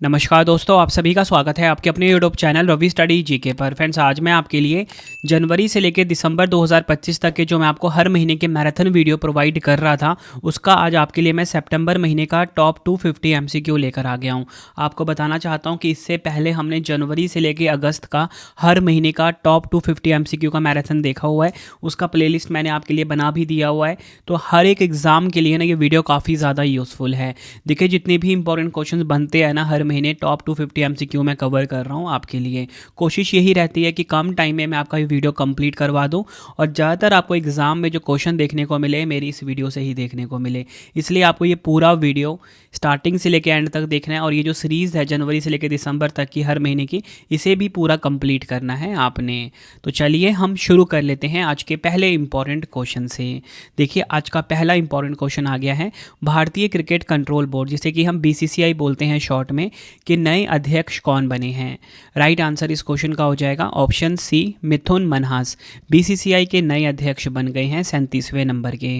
नमस्कार दोस्तों, आप सभी का स्वागत है आपके अपने YouTube channel Ravi study GK पर। फ्रेंड्स, आज मैं आपके लिए जनवरी से लेकर दिसंबर 2025 तक के जो मैं आपको हर महीने के मैराथन वीडियो प्रोवाइड कर रहा था, उसका आज आपके लिए मैं सितंबर महीने का टॉप 250 एमसीक्यू लेकर आ गया हूं। आपको बताना चाहता हूं कि इससे पहले हमने जनवरी से लेकर अगस्त का हर महीने का टॉप 250 एमसीक्यू का मैराथन देखा हुआ है। उसका प्लेलिस्ट मैंने आपके लिए बना भी दिया हुआ है। तो हर एक एग्ज़ाम के लिए ना ये वीडियो काफ़ी ज़्यादा यूज़फुल है। देखिए, जितने भी इंपॉर्टेंट क्वेश्चन बनते हैं ना, हर महीने टॉप 250 एमसीक्यू में कवर कर रहा हूँ आपके लिए। कोशिश यही रहती है कि कम टाइम में मैं आपका ये वीडियो कंप्लीट करवा दूँ और ज़्यादातर आपको एग्ज़ाम में जो क्वेश्चन देखने को मिले मेरी इस वीडियो से ही देखने को मिले। इसलिए आपको ये पूरा वीडियो स्टार्टिंग से लेकर एंड तक देखना है और ये जो सीरीज़ है जनवरी से लेकर दिसंबर तक की हर महीने की, इसे भी पूरा कंप्लीट करना है आपने। तो चलिए हम शुरू कर लेते हैं आज के पहले इंपॉर्टेंट क्वेश्चन से। देखिए, आज का पहला इंपॉर्टेंट क्वेश्चन आ गया है। भारतीय क्रिकेट कंट्रोल बोर्ड, जिसे कि हम बीसीसीआई बोलते हैं शॉर्ट में, के नए अध्यक्ष कौन बने हैं? राइट आंसर इस क्वेश्चन का हो जाएगा ऑप्शन सी, मिथुन मनहास। बीसीसीआई के नए अध्यक्ष बन गए हैं 37वें नंबर के।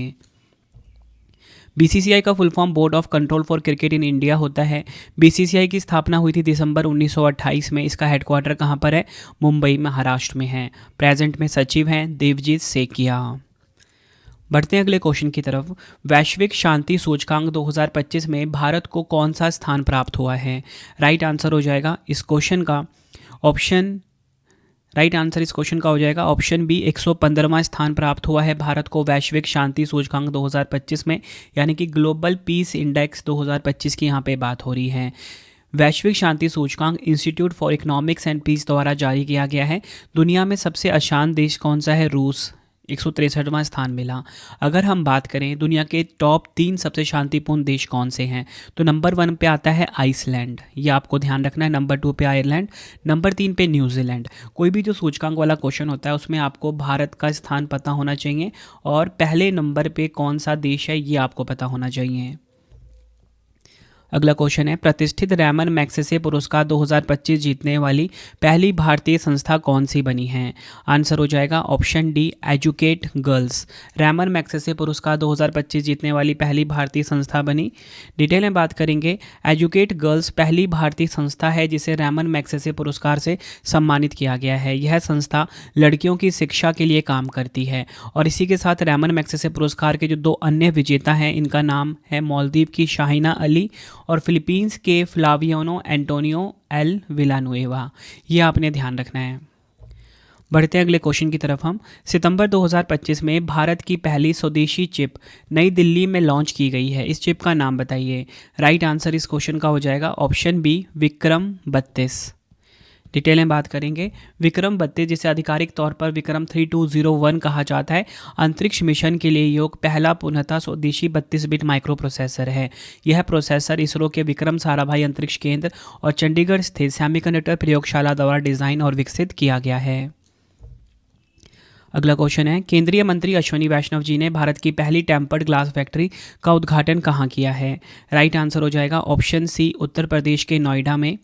बीसीसीआई का full form board of control for cricket in India होता है। बीसीसीआई की स्थापना हुई थी दिसंबर 1928 में। इसका हेडक्वार्टर कहाँ पर है? मुंबई, महाराष्ट्र में है। प्रेजेंट में सचिव हैं देवजीत सेकिया। बढ़ते हैं अगले क्वेश्चन की तरफ। वैश्विक शांति सूचकांक 2025 में भारत को कौन सा स्थान प्राप्त हुआ है? राइट आंसर हो जाएगा इस क्वेश्चन का ऑप्शन राइट आंसर इस क्वेश्चन का हो जाएगा ऑप्शन बी, 115वां स्थान प्राप्त हुआ है भारत को वैश्विक शांति सूचकांक 2025 में, यानी कि ग्लोबल पीस इंडेक्स 2025 की यहाँ पे बात हो रही है। वैश्विक शांति सूचकांक institute for economics and peace द्वारा जारी किया गया है। दुनिया में सबसे अशांत देश कौन सा है? रूस, 163वां स्थान मिला। अगर हम बात करें दुनिया के टॉप 3 सबसे शांतिपूर्ण देश कौन से हैं, तो नंबर 1 पे आता है आइसलैंड, ये आपको ध्यान रखना है। नंबर 2 पे आयरलैंड, नंबर 3 पे न्यूजीलैंड। कोई भी जो सूचकांक वाला क्वेश्चन होता है उसमें आपको भारत का स्थान पता होना चाहिए और पहले नंबर पे कौन सा देश है ये आपको पता होना चाहिए। अगला क्वेश्चन है, प्रतिष्ठित रैमन मैग्सेसे पुरस्कार 2025 जीतने वाली पहली भारतीय संस्था कौन सी बनी है? आंसर हो जाएगा option D, educate girls. Ramon Magsaysay पुरस्कार 2025 जीतने वाली पहली भारतीय संस्था बनी। डिटेल में बात करेंगे, एजुकेट गर्ल्स पहली भारतीय संस्था है जिसे रैमन मैग्सेसे पुरस्कार से सम्मानित किया गया है। यह संस्था लड़कियों की शिक्षा के लिए काम करती है और इसी के साथ रैमन मैग्सेसे पुरस्कार के जो 2 अन्य विजेता हैं, इनका नाम है मालदीव की शाहिना अली और फिलीपींस के फ्लावियानो एंटोनियो एल विलानुएवा। ये आपने ध्यान रखना है। बढ़ते हैं अगले क्वेश्चन की तरफ हम। सितंबर 2025 में भारत की पहली स्वदेशी चिप नई दिल्ली में लॉन्च की गई है। इस चिप का नाम बताइए। राइट आंसर इस क्वेश्चन का हो जाएगा ऑप्शन बी, विक्रम 32। डिटेल में बात करेंगे, विक्रम 32 जिसे आधिकारिक तौर पर विक्रम 3201 कहा जाता है, अंतरिक्ष मिशन के लिए योग पहला पूर्णतः स्वदेशी 32 बिट माइक्रो प्रोसेसर है। यह प्रोसेसर इसरो के विक्रम साराभाई अंतरिक्ष केंद्र और चंडीगढ़ स्थित सेमीकंडक्टर प्रयोगशाला द्वारा डिजाइन और विकसित किया गया है। अगला क्वेश्चन है, केंद्रीय मंत्री अश्विनी वैष्णव जी ने भारत की पहली टेम्पर्ड ग्लास फैक्ट्री का उद्घाटन कहाँ किया है? राइट आंसर हो जाएगा ऑप्शन सी, उत्तर प्रदेश के नोएडा में।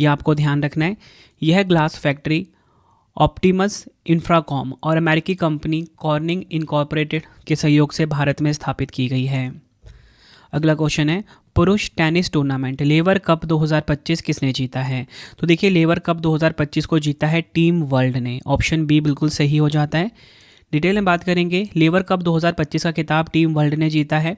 यह आपको ध्यान रखना है। यह ग्लास फैक्ट्री ऑप्टिमस इंफ्राकॉम और अमेरिकी कंपनी कॉर्निंग इनकॉर्पोरेटेड के सहयोग से भारत में स्थापित की गई है। अगला क्वेश्चन है, पुरुष टेनिस टूर्नामेंट लेवर कप 2025 किसने जीता है? तो देखिए, लेवर कप 2025 को जीता है टीम वर्ल्ड ने। ऑप्शन बी बिल्कुल सही हो जाता है। डिटेल में बात करेंगे, लेवर कप 2025 का खिताब टीम वर्ल्ड ने जीता है।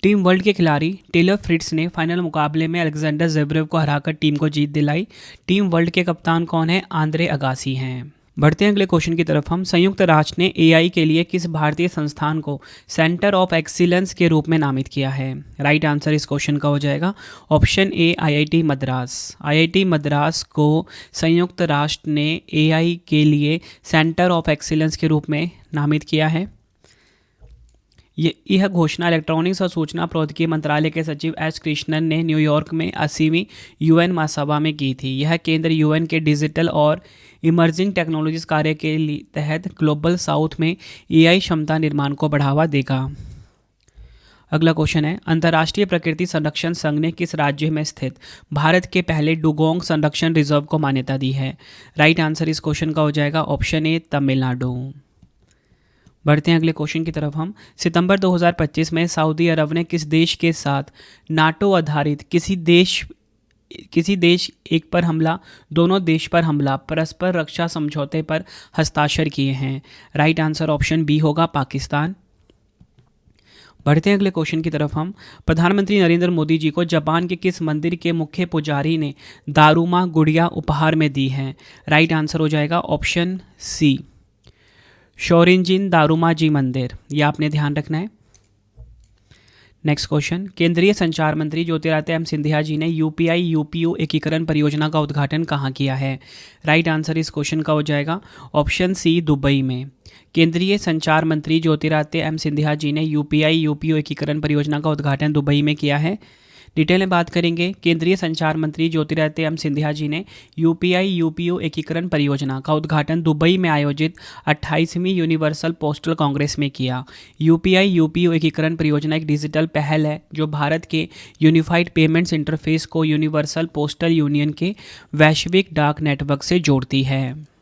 टीम वर्ल्ड के खिलाड़ी टेलर फ्रिट्स ने फाइनल मुकाबले में अलेक्जेंडर ज़वेरेव को हराकर टीम को जीत दिलाई। टीम वर्ल्ड के कप्तान कौन है? आंद्रे अगासी हैं। बढ़ते हैं अगले क्वेश्चन की तरफ हम। संयुक्त राष्ट्र ने एआई के लिए किस भारतीय संस्थान को सेंटर ऑफ एक्सीलेंस के रूप में नामित किया है? राइट आंसर इस क्वेश्चन का हो जाएगा option A, IIT Madras. IIT Madras को संयुक्त राष्ट्र ने एआई के लिए सेंटर ऑफ एक्सीलेंस के रूप में नामित किया है। यह घोषणा इलेक्ट्रॉनिक्स और सूचना प्रौद्योगिकी मंत्रालय के सचिव एस कृष्णन ने न्यूयॉर्क में 80वीं यूएन महासभा में की थी। यह केंद्र यूएन के डिजिटल और इमर्जिंग टेक्नोलॉजीज कार्य के तहत ग्लोबल साउथ में एआई क्षमता निर्माण को बढ़ावा देगा। अगला क्वेश्चन है, अंतर्राष्ट्रीय प्रकृति संरक्षण संघ ने किस राज्य में स्थित भारत के पहले डुगोंग संरक्षण रिजर्व को मान्यता दी है? राइट आंसर इस क्वेश्चन का हो जाएगा ऑप्शन ए, तमिलनाडु। बढ़ते हैं अगले क्वेश्चन की तरफ हम। सितंबर 2025 में सऊदी अरब ने किस देश के साथ नाटो आधारित किसी देश किसी देश एक पर हमला, दोनों देश पर हमला, परस्पर रक्षा समझौते पर हस्ताक्षर किए हैं। राइट आंसर ऑप्शन बी होगा पाकिस्तान। बढ़ते हैं अगले क्वेश्चन की तरफ हम। प्रधानमंत्री नरेंद्र मोदी जी को जापान के किस मंदिर के मुख्य पुजारी ने दारुमा गुड़िया उपहार में दी है? राइट आंसर हो जाएगा ऑप्शन सी, शोरिंजिन दारुमा जी मंदिर। ये आपने ध्यान रखना है। नेक्स्ट क्वेश्चन, केंद्रीय संचार मंत्री ज्योतिरादित्य एम सिंधिया जी ने यूपीआई यूपीयू एकीकरण परियोजना का उद्घाटन कहाँ किया है? राइट आंसर इस क्वेश्चन का हो जाएगा ऑप्शन सी, दुबई में। केंद्रीय संचार मंत्री ज्योतिरादित्य एम सिंधिया जी ने यूपीआई यूपीयू एकीकरण परियोजना का उद्घाटन दुबई में किया है। डिटेल में बात करेंगे, केंद्रीय संचार मंत्री ज्योतिरादित्य एम सिंधिया जी ने यूपीआई यूपीयू एकीकरण परियोजना का उद्घाटन दुबई में आयोजित 28वीं यूनिवर्सल पोस्टल कांग्रेस में किया। यूपीआई यूपीयू एकीकरण परियोजना एक डिजिटल पहल है जो भारत के यूनिफाइड पेमेंट्स इंटरफेस को यूनिवर्सल पोस्टल यूनियन के वैश्विक डाक नेटवर्क से जोड़ती है।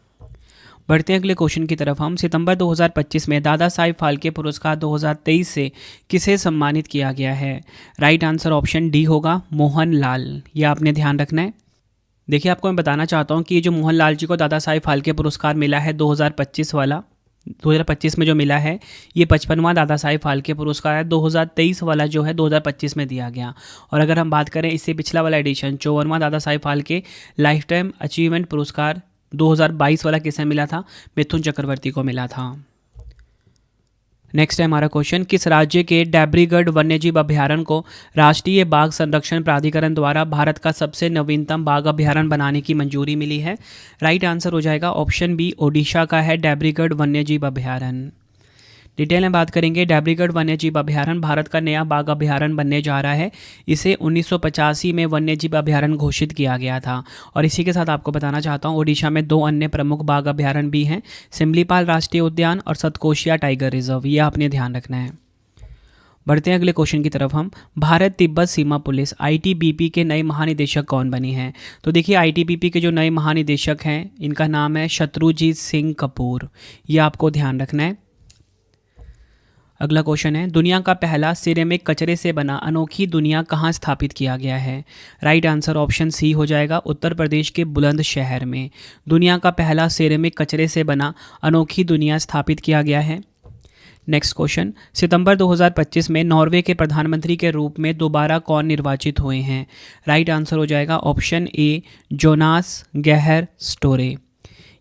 बढ़ते हैं अगले क्वेश्चन की तरफ हम। सितंबर 2025 में दादा साहिब फाल्के पुरस्कार 2023 से किसे सम्मानित किया गया है? राइट आंसर ऑप्शन डी होगा, मोहन लाल। ये आपने ध्यान रखना है। देखिए, आपको मैं बताना चाहता हूँ कि ये जो मोहन लाल जी को दादा साहिब फाल्के पुरस्कार मिला है 2025 वाला, 2025 में जो मिला है, ये 55वां दादा साहिब फाल्के पुरस्कार है। 2023 वाला जो है 2025 में दिया गया। और अगर हम बात करें इससे पिछला वाला एडिशन 54वां दादा Sahib Phalke life time achievement पुरस्कार 2022 वाला किसे मिला था? मिथुन चक्रवर्ती को मिला था। नेक्स्ट है हमारा क्वेश्चन, किस राज्य के डैब्रीगढ़ वन्यजीव अभ्यारण्य को राष्ट्रीय बाघ संरक्षण प्राधिकरण द्वारा भारत का सबसे नवीनतम बाघ अभ्यारण्य बनाने की मंजूरी मिली है? राइट आंसर हो जाएगा ऑप्शन बी, ओडिशा का है डैब्रीगढ़ वन्यजीव अभ्यारण्य। डिटेल में बात करेंगे, डैब्रीगढ़ वन्यजीव अभ्यारण्य भारत का नया बाघ अभ्यारण्य बनने जा रहा है। इसे 1985 में वन्यजीव अभ्यारण्य घोषित किया गया था। और इसी के साथ आपको बताना चाहता हूँ, ओडिशा में 2 अन्य प्रमुख बाघ अभ्यारण्य भी हैं, सिमलीपाल राष्ट्रीय उद्यान और सतकोशिया टाइगर रिजर्व। ये आपने ध्यान रखना है। बढ़ते हैं अगले क्वेश्चन की तरफ हम। भारत तिब्बत सीमा पुलिस आईटीबीपी के नए महानिदेशक कौन बने हैं? तो देखिए, आईटीबीपी के जो नए महानिदेशक हैं, इनका नाम है शत्रुजीत सिंह कपूर। ये आपको ध्यान रखना है। अगला क्वेश्चन है, दुनिया का पहला सिरेमिक कचरे से बना अनोखी दुनिया कहाँ स्थापित किया गया है? राइट आंसर ऑप्शन सी हो जाएगा, उत्तर प्रदेश के बुलंदशहर में दुनिया का पहला सिरेमिक कचरे से बना अनोखी दुनिया स्थापित किया गया है। नेक्स्ट क्वेश्चन, सितंबर 2025 में नॉर्वे के प्रधानमंत्री के रूप में दोबारा कौन निर्वाचित हुए हैं? राइट आंसर हो जाएगा ऑप्शन ए, जोनास गेहर स्टोरे।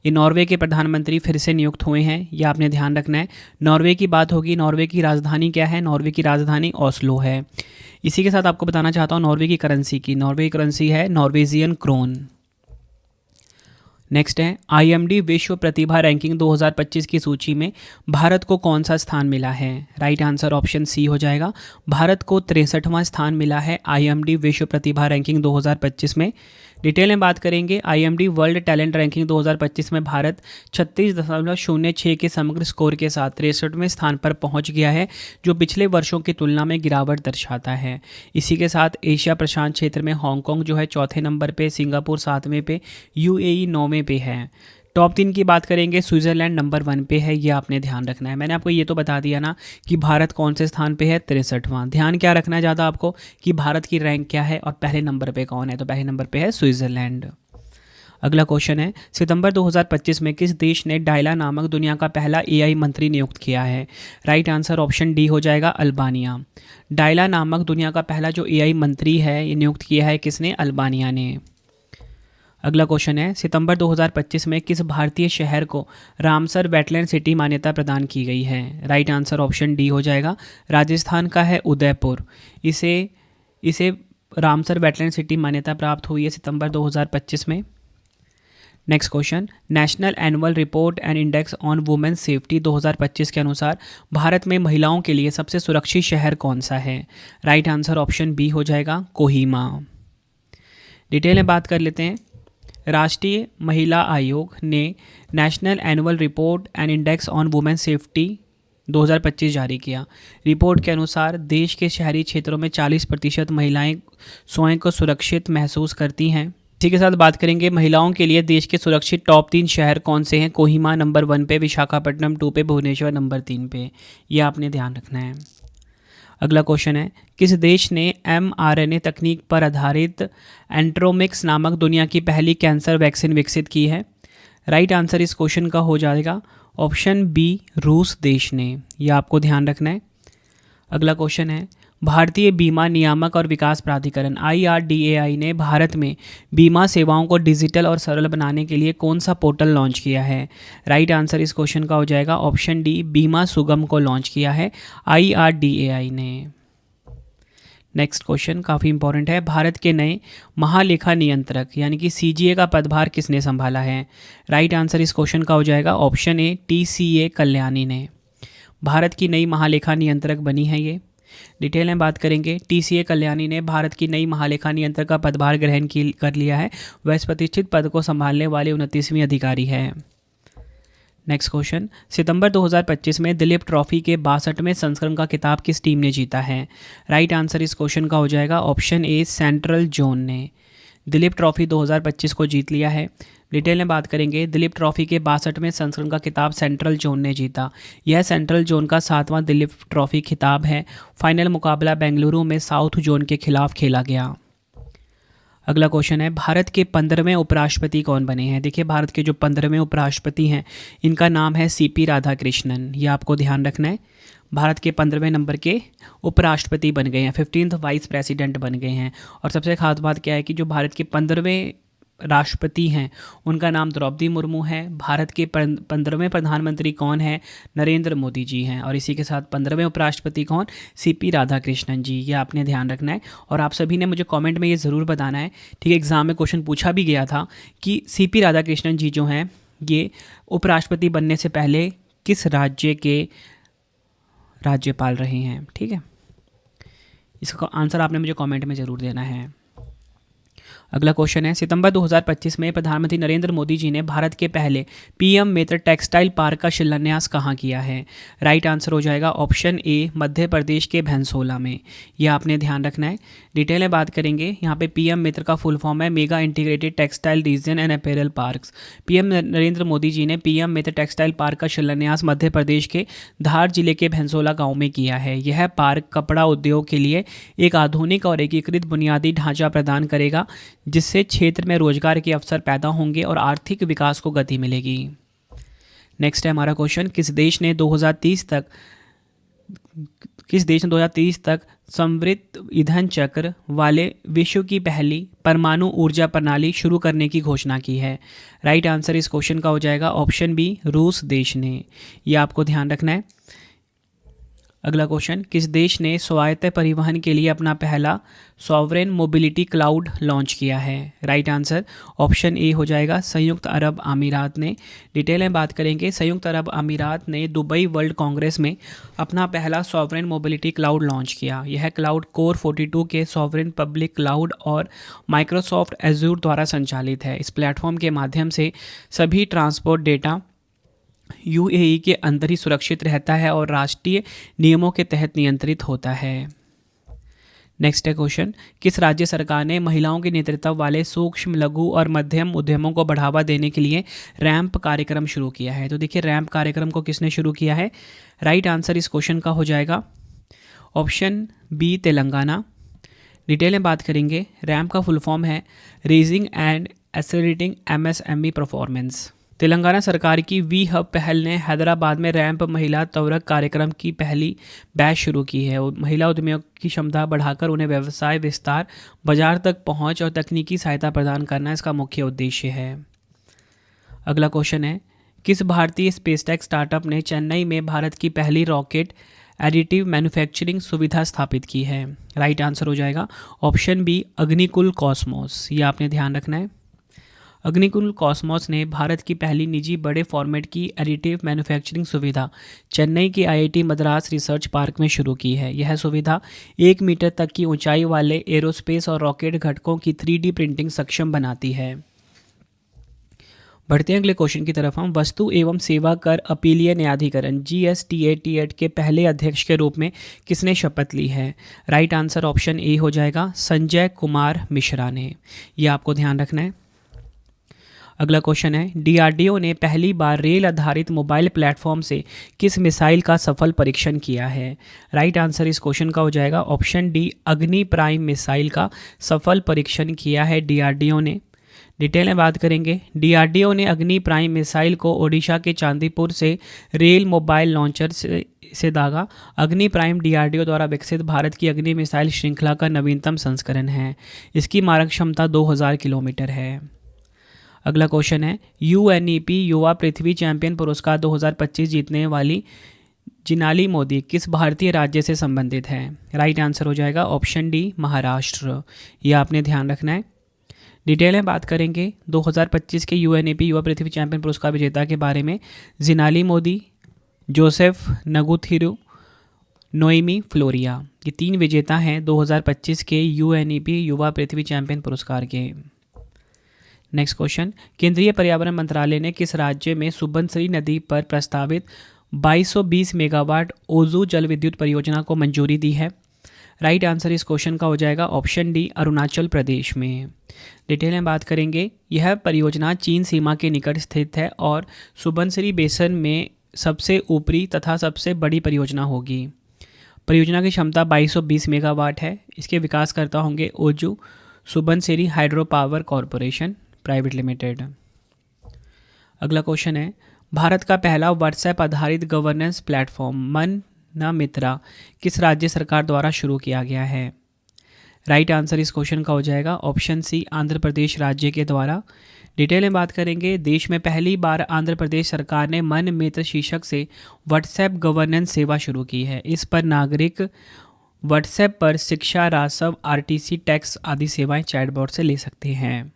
ये नॉर्वे के प्रधानमंत्री फिर से नियुक्त हुए हैं। ये आपने ध्यान रखना है। नॉर्वे की बात होगी, नॉर्वे की राजधानी क्या है? नॉर्वे की राजधानी ओस्लो है। इसी के साथ आपको बताना चाहता हूँ नॉर्वे की करेंसी है नॉर्वेजियन क्रोन। नेक्स्ट है, आईएमडी विश्व प्रतिभा रैंकिंग 2025 की सूची में भारत को कौन सा स्थान मिला है? राइट आंसर ऑप्शन सी हो जाएगा, भारत को 63वां स्थान मिला है आईएमडी विश्व प्रतिभा रैंकिंग 2025 में। डिटेल में बात करेंगे, आईएमडी वर्ल्ड टैलेंट रैंकिंग 2025 में भारत 36.06 के समग्र स्कोर के साथ 63वें स्थान पर पहुंच गया है, जो पिछले वर्षों की तुलना में गिरावट दर्शाता है। इसी के साथ एशिया प्रशांत क्षेत्र में हांगकांग जो है 4थे नंबर पे, सिंगापुर 7वें पे, यूएई 9वें पे है। टॉप 3 की बात करेंगे, स्विट्जरलैंड नंबर 1 पे है। ये आपने ध्यान रखना है। मैंने आपको ये तो बता दिया ना कि भारत कौन से स्थान पे है, 63वां। ध्यान क्या रखना है ज़्यादा आपको कि भारत की रैंक क्या है और पहले नंबर पे कौन है। तो पहले नंबर पे है स्विट्जरलैंड। अगला क्वेश्चन है, सितंबर 2025 में किस देश ने डायला नामक दुनिया का पहला एआई मंत्री नियुक्त किया है? राइट आंसर ऑप्शन डी हो जाएगा, अल्बानिया। डायला नामक दुनिया का पहला जो एआई मंत्री है, ये नियुक्त किया है किसने? अल्बानिया ने। अगला क्वेश्चन है, सितंबर 2025 में किस भारतीय शहर को रामसर वेटलैंड सिटी मान्यता प्रदान की गई है? राइट आंसर ऑप्शन डी हो जाएगा, राजस्थान का है उदयपुर। इसे रामसर वेटलैंड सिटी मान्यता प्राप्त हुई है सितंबर 2025 में। Next question, national annual report and index on women safety 2025 के अनुसार भारत में महिलाओं के लिए सबसे सुरक्षित शहर कौन सा है? राइट आंसर ऑप्शन बी हो जाएगा, कोहिमा। डिटेल में बात कर लेते हैं। राष्ट्रीय महिला आयोग ने national annual report and index on women safety 2025 जारी किया। रिपोर्ट के अनुसार देश के शहरी क्षेत्रों में 40% महिलाएं स्वयं को सुरक्षित महसूस करती हैं। इसी के साथ बात करेंगे, महिलाओं के लिए देश के सुरक्षित टॉप 3 शहर कौन से हैं? कोहिमा नंबर 1 पे, विशाखापट्टनम 2 पे, भुवनेश्वर नंबर 3 पे। ये आपने ध्यान रखना है। अगला क्वेश्चन है, किस देश ने mRNA तकनीक पर आधारित एंट्रोमिक्स नामक दुनिया की पहली कैंसर वैक्सीन विकसित की है? राइट आंसर इस क्वेश्चन का हो जाएगा ऑप्शन बी, रूस देश ने। यह आपको ध्यान रखना है। अगला क्वेश्चन है, भारतीय बीमा नियामक और विकास प्राधिकरण IRDAI ने भारत में बीमा सेवाओं को डिजिटल और सरल बनाने के लिए कौन सा पोर्टल लॉन्च किया है? राइट आंसर इस क्वेश्चन का हो जाएगा ऑप्शन डी, बीमा सुगम को लॉन्च किया है IRDAI ने। नेक्स्ट क्वेश्चन काफ़ी इंपॉर्टेंट है, भारत के नए महालेखा नियंत्रक यानी कि CGA का पदभार किसने संभाला है? राइट आंसर इस क्वेश्चन का हो जाएगा ऑप्शन ए, TCA कल्याणी ने। भारत की नई महालेखा नियंत्रक बनी है ये। डिटेल में बात करेंगे, TCA कल्याणी ने भारत की नई महालेखा नियंत्रक का पदभार ग्रहण कर लिया है। वह इस प्रतिष्ठित पद को संभालने वाले 29वीं अधिकारी है। नेक्स्ट क्वेश्चन, सितंबर 2025 में दिलीप ट्रॉफी के 62वें संस्करण का खिताब किस टीम ने जीता है? राइट आंसर इस क्वेश्चन का हो जाएगा ऑप्शन ए, सेंट्रल जोन ने। दिलीप ट्रॉफी 2025 को जीत लिया है। डिटेल में बात करेंगे, दिलीप ट्रॉफी के 62वें संस्करण का खिताब सेंट्रल जोन ने जीता। यह सेंट्रल जोन का 7वां दिलीप ट्रॉफी खिताब है। फाइनल मुकाबला बेंगलुरु में साउथ जोन के खिलाफ खेला गया। अगला क्वेश्चन है, भारत के 15वें उपराष्ट्रपति कौन बने हैं? देखिए, भारत के जो 15वें उपराष्ट्रपति हैं इनका नाम है CP राधाकृष्णन। ये आपको ध्यान रखना है। भारत के 15वें नंबर के उपराष्ट्रपति बन गए हैं, 15th वाइस प्रेसिडेंट बन गए हैं। और सबसे खास बात क्या है कि जो भारत के 15वें राष्ट्रपति हैं उनका नाम द्रौपदी मुर्मू है। भारत के 15वें प्रधानमंत्री कौन है? नरेंद्र मोदी जी हैं। और इसी के साथ 15वें उपराष्ट्रपति कौन? CP राधाकृष्णन जी। ये आपने ध्यान रखना है। और आप सभी ने मुझे कमेंट में ये ज़रूर बताना है, ठीक है, एग्ज़ाम में क्वेश्चन पूछा भी गया था कि CP राधाकृष्णन जी जो हैं ये उपराष्ट्रपति बनने से पहले किस राज्य के राज्यपाल रहे हैं? ठीक है, इसका आंसर आपने मुझे कमेंट में ज़रूर देना है। अगला क्वेश्चन है, सितंबर 2025 में प्रधानमंत्री नरेंद्र मोदी जी ने भारत के पहले PM मित्र टेक्सटाइल पार्क का शिलान्यास कहाँ किया है? राइट आंसर हो जाएगा ऑप्शन ए, मध्य प्रदेश के भैंसोला में। यह आपने ध्यान रखना है। डिटेल में बात करेंगे, यहाँ पे PM मित्र का फुल फॉर्म है mega integrated textile region and apparel parks. PM Narendra Modi ji ने PM मित्र टेक्सटाइल पार्क का शिलान्यास मध्य प्रदेश के धार जिले के भैंसोला गाँव में किया है। यह पार्क कपड़ा उद्योग के लिए एक आधुनिक और एकीकृत बुनियादी ढांचा प्रदान करेगा, जिससे क्षेत्र में रोजगार के अवसर पैदा होंगे और आर्थिक विकास को गति मिलेगी। नेक्स्ट है हमारा क्वेश्चन, किस देश ने 2030 तक समृद्ध ईंधन चक्र वाले विश्व की पहली परमाणु ऊर्जा प्रणाली शुरू करने की घोषणा की है? राइट आंसर इस क्वेश्चन का हो जाएगा ऑप्शन बी, रूस देश ने। यह आपको ध्यान रखना है। अगला क्वेश्चन, किस देश ने स्वायत्त परिवहन के लिए अपना पहला सॉवरेन मोबिलिटी क्लाउड लॉन्च किया है? राइट आंसर ऑप्शन ए हो जाएगा, संयुक्त अरब अमीरात ने। डिटेल में बात करेंगे, संयुक्त अरब अमीरात ने दुबई वर्ल्ड कांग्रेस में अपना पहला सॉवरेन मोबिलिटी क्लाउड लॉन्च किया। यह क्लाउड कोर 42 के सॉवरेन पब्लिक क्लाउड और माइक्रोसॉफ्ट एज्यूर द्वारा संचालित है। इस प्लेटफॉर्म के माध्यम से सभी ट्रांसपोर्ट डेटा UAE के अंदर ही सुरक्षित रहता है और राष्ट्रीय नियमों के तहत नियंत्रित होता है। नेक्स्ट है क्वेश्चन, किस राज्य सरकार ने महिलाओं के नेतृत्व वाले सूक्ष्म, लघु और मध्यम उद्यमों को बढ़ावा देने के लिए रैंप कार्यक्रम शुरू किया है? तो देखिए, रैंप कार्यक्रम को किसने शुरू किया है? राइट आंसर इस क्वेश्चन का हो जाएगा ऑप्शन बी, तेलंगाना। डिटेल में बात करेंगे, रैंप का फुल फॉर्म है raising and accelerating MSME performance. Telangana सरकार की वी हब पहल ने हैदराबाद में रैंप महिला त्वरक कार्यक्रम की पहली बैच शुरू की है। महिला उद्यमियों की क्षमता बढ़ाकर उन्हें व्यवसाय विस्तार, बाजार तक पहुंच और तकनीकी सहायता प्रदान करना इसका मुख्य उद्देश्य है। अगला क्वेश्चन है, किस भारतीय स्पेसटेक स्टार्टअप ने चेन्नई में भारत की पहली रॉकेट एडिटिव मैन्युफैक्चरिंग सुविधा स्थापित की है? राइट आंसर हो जाएगा ऑप्शन बी, अग्निकुल कॉस्मोस। ये आपने ध्यान रखना है। अग्निकुल कॉस्मोस ने भारत की पहली निजी बड़े फॉर्मेट की एडिटिव मैन्युफैक्चरिंग सुविधा चेन्नई के IIT मद्रास रिसर्च पार्क में शुरू की है। यह सुविधा 1 मीटर तक की ऊंचाई वाले एरोस्पेस और रॉकेट घटकों की 3D प्रिंटिंग सक्षम बनाती है। बढ़ते हैं अगले क्वेश्चन की तरफ। हम वस्तु एवं सेवा कर अपीलीय न्यायाधिकरण GSTA के पहले अध्यक्ष के रूप में किसने शपथ ली है? राइट आंसर ऑप्शन ए हो जाएगा, संजय कुमार मिश्रा ने। यह आपको ध्यान रखना है। अगला क्वेश्चन है, डीआरडीओ ने पहली बार रेल आधारित मोबाइल प्लेटफॉर्म से किस मिसाइल का सफल परीक्षण किया है? राइट आंसर इस क्वेश्चन का हो जाएगा ऑप्शन डी, अग्नि प्राइम मिसाइल का सफल परीक्षण किया है डीआरडीओ ने। डिटेल में बात करेंगे, डीआरडीओ ने अग्नि प्राइम मिसाइल को ओडिशा के चांदीपुर से रेल मोबाइल लॉन्चर से दागा। अग्नि प्राइम डीआरडीओ द्वारा विकसित भारत की अग्नि मिसाइल श्रृंखला का नवीनतम संस्करण है। इसकी मारक क्षमता 2000 किलोमीटर है। अगला क्वेश्चन है, यूएनईपी युवा पृथ्वी चैंपियन पुरस्कार 2025 जीतने वाली जिनाली मोदी किस भारतीय राज्य से संबंधित है? राइट आंसर हो जाएगा ऑप्शन डी, महाराष्ट्र। यह आपने ध्यान रखना है। डिटेल में बात करेंगे 2025 के यूएनईपी युवा पृथ्वी चैंपियन पुरस्कार विजेता के बारे में। जिनाली मोदी, जोसेफ नगुथिरु, नोएमी फ्लोरिया, ये 3 विजेता हैं 2025 के यूएनईपी युवा पृथ्वी चैंपियन पुरस्कार के। नेक्स्ट क्वेश्चन, केंद्रीय पर्यावरण मंत्रालय ने किस राज्य में सुबनसिरी नदी पर प्रस्तावित 2220 मेगावाट ओजू जल विद्युत परियोजना को मंजूरी दी है? राइट आंसर इस क्वेश्चन का हो जाएगा ऑप्शन डी, अरुणाचल प्रदेश में। डिटेल में बात करेंगे, यह परियोजना चीन सीमा के निकट स्थित है और सुबनसिरी बेसन में सबसे ऊपरी तथा सबसे बड़ी परियोजना होगी। परियोजना की क्षमता 2220 मेगावाट है। इसके विकासकर्ता होंगे Oju Subansiri hydro power corporation private limited. अगला क्वेश्चन है, भारत का पहला व्हाट्सएप आधारित गवर्नेंस प्लेटफॉर्म मनमित्रा किस राज्य सरकार द्वारा शुरू किया गया है? राइट आंसर इस क्वेश्चन का हो जाएगा ऑप्शन सी, आंध्र प्रदेश राज्य के द्वारा। डिटेल में बात करेंगे, देश में पहली बार आंध्र प्रदेश सरकार ने मन मित्र शीर्षक से व्हाट्सएप गवर्नेंस सेवा शुरू की है। इस पर नागरिक व्हाट्सएप पर शिक्षा, राजस्व, आरटीसी, टैक्स आदि सेवाएं चैटबॉट से ले सकते हैं।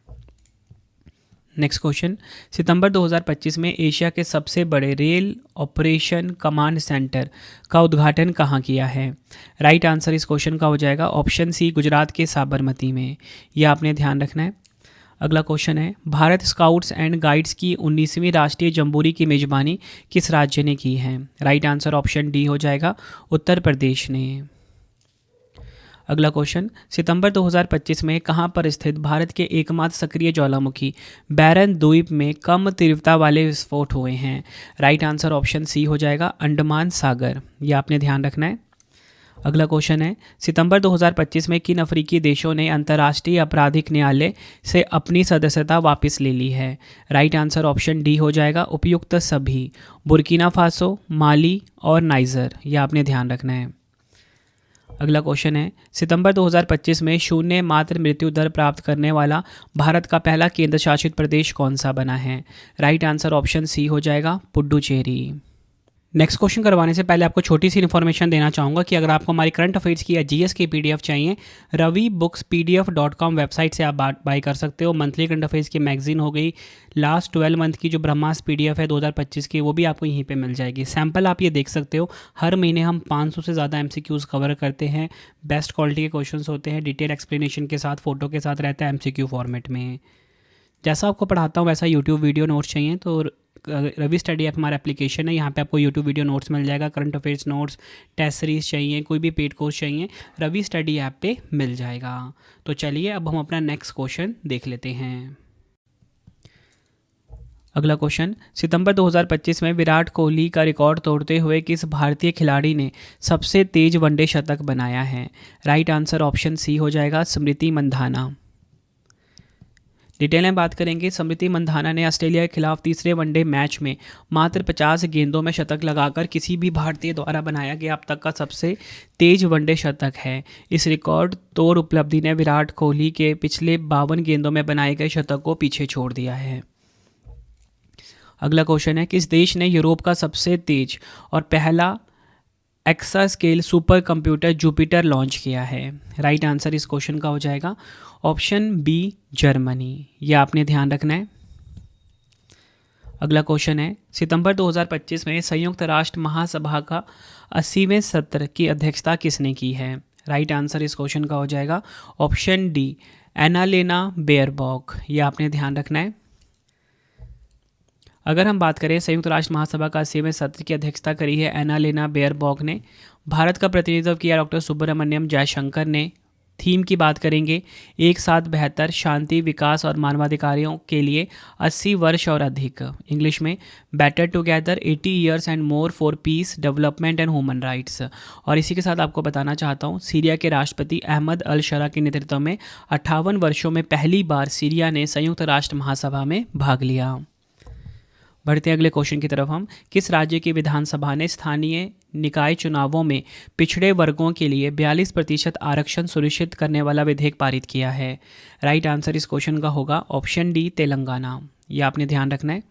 नेक्स्ट क्वेश्चन, सितंबर 2025 में एशिया के सबसे बड़े रेल ऑपरेशन कमांड सेंटर का उद्घाटन कहाँ किया है? राइट आंसर इस क्वेश्चन का हो जाएगा ऑप्शन सी, गुजरात के साबरमती में। यह आपने ध्यान रखना है। अगला क्वेश्चन है, भारत स्काउट्स एंड गाइड्स की 19वीं राष्ट्रीय जम्बूरी की मेजबानी किस राज्य ने की है? राइट आंसर ऑप्शन डी हो जाएगा, उत्तर प्रदेश ने। अगला क्वेश्चन, सितंबर 2025 में कहां पर स्थित भारत के एकमात्र सक्रिय ज्वालामुखी बैरन द्वीप में कम तीव्रता वाले विस्फोट हुए हैं? राइट आंसर ऑप्शन सी हो जाएगा, अंडमान सागर। यह आपने ध्यान रखना है। अगला क्वेश्चन है, सितंबर 2025 में किन अफ्रीकी देशों ने अंतर्राष्ट्रीय आपराधिक न्यायालय से अपनी सदस्यता वापस ले ली है? राइट आंसर ऑप्शन डी हो जाएगा, उपयुक्त सभी, बुर्किना फासो, माली और नाइजर। यह आपने ध्यान रखना है। अगला क्वेश्चन है, सितंबर 2025 में शून्य मात्र मृत्यु दर प्राप्त करने वाला भारत का पहला केंद्र शासित प्रदेश कौन सा बना है? राइट आंसर ऑप्शन सी हो जाएगा, पुडुचेरी। नेक्स्ट क्वेश्चन करवाने से पहले आपको छोटी सी इन्फॉर्मेशन देना चाहूँगा कि अगर आपको हमारी करंट अफेयर्स की या जीएस की पीडीएफ चाहिए, रवि बुक्स pdf.com वेबसाइट से आप बाय कर सकते हो। मंथली करंट अफेयर्स की मैगजीन हो गई, लास्ट 12 मंथ की जो ब्रह्मास्त्र पीडीएफ है 2025 की, वो भी आपको यहीं पे मिल जाएगी। सैम्पल आप ये देख सकते हो। हर महीने हम 500 से ज़्यादा MCQs कवर करते हैं। बेस्ट क्वालिटी के क्वेश्चन होते हैं, डिटेल एक्सप्लेनेशन के साथ, फोटो के साथ रहता है MCQ फॉर्मेट में। जैसा आपको पढ़ाता हूँ वैसा यूट्यूब वीडियो नोट्स चाहिए तो रवि स्टडी ऐप हमारा एप्लीकेशन है, यहाँ पे आपको यूट्यूब वीडियो नोट्स मिल जाएगा। Current affairs notes, test series चाहिए, कोई भी पेड कोर्स चाहिए, रवि स्टडी ऐप पे मिल जाएगा। तो चलिए अब हम अपना नेक्स्ट क्वेश्चन देख लेते हैं। अगला क्वेश्चन, सितंबर 2025 में विराट कोहली का रिकॉर्ड तोड़ते हुए किस भारतीय खिलाड़ी ने सबसे तेज वनडे शतक बनाया है? राइट आंसर ऑप्शन सी हो जाएगा, स्मृति मंधाना। डिटेल में बात करेंगे, स्मृति मंधाना ने ऑस्ट्रेलिया के खिलाफ तीसरे वनडे मैच में मात्र 50 गेंदों में शतक लगाकर किसी भी भारतीय द्वारा बनाया गया अब तक का सबसे तेज वनडे शतक है। इस रिकॉर्ड तोड़ उपलब्धि ने विराट कोहली के पिछले 52 गेंदों में बनाए गए शतक को पीछे छोड़ दिया है। अगला क्वेश्चन है, किस देश ने यूरोप का सबसे तेज और पहला exa scale super computer Jupiter launch किया है? राइट आंसर इस क्वेश्चन का हो जाएगा ऑप्शन बी, जर्मनी। यह आपने ध्यान रखना है। अगला क्वेश्चन है, सितंबर 2025 में संयुक्त राष्ट्र महासभा का 80वें सत्र की अध्यक्षता किसने की है? राइट आंसर इस क्वेश्चन का हो जाएगा ऑप्शन डी, एनालेना बेयरबॉक। यह आपने ध्यान रखना है। अगर हम बात करें संयुक्त राष्ट्र महासभा का 80वें सत्र की अध्यक्षता करी है एनालेना बेयरबॉक ने। भारत का प्रतिनिधित्व किया डॉक्टर सुब्रमण्यम जयशंकर ने। थीम की बात करेंगे, एक साथ बेहतर, शांति, विकास और मानवाधिकारों के लिए 80 वर्ष और अधिक। इंग्लिश में better together 80 years and more for piece, development and human rights. और इसी के साथ आपको बताना चाहता हूँ, सीरिया के राष्ट्रपति अहमद अल शरा के नेतृत्व में 58 वर्षों में पहली बार सीरिया ने संयुक्त राष्ट्र महासभा में भाग लिया। बढ़ते हैं अगले क्वेश्चन की तरफ हम। किस राज्य की विधानसभा ने स्थानीय निकाय चुनावों में पिछड़े वर्गों के लिए 42% आरक्षण सुनिश्चित करने वाला विधेयक पारित किया है? राइट आंसर इस क्वेश्चन का होगा ऑप्शन डी, तेलंगाना। ये आपने ध्यान रखना है।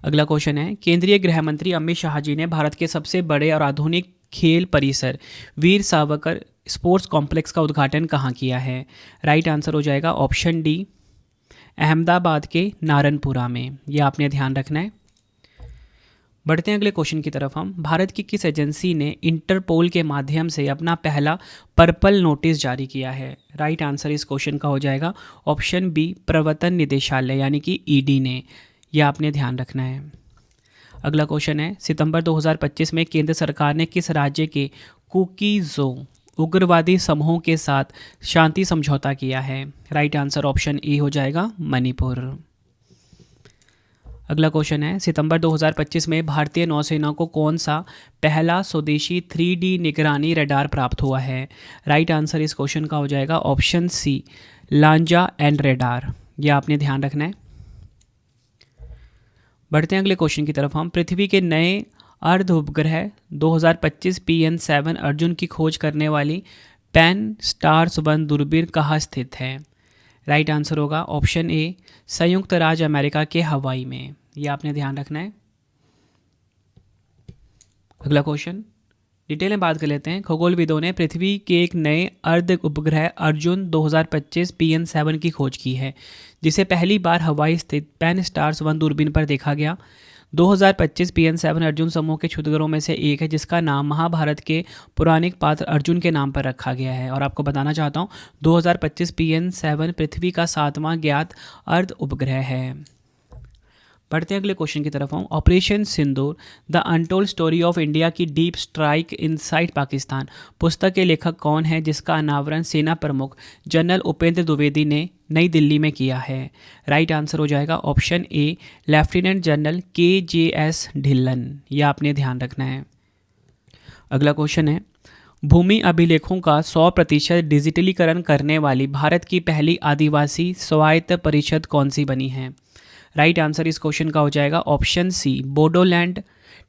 अगला क्वेश्चन है, केंद्रीय गृह मंत्री अमित शाह जी ने भारत के सबसे बड़े और आधुनिक खेल परिसर वीर सावरकर स्पोर्ट्स कॉम्प्लेक्स का उद्घाटन कहाँ किया है? राइट आंसर हो जाएगा ऑप्शन डी, अहमदाबाद के नारनपुरा में। यह आपने ध्यान रखना है। बढ़ते हैं अगले क्वेश्चन की तरफ हम। भारत की किस एजेंसी ने इंटरपोल के माध्यम से अपना पहला पर्पल नोटिस जारी किया है? राइट आंसर इस क्वेश्चन का हो जाएगा ऑप्शन बी, प्रवर्तन निदेशालय यानी कि ईडी ने। यह आपने ध्यान रखना है। अगला क्वेश्चन है, सितंबर 2025 में केंद्र सरकार ने किस राज्य के कुकीज़ो उग्रवादी समूहों के साथ शांति समझौता किया है? राइट आंसर ऑप्शन ए हो जाएगा, मणिपुर। अगला क्वेश्चन है, सितंबर 2025 में भारतीय नौसेना को कौन सा पहला स्वदेशी 3D निगरानी रडार प्राप्त हुआ है? राइट आंसर इस क्वेश्चन का हो जाएगा option C, Lanja and radar. यह आपने ध्यान रखना है। बढ़ते हैं अगले क्वेश्चन की तरफ हम। पृथ्वी के नए अर्ध उपग्रह 2025 PN7 अर्जुन की खोज करने वाली पैन स्टार्स 1 दूरबीन कहाँ स्थित है? राइट आंसर होगा ऑप्शन ए, संयुक्त राज्य अमेरिका के हवाई में। यह आपने ध्यान रखना है। अगला क्वेश्चन डिटेल में बात कर लेते हैं। खगोलविदों ने पृथ्वी के एक नए अर्ध उपग्रह अर्जुन 2025 PN7 की खोज की है, जिसे पहली बार हवाई स्थित पैन स्टार्स 1 दूरबीन पर देखा गया। 2025 PN7 अर्जुन समूह के क्षुद्रग्रहों में से एक है, जिसका नाम महाभारत के पौराणिक पात्र अर्जुन के नाम पर रखा गया है। और आपको बताना चाहता हूँ, 2025 PN7 पृथ्वी का 7वां ज्ञात अर्ध उपग्रह है। बढ़ते हैं अगले क्वेश्चन की तरफ हम। Operation Sindoor the untold story of India की डीप स्ट्राइक इनसाइड पाकिस्तान पुस्तक के लेखक कौन है, जिसका अनावरण सेना प्रमुख जनरल उपेंद्र द्विवेदी ने नई दिल्ली में किया है? राइट आंसर हो जाएगा option A, lieutenant general KJS Dhillon. यह आपने ध्यान रखना है। अगला क्वेश्चन है, भूमि अभिलेखों का 100% डिजिटलीकरण करने वाली भारत की पहली आदिवासी स्वायत्त परिषद कौन सी बनी है? राइट आंसर इस क्वेश्चन का हो जाएगा option C, Bodoland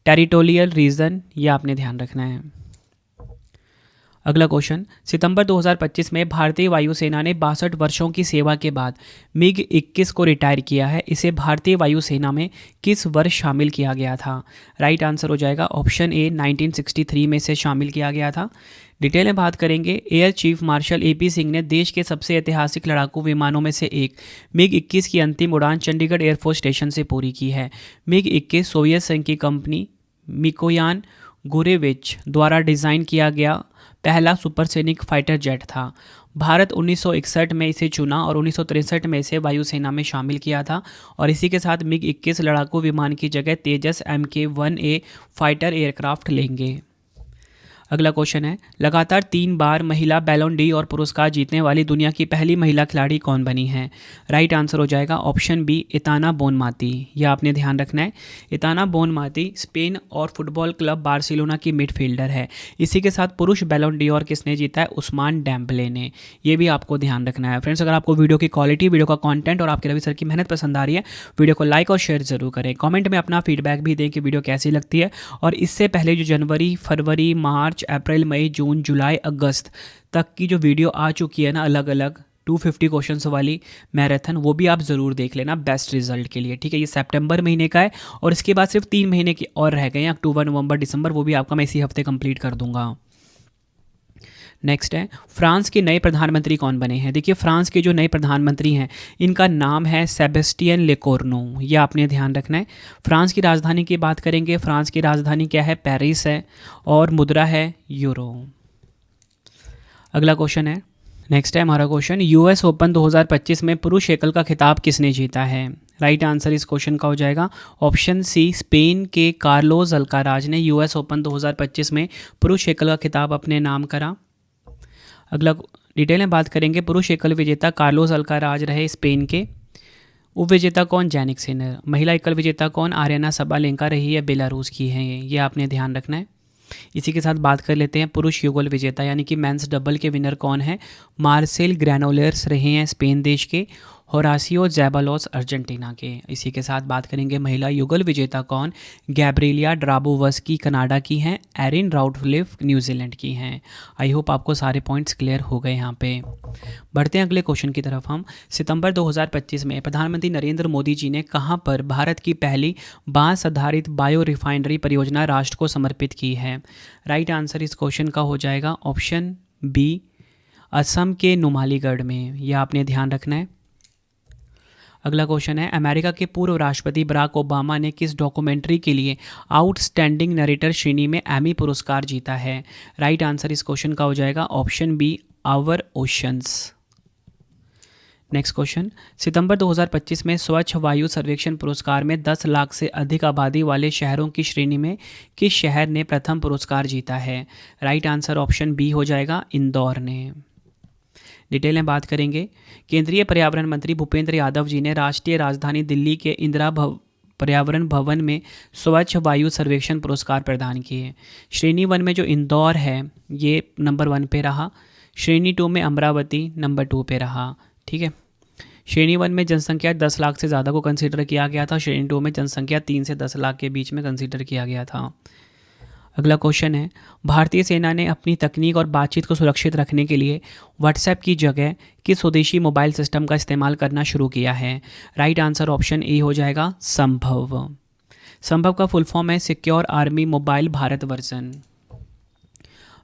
territorial region. यह आपने ध्यान रखना है। अगला क्वेश्चन, सितंबर 2025 में भारतीय वायुसेना ने 62 वर्षों की सेवा के बाद MiG-21 को रिटायर किया है। इसे भारतीय वायुसेना में किस वर्ष शामिल किया गया था? राइट आंसर हो जाएगा ऑप्शन ए, 1963 में से शामिल किया गया था। डिटेल में बात करेंगे। Air chief marshal AP Singh ने देश के सबसे ऐतिहासिक लड़ाकू विमानों में से एक MiG-21 की अंतिम उड़ान चंडीगढ़ एयरफोर्स स्टेशन से पूरी की है। MiG-21 सोवियत संघ की कंपनी मिकोयान गुरेविच द्वारा डिज़ाइन किया गया पहला सुपरसोनिक फाइटर जेट था। भारत 1961 में इसे चुना और 1963 में इसे वायुसेना में शामिल किया था। और इसी के साथ MiG-21 लड़ाकू विमान की जगह तेजस MK-1A फाइटर एयरक्राफ्ट लेंगे। अगला क्वेश्चन है, लगातार 3 बार महिला बैलोन डी और पुरस्कार जीतने वाली दुनिया की पहली महिला खिलाड़ी कौन बनी है? राइट आंसर हो जाएगा ऑप्शन बी, इताना बोनमाती। यह आपने ध्यान रखना है। इताना बोनमाती स्पेन और फुटबॉल क्लब बार्सिलोना की मिडफील्डर है। इसी के साथ पुरुष बैलोन डी और किसने जीता है? उस्मान डेम्बले ने। ये भी आपको ध्यान रखना है। फ्रेंड्स, अगर आपको वीडियो की क्वालिटी, वीडियो का कंटेंट और आपके रवि सर की मेहनत पसंद आ रही है, वीडियो को लाइक और शेयर जरूर करें। कमेंट में अपना फीडबैक भी दें कि वीडियो कैसी लगती है। और इससे पहले जो जनवरी, फरवरी, मार्च, अप्रैल, मई, जून, जुलाई, अगस्त तक की जो वीडियो आ चुकी है ना, अलग अलग 250 क्वेश्चंस वाली मैराथन, वो भी आप ज़रूर देख लेना बेस्ट रिजल्ट के लिए। ठीक है, ये सितंबर महीने का है और इसके बाद सिर्फ 3 महीने के और रह गए हैं, अक्टूबर, नवंबर, दिसंबर। वो भी आपका मैं इसी हफ्ते कंप्लीट कर दूंगा। नेक्स्ट है, फ्रांस के नए प्रधानमंत्री कौन बने हैं? देखिए, फ्रांस के जो नए प्रधानमंत्री हैं, इनका नाम है सेबेस्टियन लेकोर्नो। यह आपने ध्यान रखना है। फ्रांस की राजधानी की बात करेंगे। फ्रांस की राजधानी क्या है? पेरिस है और मुद्रा है यूरो। अगला क्वेश्चन है, नेक्स्ट है हमारा क्वेश्चन, US ओपन 2025 में पुरुष एकल का खिताब किसने जीता है? राइट आंसर इस क्वेश्चन का हो जाएगा ऑप्शन सी, स्पेन के कार्लोस अल्काराज ने US ओपन 2025 में पुरुष एकल का खिताब अपने नाम करा। अगला डिटेल में बात करेंगे, पुरुष एकल विजेता कार्लोस अल्काराज रहे स्पेन के। उप विजेता कौन, जैनिक सिनर। महिला एकल विजेता कौन, आर्यना सबालेंका रही है, बेलारूस की हैं ये आपने ध्यान रखना है। इसी के साथ बात कर लेते हैं पुरुष युगल विजेता यानी कि मेंस डबल के विनर कौन है। मार्सेल ग्रैनोलर्स रहे हैं स्पेन देश के, होरासियो ज़ैबालोस अर्जेंटीना के। इसी के साथ बात करेंगे महिला युगल विजेता कौन, गैब्रिलिया ड्राबोवस्की कनाडा की हैं, एरिन राउटक्लिफ न्यूजीलैंड की हैं। आई होप आपको सारे पॉइंट्स क्लियर हो गए यहाँ पे। बढ़ते हैं अगले क्वेश्चन की तरफ हम। सितंबर 2025 में प्रधानमंत्री नरेंद्र मोदी जी ने कहाँ पर भारत की पहली बांस आधारित बायो रिफाइनरी परियोजना राष्ट्र को समर्पित की है। राइट आंसर इस क्वेश्चन का हो जाएगा ऑप्शन बी, असम के नुमालीगढ़ में। यह आपने ध्यान रखना है। अगला क्वेश्चन है, अमेरिका के पूर्व राष्ट्रपति बराक ओबामा ने किस डॉक्यूमेंट्री के लिए आउटस्टैंडिंग नरेटर श्रेणी में एमी पुरस्कार जीता है। राइट आंसर इस क्वेश्चन का हो जाएगा option B, our oceans. Next question, सितंबर 2025 में स्वच्छ वायु सर्वेक्षण पुरस्कार में 10 लाख से अधिक आबादी वाले शहरों की श्रेणी में किस शहर ने प्रथम पुरस्कार जीता है। राइट आंसर ऑप्शन बी हो जाएगा, इंदौर ने। डिटेल में बात करेंगे, केंद्रीय पर्यावरण मंत्री भूपेंद्र यादव जी ने राष्ट्रीय राजधानी दिल्ली के इंदिरा पर्यावरण भवन में स्वच्छ वायु सर्वेक्षण पुरस्कार प्रदान किए। श्रेणी 1 में जो इंदौर है ये नंबर 1 पे रहा, श्रेणी 2 में अमरावती नंबर 2 पे रहा। ठीक है, श्रेणी 1 में जनसंख्या 10 लाख से ज़्यादा को कंसीडर किया गया था, श्रेणी 2 में जनसंख्या 3 से 10 लाख के बीच में कंसीडर किया गया था। अगला क्वेश्चन है, भारतीय सेना ने अपनी तकनीक और बातचीत को सुरक्षित रखने के लिए व्हाट्सएप की जगह किस स्वदेशी मोबाइल सिस्टम का इस्तेमाल करना शुरू किया है। राइट आंसर ऑप्शन ए हो जाएगा, संभव। संभव का फुल फॉर्म है secure army mobile Bharat version.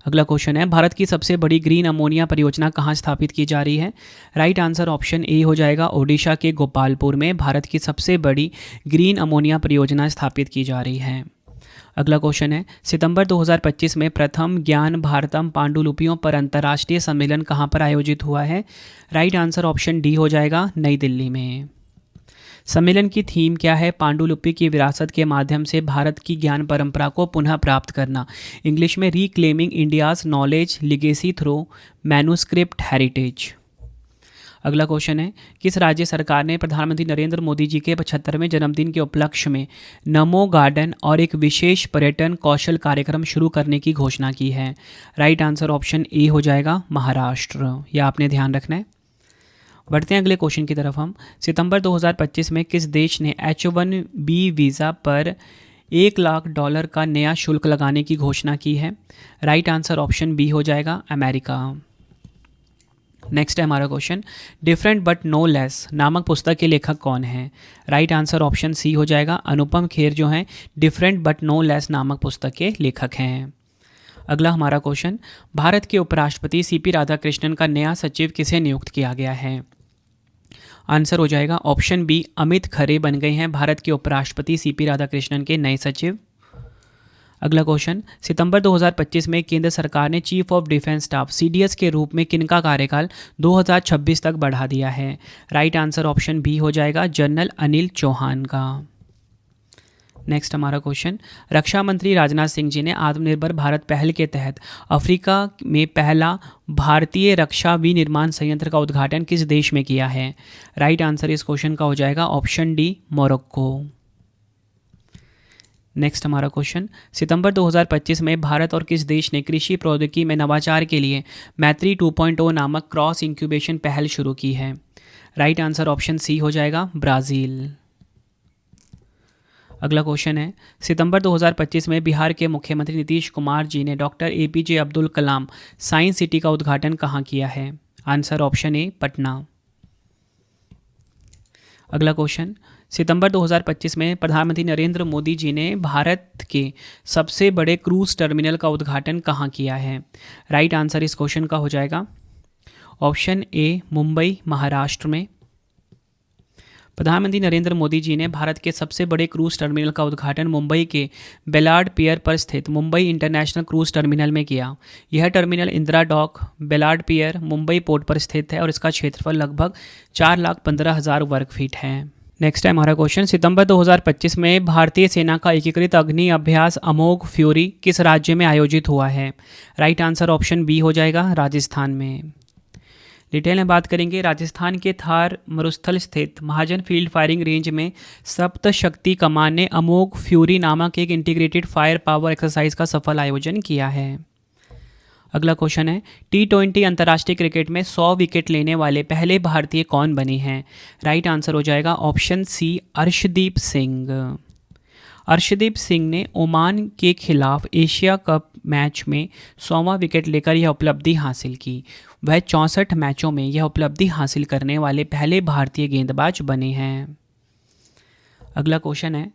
अगला क्वेश्चन है, भारत की सबसे बड़ी ग्रीन अमोनिया परियोजना कहाँ स्थापित की जा रही है। राइट आंसर ऑप्शन ए हो जाएगा, ओडिशा के गोपालपुर में भारत की सबसे बड़ी ग्रीन अमोनिया परियोजना स्थापित की जा रही है। अगला क्वेश्चन है, सितंबर 2025 में प्रथम ज्ञान भारतम पांडुलिपियों पर अंतर्राष्ट्रीय सम्मेलन कहाँ पर आयोजित हुआ है। राइट आंसर ऑप्शन डी हो जाएगा, नई दिल्ली में। सम्मेलन की थीम क्या है, पांडुलिपि की विरासत के माध्यम से भारत की ज्ञान परंपरा को पुनः प्राप्त करना, इंग्लिश में reclaiming India's knowledge legacy through manuscript heritage. अगला क्वेश्चन है, किस राज्य सरकार ने प्रधानमंत्री नरेंद्र मोदी जी के 75वें जन्मदिन के उपलक्ष्य में नमो गार्डन और एक विशेष पर्यटन कौशल कार्यक्रम शुरू करने की घोषणा की है। राइट आंसर ऑप्शन ए हो जाएगा, महाराष्ट्र। यह आपने ध्यान रखना है। बढ़ते हैं अगले क्वेश्चन की तरफ हम। सितंबर 2025 में किस देश ने H1B वीज़ा पर $1 लाख का नया शुल्क लगाने की घोषणा की है। राइट आंसर ऑप्शन बी हो जाएगा, अमेरिका। नेक्स्ट है हमारा question, different but no less नामक पुस्तक के लेखक कौन है। राइट आंसर ऑप्शन सी हो जाएगा, अनुपम खेर जो हैं डिफरेंट बट नो लेस नामक पुस्तक के लेखक हैं। अगला हमारा क्वेश्चन, भारत के उपराष्ट्रपति CP राधाकृष्णन का नया सचिव किसे नियुक्त किया गया है। आंसर हो जाएगा ऑप्शन बी, अमित खरे बन गए हैं भारत के उपराष्ट्रपति CP राधाकृष्णन के नए सचिव। अगला क्वेश्चन, सितंबर 2025 में केंद्र सरकार ने chief of defence staff CDS के रूप में किनका कार्यकाल 2026 तक बढ़ा दिया है। राइट आंसर ऑप्शन बी हो जाएगा, जनरल अनिल चौहान का। नेक्स्ट हमारा क्वेश्चन, रक्षा मंत्री राजनाथ सिंह जी ने आत्मनिर्भर भारत पहल के तहत अफ्रीका में पहला भारतीय रक्षा विनिर्माण संयंत्र का उद्घाटन किस देश में किया है। राइट आंसर इस क्वेश्चन का हो जाएगा ऑप्शन डी, मोरक्को। नेक्स्ट हमारा क्वेश्चन, सितंबर 2025 में भारत और किस देश ने कृषि प्रौद्योगिकी में नवाचार के लिए मैत्री 2.0 नामक क्रॉस इंक्यूबेशन पहल शुरू की है। राइट आंसर ऑप्शन सी हो जाएगा, ब्राज़ील। अगला क्वेश्चन है, सितंबर 2025 में बिहार के मुख्यमंत्री नीतीश कुमार जी ने doctor APJ Abdul Kalam science city का उद्घाटन कहाँ किया है। Answer option A, Patna. अगला क्वेश्चन, सितंबर 2025 में प्रधानमंत्री नरेंद्र मोदी जी ने भारत के सबसे बड़े क्रूज टर्मिनल का उद्घाटन कहाँ किया है। राइट आंसर इस क्वेश्चन का हो जाएगा ऑप्शन ए, मुंबई, महाराष्ट्र में। प्रधानमंत्री नरेंद्र मोदी जी ने भारत के सबसे बड़े क्रूज टर्मिनल का उद्घाटन मुंबई के बेलार्ड पियर पर स्थित मुंबई इंटरनेशनल क्रूज टर्मिनल में किया। यह टर्मिनल इंदिरा डॉक, बेलार्ड पियर, मुंबई पोर्ट पर स्थित है और इसका क्षेत्रफल लगभग 4,15,000 वर्ग फीट है। नेक्स्ट है हमारा क्वेश्चन, सितंबर 2025 में भारतीय सेना का एकीकृत अग्नि अभ्यास अमोघ फ्यूरी किस राज्य में आयोजित हुआ है? राइट आंसर ऑप्शन बी हो जाएगा, राजस्थान में। डिटेल में बात करेंगे, राजस्थान के थार मरुस्थल स्थित महाजन फील्ड फायरिंग रेंज में सप्त शक्ति कमान ने अमोघ फ्यूरी नामक एक इंटीग्रेटेड फायर पावर एक्सरसाइज का सफल आयोजन किया है। अगला क्वेश्चन है, T20 अंतर्राष्ट्रीय क्रिकेट में 100 विकेट लेने वाले पहले भारतीय कौन बने हैं? राइट आंसर हो जाएगा ऑप्शन सी, अर्शदीप सिंह। अर्शदीप सिंह ने ओमान के खिलाफ एशिया कप मैच में 100वां विकेट लेकर यह उपलब्धि हासिल की। वह 64 मैचों में यह उपलब्धि हासिल करने वाले पहले भारतीय गेंदबाज बने हैं। अगला क्वेश्चन है,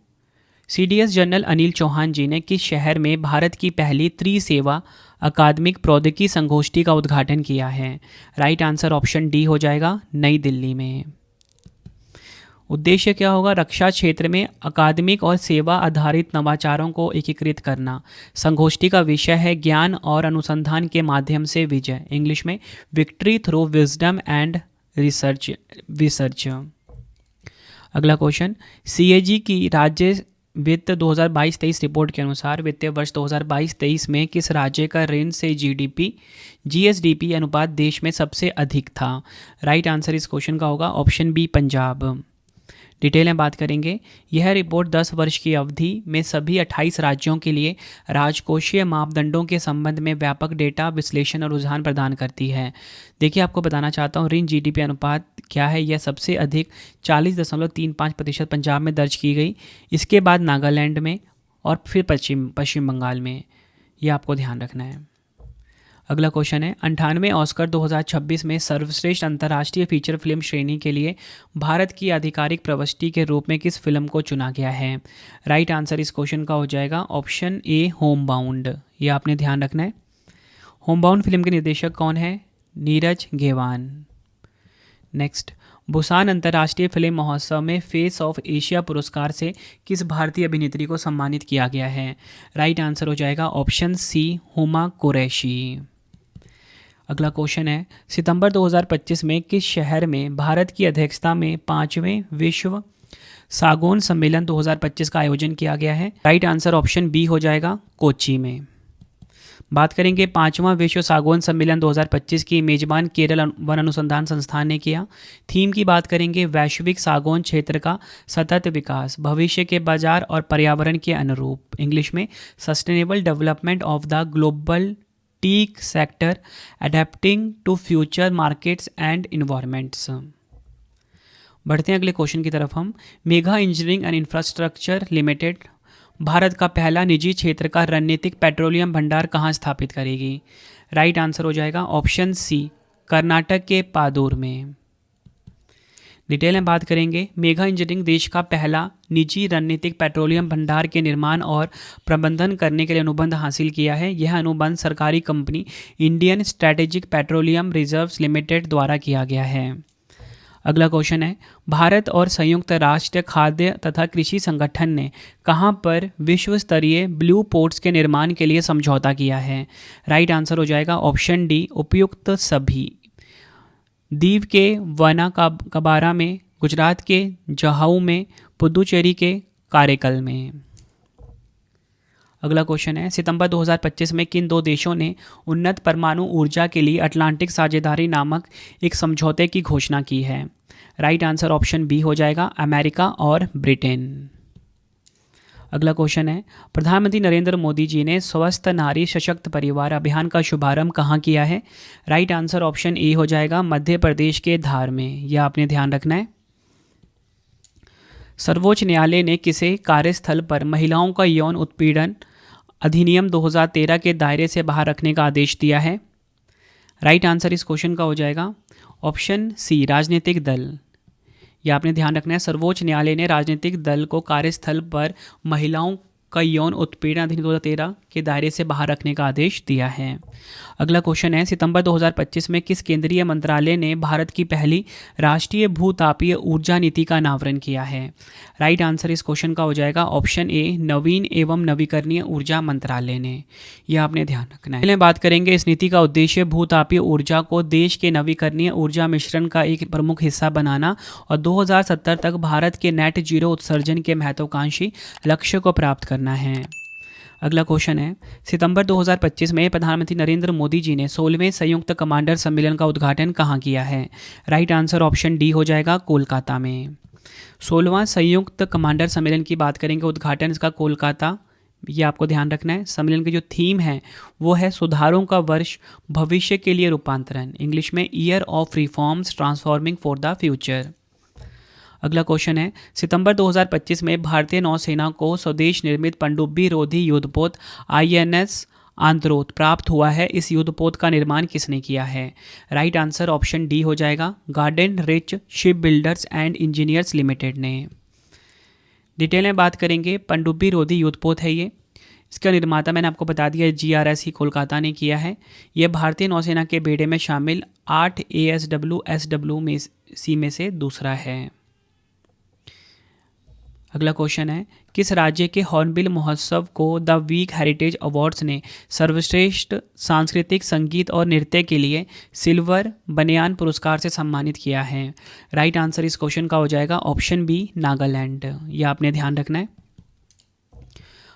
CDS जनरल अनिल चौहान जी ने किस शहर में भारत की पहली त्रिसेवा अकादमिक प्रौद्योगिकी संगोष्ठी का उद्घाटन किया है? राइट आंसर ऑप्शन डी हो जाएगा, नई दिल्ली में। उद्देश्य क्या होगा? रक्षा क्षेत्र में अकादमिक और सेवा आधारित नवाचारों को एकीकृत करना। संगोष्ठी का विषय है ज्ञान और अनुसंधान के माध्यम से विजय, इंग्लिश में victory through wisdom and research. अगला क्वेश्चन, CAG की राज्य वित्त 2022-23 रिपोर्ट के अनुसार वित्तीय वर्ष 2022-23 में किस राज्य का ऋण से GSDP अनुपात देश में सबसे अधिक था? राइट आंसर इस क्वेश्चन का होगा ऑप्शन बी, पंजाब। डिटेल में बात करेंगे, यह रिपोर्ट 10 वर्ष की अवधि में सभी 28 राज्यों के लिए राजकोषीय मापदंडों के संबंध में व्यापक डेटा विश्लेषण और रुझान प्रदान करती है। देखिए, आपको बताना चाहता हूँ ऋण GDP अनुपात क्या है। यह सबसे अधिक 40.35% पंजाब में दर्ज की गई, इसके बाद नागालैंड में और फिर पश्चिम बंगाल में। यह आपको ध्यान रखना है। अगला क्वेश्चन है, 98वें ऑस्कर 2026 में सर्वश्रेष्ठ अंतर्राष्ट्रीय फीचर फिल्म श्रेणी के लिए भारत की आधिकारिक प्रविष्टि के रूप में किस फिल्म को चुना गया है? राइट आंसर इस क्वेश्चन का हो जाएगा ऑप्शन ए, होम बाउंड। यह आपने ध्यान रखना है। होम बाउंड फिल्म के निर्देशक कौन है? नीरज गेवान। नेक्स्ट, बुसान अंतर्राष्ट्रीय फिल्म महोत्सव में फेस ऑफ एशिया पुरस्कार से किस भारतीय अभिनेत्री को सम्मानित किया गया है? राइट आंसर हो जाएगा ऑप्शन सी, हुमा कुरैशी। अगला क्वेश्चन है, सितंबर 2025 में किस शहर में भारत की अध्यक्षता में 5वें विश्व सागौन सम्मेलन 2025 का आयोजन किया गया है? राइट आंसर ऑप्शन बी हो जाएगा, कोच्चि में। बात करेंगे 5वां विश्व सागौन सम्मेलन 2025 की मेजबान केरल वन अनुसंधान संस्थान ने किया। थीम की बात करेंगे, वैश्विक सागौन क्षेत्र का सतत विकास, भविष्य के बाजार और पर्यावरण के अनुरूप, इंग्लिश में sustainable development of the global teak sector adapting to future markets and environments. बढ़ते हैं अगले क्वेश्चन की तरफ हम। Mega engineering and infrastructure limited भारत का पहला निजी क्षेत्र का रणनीतिक पेट्रोलियम भंडार कहाँ स्थापित करेगी? राइट आंसर हो जाएगा ऑप्शन सी, कर्नाटक के पादूर में। डिटेल में बात करेंगे, मेगा इंजीनियरिंग देश का पहला निजी रणनीतिक पेट्रोलियम भंडार के निर्माण और प्रबंधन करने के लिए अनुबंध हासिल किया है। यह अनुबंध सरकारी company Indian strategic petroleum reserves limited द्वारा किया गया है। अगला क्वेश्चन है, भारत और संयुक्त राष्ट्र खाद्य तथा कृषि संगठन ने कहां पर विश्व स्तरीय ब्लू पोर्ट्स के निर्माण के लिए समझौता किया है? राइट आंसर हो जाएगा ऑप्शन डी, उपयुक्त सभी। दीव के वनाकबारा में, गुजरात के जहाऊ में, पुदुचेरी के कारेकल में। अगला क्वेश्चन है, सितंबर 2025 में किन दो देशों ने उन्नत परमाणु ऊर्जा के लिए अटलांटिक साझेदारी नामक एक समझौते की घोषणा की है? राइट आंसर ऑप्शन बी हो जाएगा, अमेरिका और ब्रिटेन। अगला क्वेश्चन है, प्रधानमंत्री नरेंद्र मोदी जी ने स्वस्थ नारी सशक्त परिवार अभियान का शुभारंभ कहाँ किया है? राइट आंसर ऑप्शन ए हो जाएगा, मध्य प्रदेश के धार में। यह आपने ध्यान रखना है। सर्वोच्च न्यायालय ने किसे कार्यस्थल पर महिलाओं का यौन उत्पीड़न अधिनियम 2013 के दायरे से बाहर रखने का आदेश दिया है? राइट आंसर इस क्वेश्चन का हो जाएगा ऑप्शन सी, राजनीतिक दल। यह आपने ध्यान रखना है। सर्वोच्च न्यायालय ने राजनीतिक दल को कार्यस्थल पर महिलाओं का यौन उत्पीड़न अधिनियम 2013 के दायरे से बाहर रखने का आदेश दिया है। अगला क्वेश्चन है, सितंबर 2025 में किस केंद्रीय मंत्रालय ने भारत की पहली राष्ट्रीय भूतापीय ऊर्जा नीति का अनावरण किया है? राइट आंसर इस क्वेश्चन का हो जाएगा ऑप्शन ए, नवीन एवं नवीकरणीय ऊर्जा मंत्रालय ने। यह आपने ध्यान रखना है। पहले बात करेंगे, इस नीति का उद्देश्य भूतापीय ऊर्जा को देश के नवीकरणीय ऊर्जा मिश्रण का एक प्रमुख हिस्सा बनाना और 2070 तक भारत के नेट जीरो उत्सर्जन के महत्वाकांक्षी लक्ष्य को प्राप्त करना है। अगला क्वेश्चन है, सितंबर 2025 में प्रधानमंत्री नरेंद्र मोदी जी ने 16वें संयुक्त कमांडर सम्मेलन का उद्घाटन कहाँ किया है? राइट आंसर ऑप्शन डी हो जाएगा, कोलकाता में। 16वां संयुक्त कमांडर सम्मेलन की बात करेंगे, उद्घाटन इसका कोलकाता। ये आपको ध्यान रखना है। सम्मेलन की जो थीम है वो है सुधारों का वर्ष, भविष्य के लिए रूपांतरण, इंग्लिश में year of reforms transforming for the future. अगला क्वेश्चन है, सितंबर 2025 में भारतीय नौसेना को स्वदेश निर्मित पनडुब्बी रोधी युद्धपोत INS आंद्रोथ प्राप्त हुआ है। इस युद्धपोत का निर्माण किसने किया है? राइट आंसर ऑप्शन डी हो जाएगा, garden rich ship builders and engineers limited ने। डिटेल में बात करेंगे, पनडुब्बी रोधी युद्धपोत है ये। इसका निर्माता मैंने आपको बता दिया, GRSC कोलकाता ने किया है। यह भारतीय नौसेना के बेड़े में शामिल 8 ASW में सी में से दूसरा है। अगला क्वेश्चन है, किस राज्य के हॉर्नबिल महोत्सव को द वीक हेरिटेज अवार्ड्स ने सर्वश्रेष्ठ सांस्कृतिक संगीत और नृत्य के लिए सिल्वर बनियान पुरस्कार से सम्मानित किया है? राइट आंसर इस क्वेश्चन का हो जाएगा ऑप्शन बी, नागालैंड। यह आपने ध्यान रखना है।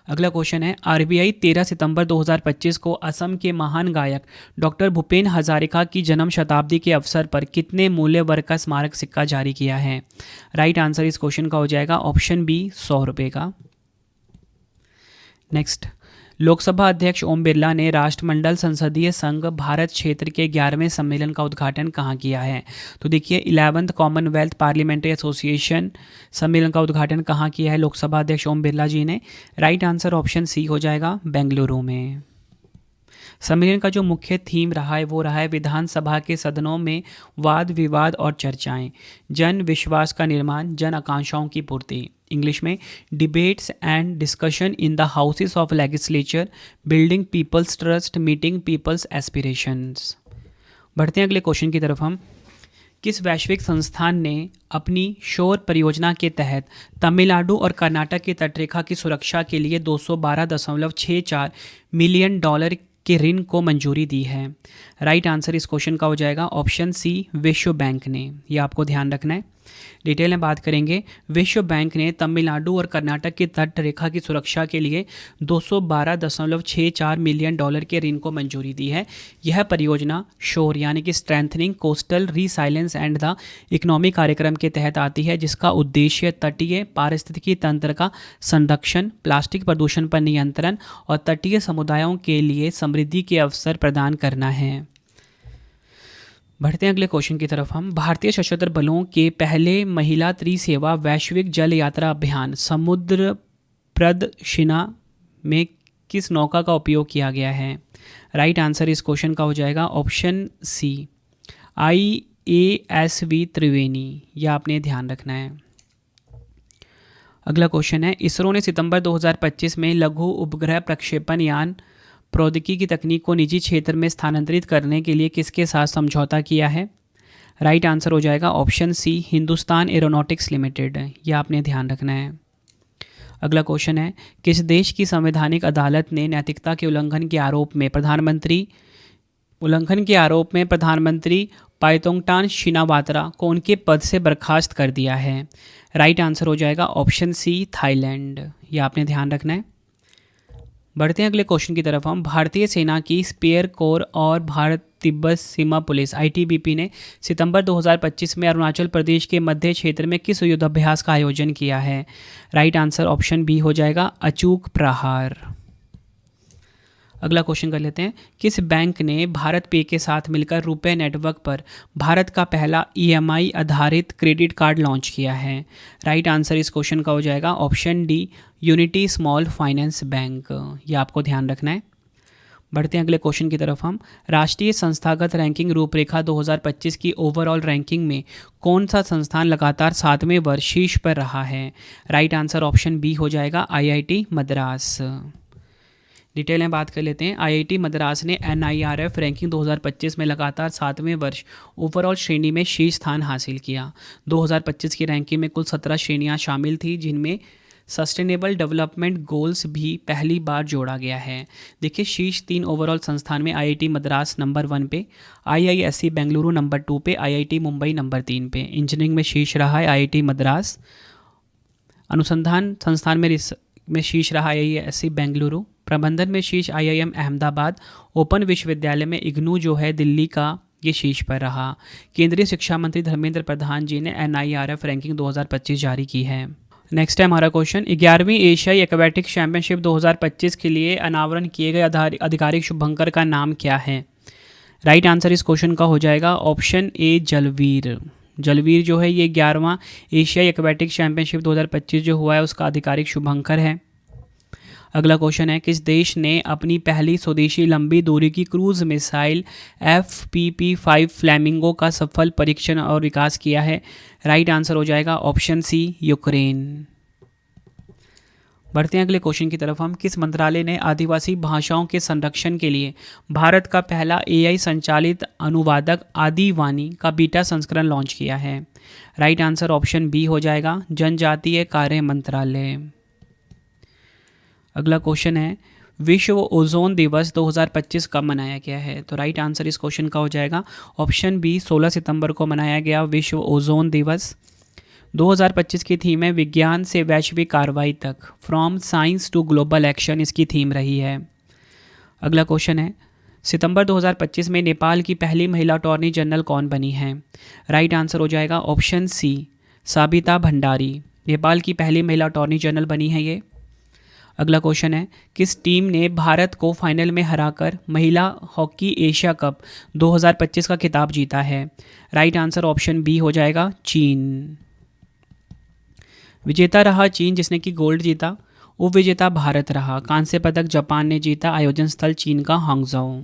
अगला क्वेश्चन है, RBI 13 सितंबर 2025 को असम के महान गायक डॉक्टर भूपेन हजारिका की जन्म शताब्दी के अवसर पर कितने मूल्य वर्ग का स्मारक सिक्का जारी किया है? राइट आंसर इस क्वेश्चन का हो जाएगा ऑप्शन बी, 100 रुपये का। नेक्स्ट, लोकसभा अध्यक्ष ओम बिरला ने राष्ट्रमंडल संसदीय संघ भारत क्षेत्र के 11वें सम्मेलन का उद्घाटन कहाँ किया है? तो देखिए, 11th कॉमनवेल्थ पार्लियामेंट्री एसोसिएशन सम्मेलन का उद्घाटन कहाँ किया है लोकसभा अध्यक्ष ओम बिरला जी ने? राइट आंसर ऑप्शन सी हो जाएगा, बेंगलुरु में। सम्मेलन का जो मुख्य थीम रहा है वो रहा है विधानसभा के सदनों में वाद विवाद और चर्चाएं, जन विश्वास का निर्माण, जन आकांक्षाओं की पूर्ति, इंग्लिश में debates and discussion in the houses of legislature, building people's trust, meeting people's aspirations. बढ़ते हैं अगले क्वेश्चन की तरफ हम। किस वैश्विक संस्थान ने अपनी शोर परियोजना के तहत तमिलनाडु और कर्नाटक की तटरेखा की सुरक्षा के लिए $212.64 मिलियन के ऋण को मंजूरी दी है? राइट आंसर इस क्वेश्चन का हो जाएगा ऑप्शन सी, विश्व बैंक ने। यह आपको ध्यान रखना है। डिटेल में बात करेंगे, विश्व बैंक ने तमिलनाडु और कर्नाटक की तट रेखा की सुरक्षा के लिए $212.64 मिलियन के ऋण को मंजूरी दी है। यह परियोजना शोर यानी कि strengthening coastal resilience and the economy कार्यक्रम के तहत आती है, जिसका उद्देश्य तटीय पारिस्थितिकी तंत्र का संरक्षण, प्लास्टिक प्रदूषण पर नियंत्रण और तटीय समुदायों के लिए समृद्धि के अवसर प्रदान करना है। बढ़ते हैं अगले क्वेश्चन की तरफ हम। भारतीय सशस्त्र बलों के पहले महिला त्रिसेवा वैश्विक जल यात्रा अभियान समुद्र प्रदक्षिणा में किस नौका का उपयोग किया गया है? राइट आंसर इस क्वेश्चन का हो जाएगा ऑप्शन सी, IASV त्रिवेणी। यह आपने ध्यान रखना है। अगला क्वेश्चन है, इसरो ने सितंबर 2025 में लघु उपग्रह प्रक्षेपण यान प्रौद्योगिकी की तकनीक को निजी क्षेत्र में स्थानांतरित करने के लिए किसके साथ समझौता किया है? राइट आंसर हो जाएगा option C, Hindustan aeronautics limited. यह आपने ध्यान रखना है। अगला क्वेश्चन है, किस देश की संवैधानिक अदालत ने नैतिकता के उल्लंघन के आरोप में प्रधानमंत्री पायतोंगटान शिनावात्रा को उनके पद से बर्खास्त कर दिया है? राइट आंसर हो जाएगा ऑप्शन सी, थाईलैंड। यह आपने ध्यान रखना है। बढ़ते हैं अगले क्वेश्चन की तरफ हम। भारतीय सेना की स्पेयर कोर और भारत तिब्बत सीमा पुलिस ITBP ने सितंबर 2025 में अरुणाचल प्रदेश के मध्य क्षेत्र में किस युद्धाभ्यास का आयोजन किया है? राइट आंसर ऑप्शन बी हो जाएगा, अचूक प्रहार। अगला क्वेश्चन कर लेते हैं, किस बैंक ने भारत पे के साथ मिलकर रुपए नेटवर्क पर भारत का पहला EMI आधारित क्रेडिट कार्ड लॉन्च किया है? राइट आंसर इस क्वेश्चन का हो जाएगा option D, unity small finance bank. ये आपको ध्यान रखना है। बढ़ते हैं अगले क्वेश्चन की तरफ हम। राष्ट्रीय संस्थागत रैंकिंग रूपरेखा 2025 की ओवरऑल रैंकिंग में कौन सा संस्थान लगातार 7वें वर्ष शीर्ष पर रहा है? राइट आंसर ऑप्शन बी हो जाएगा आईआईटी मद्रास। डिटेल में बात कर लेते हैं। आईआईटी मद्रास ने एनआईआरएफ रैंकिंग 2025 में लगातार 7वें वर्ष ओवरऑल श्रेणी में शीर्ष स्थान हासिल किया। 2025 की रैंकिंग में कुल 17 श्रेणियां शामिल थी, जिनमें सस्टेनेबल डेवलपमेंट गोल्स भी पहली बार जोड़ा गया है। देखिए, शीर्ष 3 ओवरऑल संस्थान में आईआईटी मद्रास नंबर 1 पे, आईआईएससी बेंगलुरु नंबर 2 पे, आईआईटी मुंबई नंबर 3 पे। इंजीनियरिंग में शीर्ष रहा है आईआईटी मद्रास। अनुसंधान संस्थान में शीर्ष रहा आईआईएससी बेंगलुरु। प्रबंधन में शीर्ष आईआईएम अहमदाबाद। ओपन विश्वविद्यालय में इग्नू जो है दिल्ली का, ये शीर्ष पर रहा। केंद्रीय शिक्षा मंत्री धर्मेंद्र प्रधान जी ने एनआईआरएफ रैंकिंग 2025 जारी की है। नेक्स्ट है हमारा क्वेश्चन। 11वीं एशियाई एक्वेटिक चैंपियनशिप 2025 के लिए अनावरण किए गए आधिकारिक शुभंकर का नाम क्या है? राइट आंसर इस क्वेश्चन का हो जाएगा ऑप्शन ए जलवीर। जलवीर जो है ये 11वां एशियाई एक्वेटिक चैंपियनशिप 2025 जो हुआ है उसका आधिकारिक शुभंकर है। अगला क्वेश्चन है, किस देश ने अपनी पहली स्वदेशी लंबी दूरी की क्रूज मिसाइल FPP-5 फ्लैमिंगो का सफल परीक्षण और विकास किया है? राइट आंसर हो जाएगा ऑप्शन सी यूक्रेन। बढ़ते हैं अगले क्वेश्चन की तरफ हम। किस मंत्रालय ने आदिवासी भाषाओं के संरक्षण के लिए भारत का पहला AI संचालित अनुवादक आदिवाणी का बीटा संस्करण लॉन्च किया है? राइट आंसर ऑप्शन बी हो जाएगा जनजातीय कार्य मंत्रालय। अगला क्वेश्चन है, विश्व ओजोन दिवस 2025 कब मनाया गया है? तो राइट आंसर इस क्वेश्चन का हो जाएगा ऑप्शन बी 16 सितंबर को मनाया गया विश्व ओजोन दिवस। 2025 की थीम है विज्ञान से वैश्विक कार्रवाई तक, from science to global action, इसकी थीम रही है। अगला क्वेश्चन है, सितंबर 2025 में नेपाल की पहली महिला अटॉर्नी जनरल कौन बनी है? राइट आंसर हो जाएगा ऑप्शन सी साबिता भंडारी। नेपाल की पहली महिला अटॉर्नी जनरल बनी है ये। अगला क्वेश्चन है, किस टीम ने भारत को फाइनल में हराकर महिला हॉकी एशिया कप 2025 का खिताब जीता है? राइट आंसर ऑप्शन बी हो जाएगा चीन। विजेता रहा चीन जिसने कि गोल्ड जीता, उप विजेता भारत रहा। कांस्य पदक जापान ने जीता, आयोजन स्थल चीन का हांगझोउ।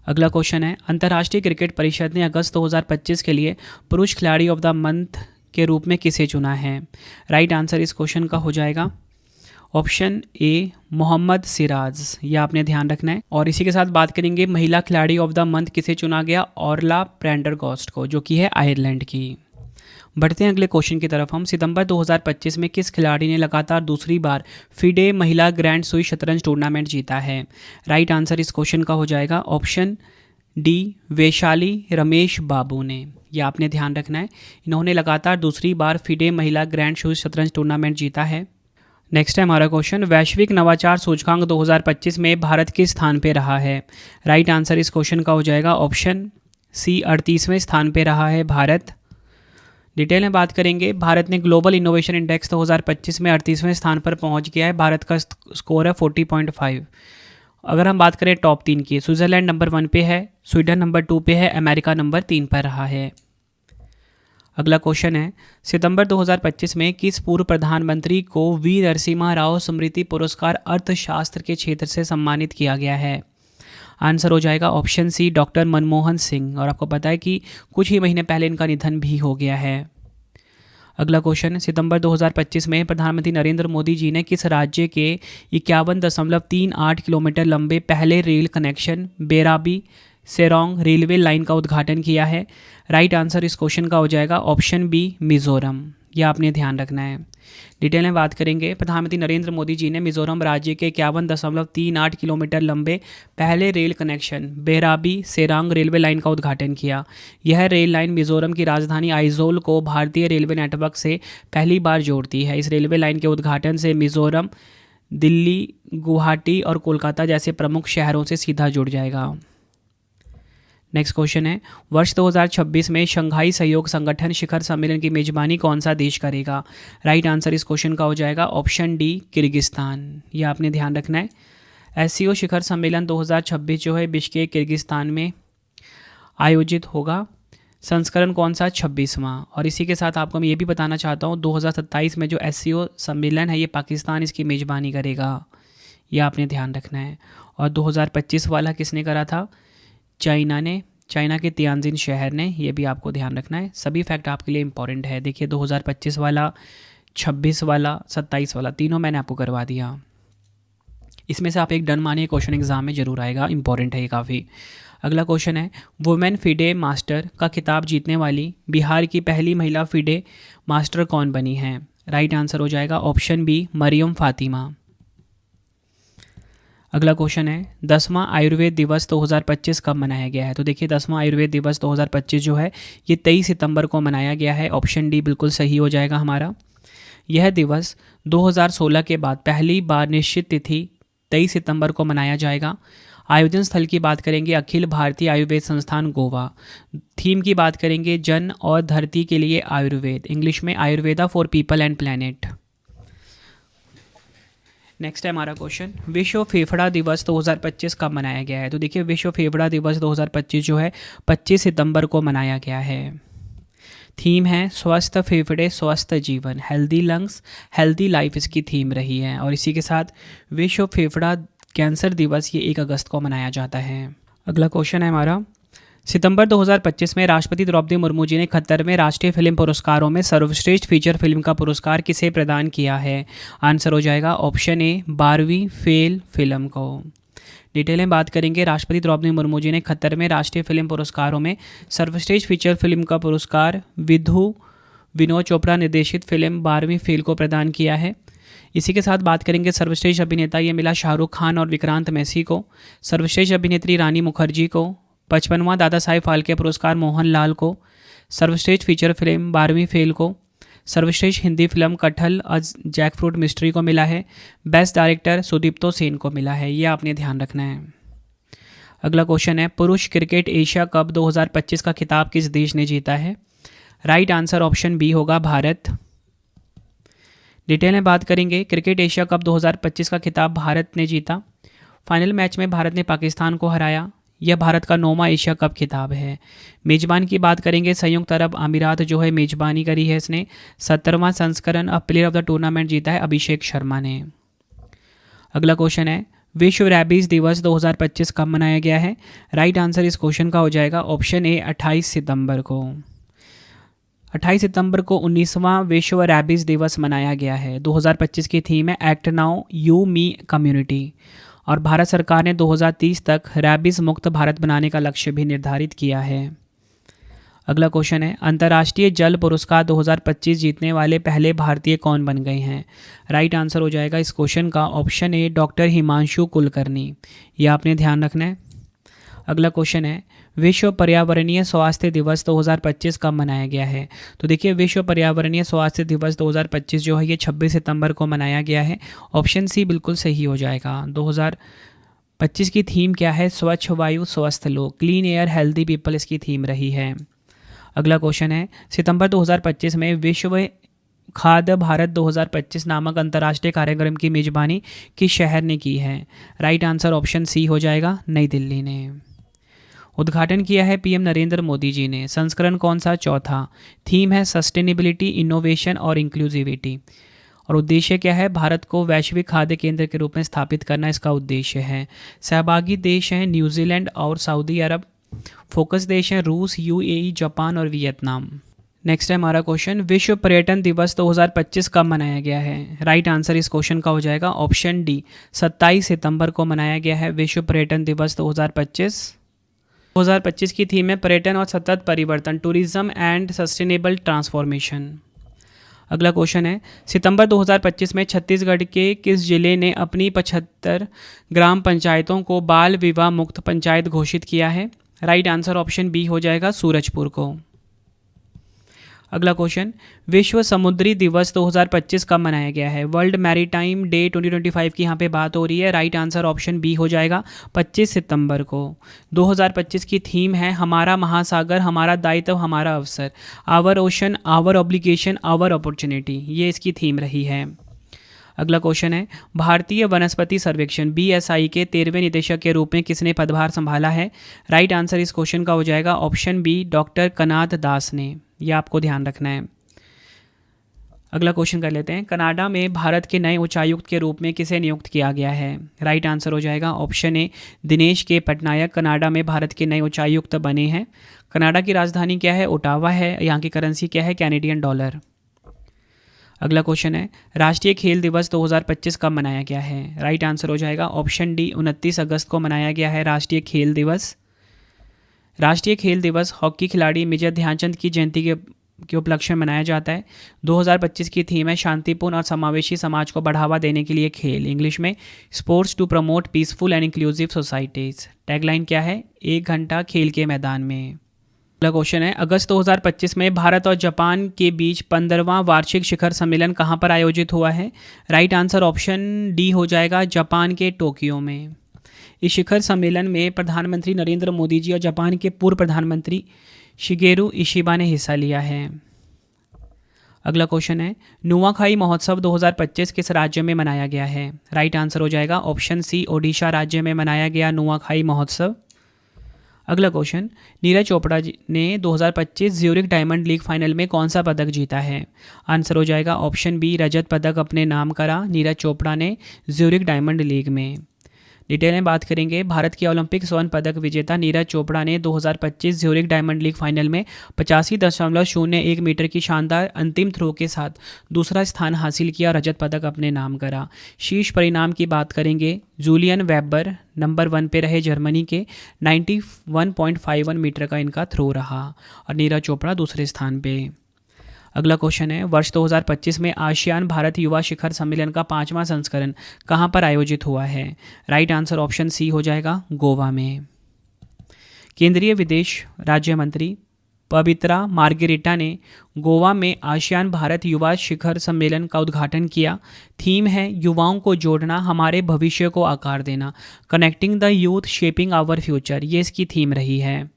अगला क्वेश्चन है, अंतर्राष्ट्रीय क्रिकेट परिषद ने अगस्त 2025 के लिए पुरुष खिलाड़ी ऑफ द मंथ के रूप में किसे चुना है? राइट आंसर इस क्वेश्चन का हो जाएगा ऑप्शन ए मोहम्मद सिराज, ये आपने ध्यान रखना है। और इसी के साथ बात करेंगे महिला खिलाड़ी ऑफ द मंथ किसे चुना गया? ऑरला प्रेंडरगॉस्ट को, जो कि है आयरलैंड की। बढ़ते हैं अगले क्वेश्चन की तरफ हम। सितंबर 2025 में किस खिलाड़ी ने लगातार दूसरी बार फिडे महिला ग्रैंड सुई शतरंज टूर्नामेंट जीता है? राइट आंसर इस क्वेश्चन का हो जाएगा ऑप्शन डी वैशाली रमेश बाबू ने, यह आपने ध्यान रखना है। इन्होंने लगातार दूसरी बार फिडे महिला ग्रैंड सुई शतरंज टूर्नामेंट जीता है। नेक्स्ट है हमारा क्वेश्चन, वैश्विक नवाचार सूचकांक 2025 में भारत किस स्थान पे रहा है? राइट आंसर इस क्वेश्चन का हो जाएगा ऑप्शन सी 38वें स्थान पे रहा है भारत। डिटेल में बात करेंगे, भारत ने ग्लोबल इनोवेशन इंडेक्स 2025 में 38वें स्थान पर पहुंच गया है। भारत का स्कोर है 40.5। अगर हम बात करें टॉप 3 की, स्विट्ज़रलैंड नंबर 1 पे है, स्वीडन नंबर 2 पे है, अमेरिका नंबर 3 पर रहा है। अगला क्वेश्चन है, सितंबर 2025 में किस पूर्व प्रधानमंत्री को वी नरसिम्हा राव स्मृति पुरस्कार अर्थशास्त्र के क्षेत्र से सम्मानित किया गया है? आंसर हो जाएगा option C doctor Manmohan Singh. और आपको पता है कि कुछ ही महीने पहले इनका निधन भी हो गया है। अगला क्वेश्चन, सितंबर 2025 में प्रधानमंत्री नरेंद्र मोदी जी ने किस राज्य के 51.38 किलोमीटर लंबे पहले रेल कनेक्शन बेराबी सेरोंग रेलवे लाइन का उद्घाटन किया है? राइट आंसर इस क्वेश्चन का हो जाएगा ऑप्शन बी मिजोरम, यह आपने ध्यान रखना है। डिटेल में बात करेंगे, प्रधानमंत्री नरेंद्र मोदी जी ने मिजोरम राज्य के 51.38 किलोमीटर लंबे पहले rail connection Bairabi Sairang railway line का उद्घाटन किया। यह रेल लाइन मिजोरम की राजधानी आइजोल को भारतीय रेलवे नेटवर्क से पहली बार जोड़ती है। इस रेलवे लाइन के उद्घाटन से मिजोरम दिल्ली, गुवाहाटी और कोलकाता जैसे प्रमुख शहरों से सीधा जुड़ जाएगा। नेक्स्ट क्वेश्चन है, वर्ष 2026 में शंघाई सहयोग संगठन शिखर सम्मेलन की मेजबानी कौन सा देश करेगा? राइट आंसर इस क्वेश्चन का हो जाएगा ऑप्शन डी किर्गिस्तान, यह आपने ध्यान रखना है। एससीओ शिखर सम्मेलन 2026 जो है बिश्केक किर्गिस्तान में आयोजित होगा। संस्करण कौन सा? 26वां। और इसी के साथ आपको मैं ये भी बताना चाहता हूँ 2027 में जो एससीओ सम्मेलन है ये पाकिस्तान इसकी मेजबानी करेगा, यह आपने ध्यान रखना है। और 2025 वाला किसने करा था? चाइना ने, चाइना के तियानजिन शहर ने। ये भी आपको ध्यान रखना है, सभी फैक्ट आपके लिए इंपॉर्टेंट है। देखिए 2025 वाला, 26 वाला, 27 वाला, तीनों मैंने आपको करवा दिया। इसमें से आप एक डन मानिए, क्वेश्चन एग्जाम में जरूर आएगा, इंपॉर्टेंट है ये काफ़ी। अगला क्वेश्चन है, वुमेन फिडे मास्टर का खिताब जीतने वाली बिहार की पहली महिला फिडे मास्टर कौन बनी है? राइट आंसर हो जाएगा ऑप्शन बी, मरियम फातिमा। अगला क्वेश्चन है, 10वां आयुर्वेद दिवस 2025 कब मनाया गया है? तो देखिए 10वां आयुर्वेद दिवस 2025 जो है ये 23 सितंबर को मनाया गया है। ऑप्शन डी बिल्कुल सही हो जाएगा हमारा। यह दिवस 2016 के बाद पहली बार निश्चित तिथि 23 सितंबर को मनाया जाएगा। आयोजन स्थल की बात करेंगे अखिल भारतीय आयुर्वेद संस्थान गोवा। थीम की बात करेंगे जन और धरती के लिए आयुर्वेद, इंग्लिश में Ayurveda for people and planet. Next है हमारा क्वेश्चन, विश्व फेफड़ा दिवस 2025 कब मनाया गया है? तो देखिए विश्व फेफड़ा दिवस 2025 जो है 25 सितंबर को मनाया गया है। थीम है स्वस्थ फेफड़े स्वस्थ जीवन, हेल्दी लंग्स हेल्दी लाइफ इसकी थीम रही है। और इसी के साथ विश्व फेफड़ा कैंसर दिवस ये 1 अगस्त को मनाया जाता है। अगला क्वेश्चन है हमारा, सितंबर 2025 में राष्ट्रपति द्रौपदी मुर्मू जी ने 71वें राष्ट्रीय फिल्म पुरस्कारों में सर्वश्रेष्ठ फीचर फिल्म का पुरस्कार किसे प्रदान किया है? आंसर हो जाएगा ऑप्शन ए, 12वीं फेल फिल्म को। डिटेल में बात करेंगे, राष्ट्रपति द्रौपदी मुर्मू जी ने 71वें राष्ट्रीय फिल्म पुरस्कारों में सर्वश्रेष्ठ फीचर फिल्म का पुरस्कार विधु विनोद चोपड़ा निर्देशित फिल्म 12वीं फेल को प्रदान किया है। इसी के साथ बात करेंगे सर्वश्रेष्ठ अभिनेता, ये मिला शाहरुख खान और विक्रांत मैसी को। सर्वश्रेष्ठ अभिनेत्री रानी मुखर्जी को। 55वां दादा साहेब फाल्के पुरस्कार मोहनलाल को। सर्वश्रेष्ठ फीचर फिल्म 12वीं फेल को। सर्वश्रेष्ठ हिंदी फिल्म कटहल अज जैकफ्रूट मिस्ट्री को मिला है। बेस्ट डायरेक्टर सुदीप्तो सेन को मिला है, ये आपने ध्यान रखना है। अगला क्वेश्चन है, पुरुष क्रिकेट एशिया कप 2025 का खिताब किस देश ने जीता है? राइट आंसर ऑप्शन बी होगा, भारत। डिटेल में बात करेंगे, क्रिकेट एशिया कप 2025 का खिताब भारत ने जीता। फाइनल मैच में भारत ने पाकिस्तान को हराया। यह भारत का 9वां एशिया कप खिताब है। मेज़बान की बात करेंगे, संयुक्त अरब अमीरात जो है मेज़बानी करी है इसने। 17वां संस्करण अब प्लेयर ऑफ द टूर्नामेंट जीता है अभिषेक शर्मा ने। अगला क्वेश्चन है, विश्व रैबीज दिवस 2025 कब मनाया गया है? राइट आंसर इस क्वेश्चन का हो जाएगा ऑप्शन ए, 28 सितंबर को। 28 सितंबर को 19वां विश्व रैबीज दिवस मनाया गया है। 2025 की थीम है act now you me community. और भारत सरकार ने 2030 तक रैबीज मुक्त भारत बनाने का लक्ष्य भी निर्धारित किया है। अगला क्वेश्चन है, अंतर्राष्ट्रीय जल पुरस्कार 2025 जीतने वाले पहले भारतीय कौन बन गए हैं? राइट आंसर हो जाएगा इस क्वेश्चन का option A, doctor Himanshu Kulkarni. यह आपने ध्यान रखना है। अगला क्वेश्चन है, विश्व पर्यावरणीय स्वास्थ्य दिवस 2025 कब मनाया गया है? तो देखिए विश्व पर्यावरणीय स्वास्थ्य दिवस 2025 जो है ये 26 सितंबर को मनाया गया है। ऑप्शन सी बिल्कुल सही हो जाएगा। 2025 की थीम क्या है? स्वच्छ वायु स्वस्थ लोग, क्लीन एयर हेल्दी पीपल इसकी थीम रही है। अगला क्वेश्चन है, सितंबर 2025 में विश्व खाद्य भारत 2025 नामक अंतर्राष्ट्रीय कार्यक्रम की मेजबानी किस शहर ने की है? राइट आंसर ऑप्शन सी हो जाएगा, नई दिल्ली ने। उद्घाटन किया है पीएम नरेंद्र मोदी जी ने। संस्करण कौन सा? चौथा। थीम है सस्टेनेबिलिटी इनोवेशन और इंक्लूसिविटी। और उद्देश्य क्या है? भारत को वैश्विक खाद्य केंद्र के रूप में स्थापित करना इसका उद्देश्य है। सहभागी देश हैं न्यूजीलैंड और सऊदी अरब। फोकस देश हैं रूस, यूएई, जापान और वियतनाम। नेक्स्ट है हमारा क्वेश्चन, विश्व पर्यटन दिवस 2025 कब मनाया गया है? राइट आंसर इस क्वेश्चन का हो जाएगा ऑप्शन डी, 27 सितंबर को मनाया गया है विश्व पर्यटन दिवस 2025। 2025 की थीम है पर्यटन और सतत परिवर्तन, टूरिज्म एंड सस्टेनेबल ट्रांसफॉर्मेशन। अगला क्वेश्चन है, सितंबर 2025 में छत्तीसगढ़ के किस जिले ने अपनी 75 ग्राम पंचायतों को बाल विवाह मुक्त पंचायत घोषित किया है? राइट आंसर ऑप्शन बी हो जाएगा, सूरजपुर को। अगला क्वेश्चन, विश्व समुद्री दिवस 2025 कब मनाया गया है? वर्ल्ड मैरीटाइम डे 2025 की यहाँ पे बात हो रही है। राइट आंसर ऑप्शन बी हो जाएगा, 25 सितंबर को। 2025 की थीम है हमारा महासागर हमारा दायित्व हमारा अवसर, our ocean our obligation our opportunity, ये इसकी थीम रही है। अगला क्वेश्चन है, भारतीय वनस्पति सर्वेक्षण BSI के 13वें निदेशक के रूप में किसने पदभार संभाला है? राइट आंसर इस क्वेश्चन का हो जाएगा ऑप्शन बी, डॉक्टर कनाथ दास ने। यह आपको ध्यान रखना है। अगला क्वेश्चन कर लेते हैं। कनाडा में भारत के नए उच्चायुक्त के रूप में किसे नियुक्त किया गया है? राइट आंसर हो जाएगा ऑप्शन ए दिनेश के पटनायक कनाडा में भारत के नए उच्चायुक्त बने हैं। कनाडा की राजधानी क्या है? ओटावा है। यहाँ की करेंसी क्या है? Canadian dollar. अगला क्वेश्चन है राष्ट्रीय खेल दिवस 2025 कब मनाया गया है? राइट आंसर हो जाएगा ऑप्शन डी 29 अगस्त को मनाया गया है राष्ट्रीय खेल दिवस। राष्ट्रीय खेल दिवस हॉकी खिलाड़ी मेजर ध्यानचंद की जयंती के उपलक्ष्य में मनाया जाता है। 2025 की थीम है शांतिपूर्ण और समावेशी समाज को बढ़ावा देने के लिए खेल, इंग्लिश में sports to promote peaceful and inclusive societies. Tagline क्या है? 1 घंटा खेल के मैदान में। अगला क्वेश्चन है अगस्त 2025 में भारत और जापान के बीच 15वां वार्षिक शिखर सम्मेलन कहाँ पर आयोजित हुआ है? राइट आंसर ऑप्शन डी हो जाएगा जापान के टोक्यो में। इस शिखर सम्मेलन में प्रधानमंत्री नरेंद्र मोदी जी और जापान के पूर्व प्रधानमंत्री शिगेरू इशिबा ने हिस्सा लिया है। अगला क्वेश्चन है नुआखाई महोत्सव 2025 किस राज्य में मनाया गया है? राइट आंसर हो जाएगा ऑप्शन सी ओडिशा राज्य में मनाया गया नुआखाई महोत्सव। अगला क्वेश्चन नीरज चोपड़ा जी ने 2025 ज्यूरिख डायमंड लीग फाइनल में कौन सा पदक जीता है? आंसर हो जाएगा ऑप्शन बी रजत पदक अपने नाम करा नीरज चोपड़ा ने ज्यूरिख डायमंड लीग में। डिटेल में बात करेंगे भारत की ओलंपिक स्वर्ण पदक विजेता नीरज चोपड़ा ने 2025 ज्यूरिख डायमंड लीग फाइनल में 85.01 मीटर की शानदार अंतिम थ्रो के साथ दूसरा स्थान हासिल किया, रजत पदक अपने नाम करा। शीर्ष परिणाम की बात करेंगे जूलियन वेबर नंबर 1 पे रहे जर्मनी के 91.51 मीटर का इनका थ्रो रहा और नीरज चोपड़ा दूसरे स्थान पे। अगला क्वेश्चन है वर्ष 2025 में आसियान भारत युवा शिखर सम्मेलन का 5वां संस्करण कहाँ पर आयोजित हुआ है? राइट आंसर ऑप्शन सी हो जाएगा गोवा में। केंद्रीय विदेश राज्य मंत्री पवित्रा मार्गेरिटा ने गोवा में आसियान भारत युवा शिखर सम्मेलन का उद्घाटन किया। थीम है युवाओं को जोड़ना, हमारे भविष्य को आकार देना, connecting the youth shaping our future, ये इसकी थीम रही है।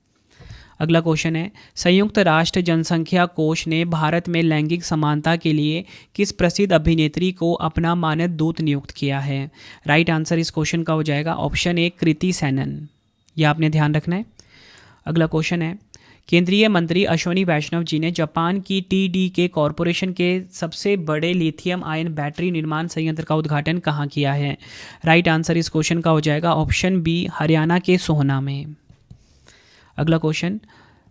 अगला क्वेश्चन है संयुक्त राष्ट्र जनसंख्या कोष ने भारत में लैंगिक समानता के लिए किस प्रसिद्ध अभिनेत्री को अपना मानद दूत नियुक्त किया है? राइट आंसर इस क्वेश्चन का हो जाएगा ऑप्शन ए कृति सेनन, यह आपने ध्यान रखना है। अगला क्वेश्चन है केंद्रीय मंत्री अश्विनी वैष्णव जी ने जापान की TDK कॉरपोरेशन के सबसे बड़े लिथियम आयन बैटरी निर्माण संयंत्र का उद्घाटन कहाँ किया है? राइट आंसर इस क्वेश्चन का हो जाएगा ऑप्शन बी हरियाणा के सोहना में। अगला क्वेश्चन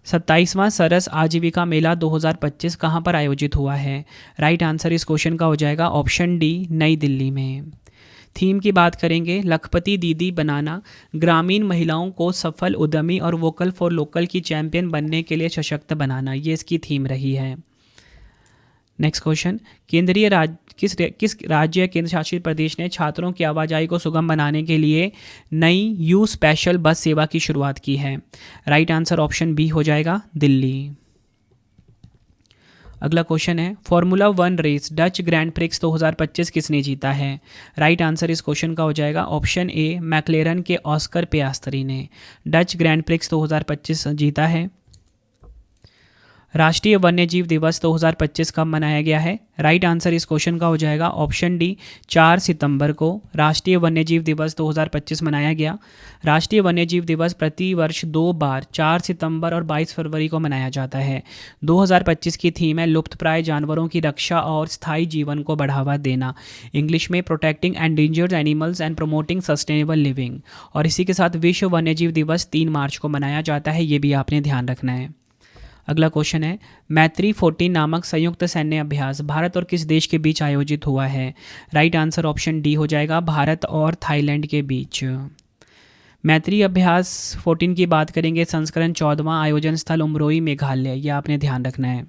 27वां सरस आजीविका मेला 2025 कहाँ पर आयोजित हुआ है? राइट आंसर इस क्वेश्चन का हो जाएगा ऑप्शन डी नई दिल्ली में। थीम की बात करेंगे लखपति दीदी बनाना, ग्रामीण महिलाओं को सफल उद्यमी और वोकल फॉर लोकल की चैंपियन बनने के लिए सशक्त बनाना, ये इसकी थीम रही है। नेक्स्ट क्वेश्चन किस राज्य या केंद्र शासित प्रदेश ने छात्रों की आवाजाही को सुगम बनाने के लिए नई यू स्पेशल बस सेवा की शुरुआत की है? राइट आंसर ऑप्शन बी हो जाएगा दिल्ली। अगला क्वेश्चन है formula 1 race Dutch grand prix 2025 किसने जीता है? राइट आंसर इस क्वेश्चन का हो जाएगा ऑप्शन ए मैक्लेरन के ऑस्कर पियास्त्री ने डच ग्रैंड प्रिक्स 2025 जीता है। राष्ट्रीय वन्यजीव दिवस 2025 कब मनाया गया है? राइट आंसर इस क्वेश्चन का हो जाएगा ऑप्शन डी 4 सितंबर को राष्ट्रीय वन्यजीव दिवस 2025 मनाया गया। राष्ट्रीय वन्यजीव दिवस प्रति वर्ष 2 बार 4 सितंबर और 22 फरवरी को मनाया जाता है। 2025 की थीम है लुप्तप्राय जानवरों की रक्षा और स्थायी जीवन को बढ़ावा देना, इंग्लिश में protecting endangered animals and promoting sustainable living. और इसी के साथ विश्व वन्यजीव दिवस 3 मार्च को मनाया जाता है, ये भी आपने ध्यान रखना है। अगला क्वेश्चन है मैत्री 14 नामक संयुक्त सैन्य अभ्यास भारत और किस देश के बीच आयोजित हुआ है? राइट आंसर ऑप्शन डी हो जाएगा भारत और थाईलैंड के बीच। मैत्री अभ्यास 14 की बात करेंगे संस्करण 14वां आयोजन स्थल उमरोई मेघालय, यह आपने ध्यान रखना है।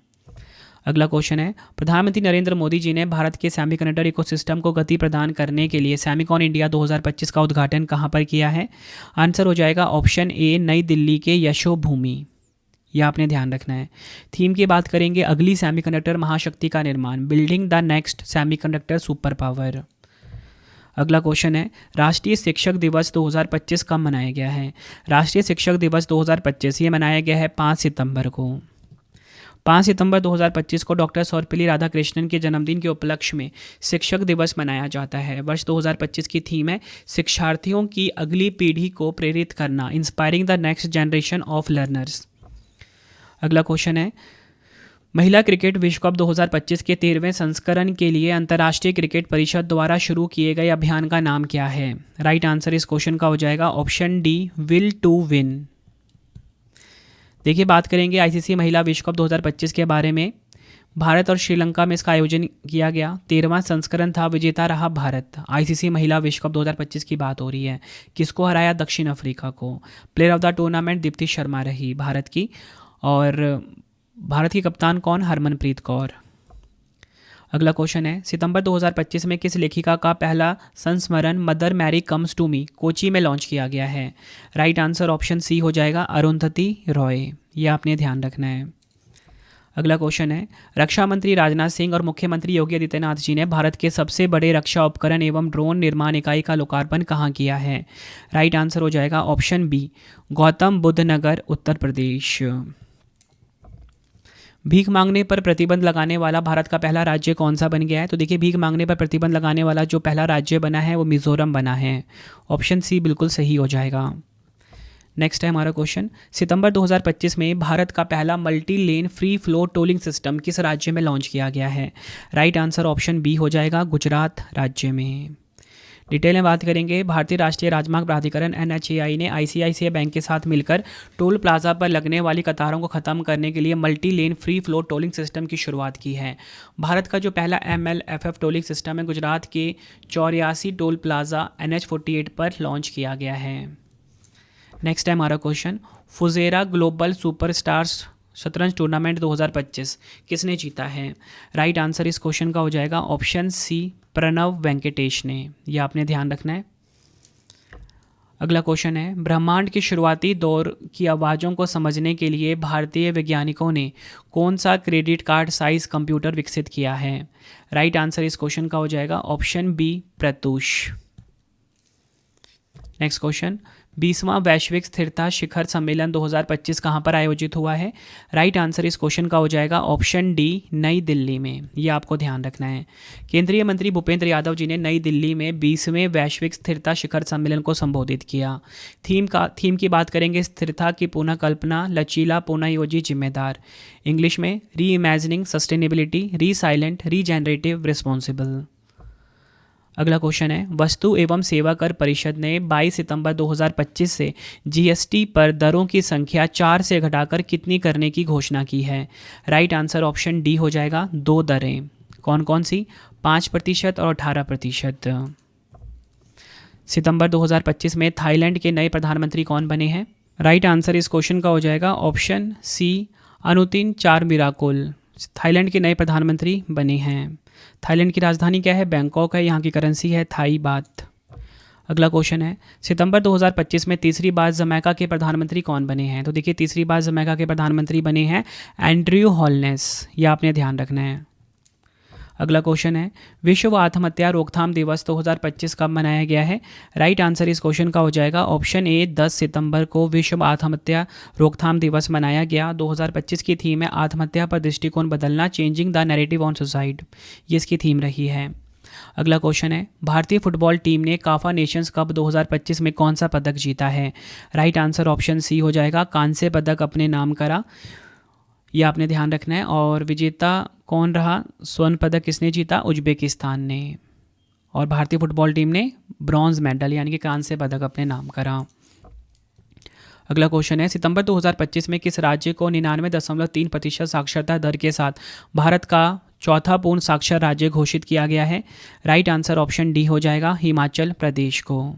अगला क्वेश्चन है प्रधानमंत्री नरेंद्र मोदी जी ने भारत के सेमीकंडक्टर इकोसिस्टम को गति प्रदान करने के लिए सेमिकॉन इंडिया 2025 का उद्घाटन कहाँ पर किया है? आंसर हो जाएगा ऑप्शन ए नई दिल्ली के यशोभूमि, यह आपने ध्यान रखना है। थीम की बात करेंगे अगली सेमीकंडक्टर महाशक्ति का निर्माण, building the next semiconductor super power. अगला क्वेश्चन है राष्ट्रीय शिक्षक दिवस 2025 कब मनाया गया है? राष्ट्रीय शिक्षक दिवस 2025 ये मनाया गया है 5 सितंबर को। 5 सितंबर 2025 को डॉक्टर सर्वपल्ली राधाकृष्णन के जन्मदिन के उपलक्ष्य में शिक्षक दिवस मनाया जाता है। वर्ष 2025 की थीम है शिक्षार्थियों की अगली पीढ़ी को प्रेरित करना, inspiring the next generation of learners. अगला क्वेश्चन है महिला क्रिकेट विश्व कप 2025 के 13वें संस्करण के लिए अंतर्राष्ट्रीय क्रिकेट परिषद द्वारा शुरू किए गए अभियान का नाम क्या है? राइट आंसर इस क्वेश्चन का हो जाएगा option D, will to win. देखिए, बात करेंगे आईसीसी महिला विश्व कप 2025 के बारे में। भारत और श्रीलंका में इसका आयोजन किया गया। 13वां संस्करण था, विजेता रहा भारत। आईसीसी महिला विश्व कप 2025 की बात हो रही है। किसको हराया? दक्षिण अफ्रीका को। Player of the tournament Deepti Sharma रही भारत की। और भारत की कप्तान कौन? हरमनप्रीत कौर। अगला क्वेश्चन है, सितंबर 2025 में किस लेखिका का पहला संस्मरण Mother Mary comes to me Kochi में लॉन्च किया गया है? राइट आंसर ऑप्शन सी हो जाएगा, अरुंधति रॉय। ये आपने ध्यान रखना है। अगला क्वेश्चन है, रक्षा मंत्री राजनाथ सिंह और मुख्यमंत्री योगी आदित्यनाथ जी ने भारत के सबसे बड़े रक्षा उपकरण एवं ड्रोन निर्माण इकाई का लोकार्पण कहाँ किया है? राइट आंसर हो जाएगा ऑप्शन बी, गौतम बुद्ध नगर, उत्तर प्रदेश। भीख मांगने पर प्रतिबंध लगाने वाला भारत का पहला राज्य कौन सा बन गया है? तो देखिए, भीख मांगने पर प्रतिबंध लगाने वाला जो पहला राज्य बना है वो मिजोरम बना है। ऑप्शन सी बिल्कुल सही हो जाएगा। नेक्स्ट है हमारा क्वेश्चन, सितंबर 2025 में भारत का पहला multi lane free flow tolling system किस राज्य में लॉन्च किया गया है? राइट आंसर ऑप्शन बी हो जाएगा, गुजरात राज्य में। डिटेल में बात करेंगे, भारतीय राष्ट्रीय राजमार्ग प्राधिकरण NHAI ने ICICI बैंक के साथ मिलकर टोल प्लाजा पर लगने वाली कतारों को खत्म करने के लिए multi lane free flow tolling system की शुरुआत की है। भारत का जो पहला MLFF टोलिंग सिस्टम है गुजरात के 84 टोल प्लाजा NH48 पर लॉन्च किया गया है। नेक्स्ट है हमारा क्वेश्चन, फुजेरा ग्लोबल सुपरस्टार्स शतरंज टूर्नामेंट 2025 किसने जीता है? राइट आंसर इस क्वेश्चन का हो जाएगा ऑप्शन सी, प्रणव वेंकटेश ने। यह आपने ध्यान रखना है। अगला क्वेश्चन है, ब्रह्मांड के शुरुआती दौर की आवाज़ों को समझने के लिए भारतीय वैज्ञानिकों ने कौन सा क्रेडिट कार्ड साइज कंप्यूटर विकसित किया है? राइट आंसर इस क्वेश्चन का हो जाएगा option B, Pratyush. Next question, 20वां वैश्विक स्थिरता शिखर सम्मेलन 2025 कहाँ पर आयोजित हुआ है? राइट आंसर इस क्वेश्चन का हो जाएगा ऑप्शन डी, नई दिल्ली में। ये आपको ध्यान रखना है। केंद्रीय मंत्री भूपेंद्र यादव जी ने नई दिल्ली में 20वें वैश्विक स्थिरता शिखर सम्मेलन को संबोधित किया। थीम की बात करेंगे, स्थिरता की पुनः कल्पना, लचीला, पुनःयोजी, जिम्मेदार। इंग्लिश में री imagining sustainability, resilient, regenerative, responsible. अगला क्वेश्चन है, वस्तु एवं सेवा कर परिषद ने 22 सितंबर 2025 से GST पर दरों की संख्या 4 से घटाकर कितनी करने की घोषणा की है? राइट आंसर ऑप्शन डी हो जाएगा, 2 दरें। कौन कौन सी? 5% और 18%। सितंबर 2025 में थाईलैंड के नए प्रधानमंत्री कौन बने हैं? राइट आंसर इस क्वेश्चन का हो जाएगा ऑप्शन सी, अनुतिन चारमिराकोल थाईलैंड के नए प्रधानमंत्री बने हैं। थाईलैंड की राजधानी क्या है? बैंकॉक है। यहाँ की करेंसी है थाई बात। अगला क्वेश्चन है, सितंबर 2025 में तीसरी बार जमैका के प्रधानमंत्री कौन बने हैं? तो देखिए, तीसरी बार जमैका के प्रधानमंत्री बने हैं एंड्रयू हॉलनेस। यह आपने ध्यान रखना है। अगला क्वेश्चन है, विश्व आत्महत्या रोकथाम दिवस 2025 कब मनाया गया है? राइट आंसर इस क्वेश्चन का हो जाएगा ऑप्शन ए, 10 सितंबर को विश्व आत्महत्या रोकथाम दिवस मनाया गया। 2025 की थीम है आत्महत्या पर दृष्टिकोण बदलना, changing the narrative on suicide. ये इसकी थीम रही है। अगला क्वेश्चन है, भारतीय फुटबॉल टीम ने काफा नेशंस कप 2025 में कौन सा पदक जीता है? राइट आंसर ऑप्शन सी हो जाएगा, कांस्य पदक अपने नाम करा। यह आपने ध्यान रखना है। और विजेता कौन रहा? स्वर्ण पदक किसने जीता? उज्बेकिस्तान ने। और भारतीय फुटबॉल टीम ने ब्रॉन्ज मेडल यानी कि कांस्य पदक अपने नाम करा। अगला क्वेश्चन है, सितंबर 2025 में किस राज्य को 99.3% साक्षरता दर के साथ भारत का चौथा पूर्ण साक्षर राज्य घोषित किया गया है? राइट आंसर ऑप्शन डी हो जाएगा, हिमाचल प्रदेश को।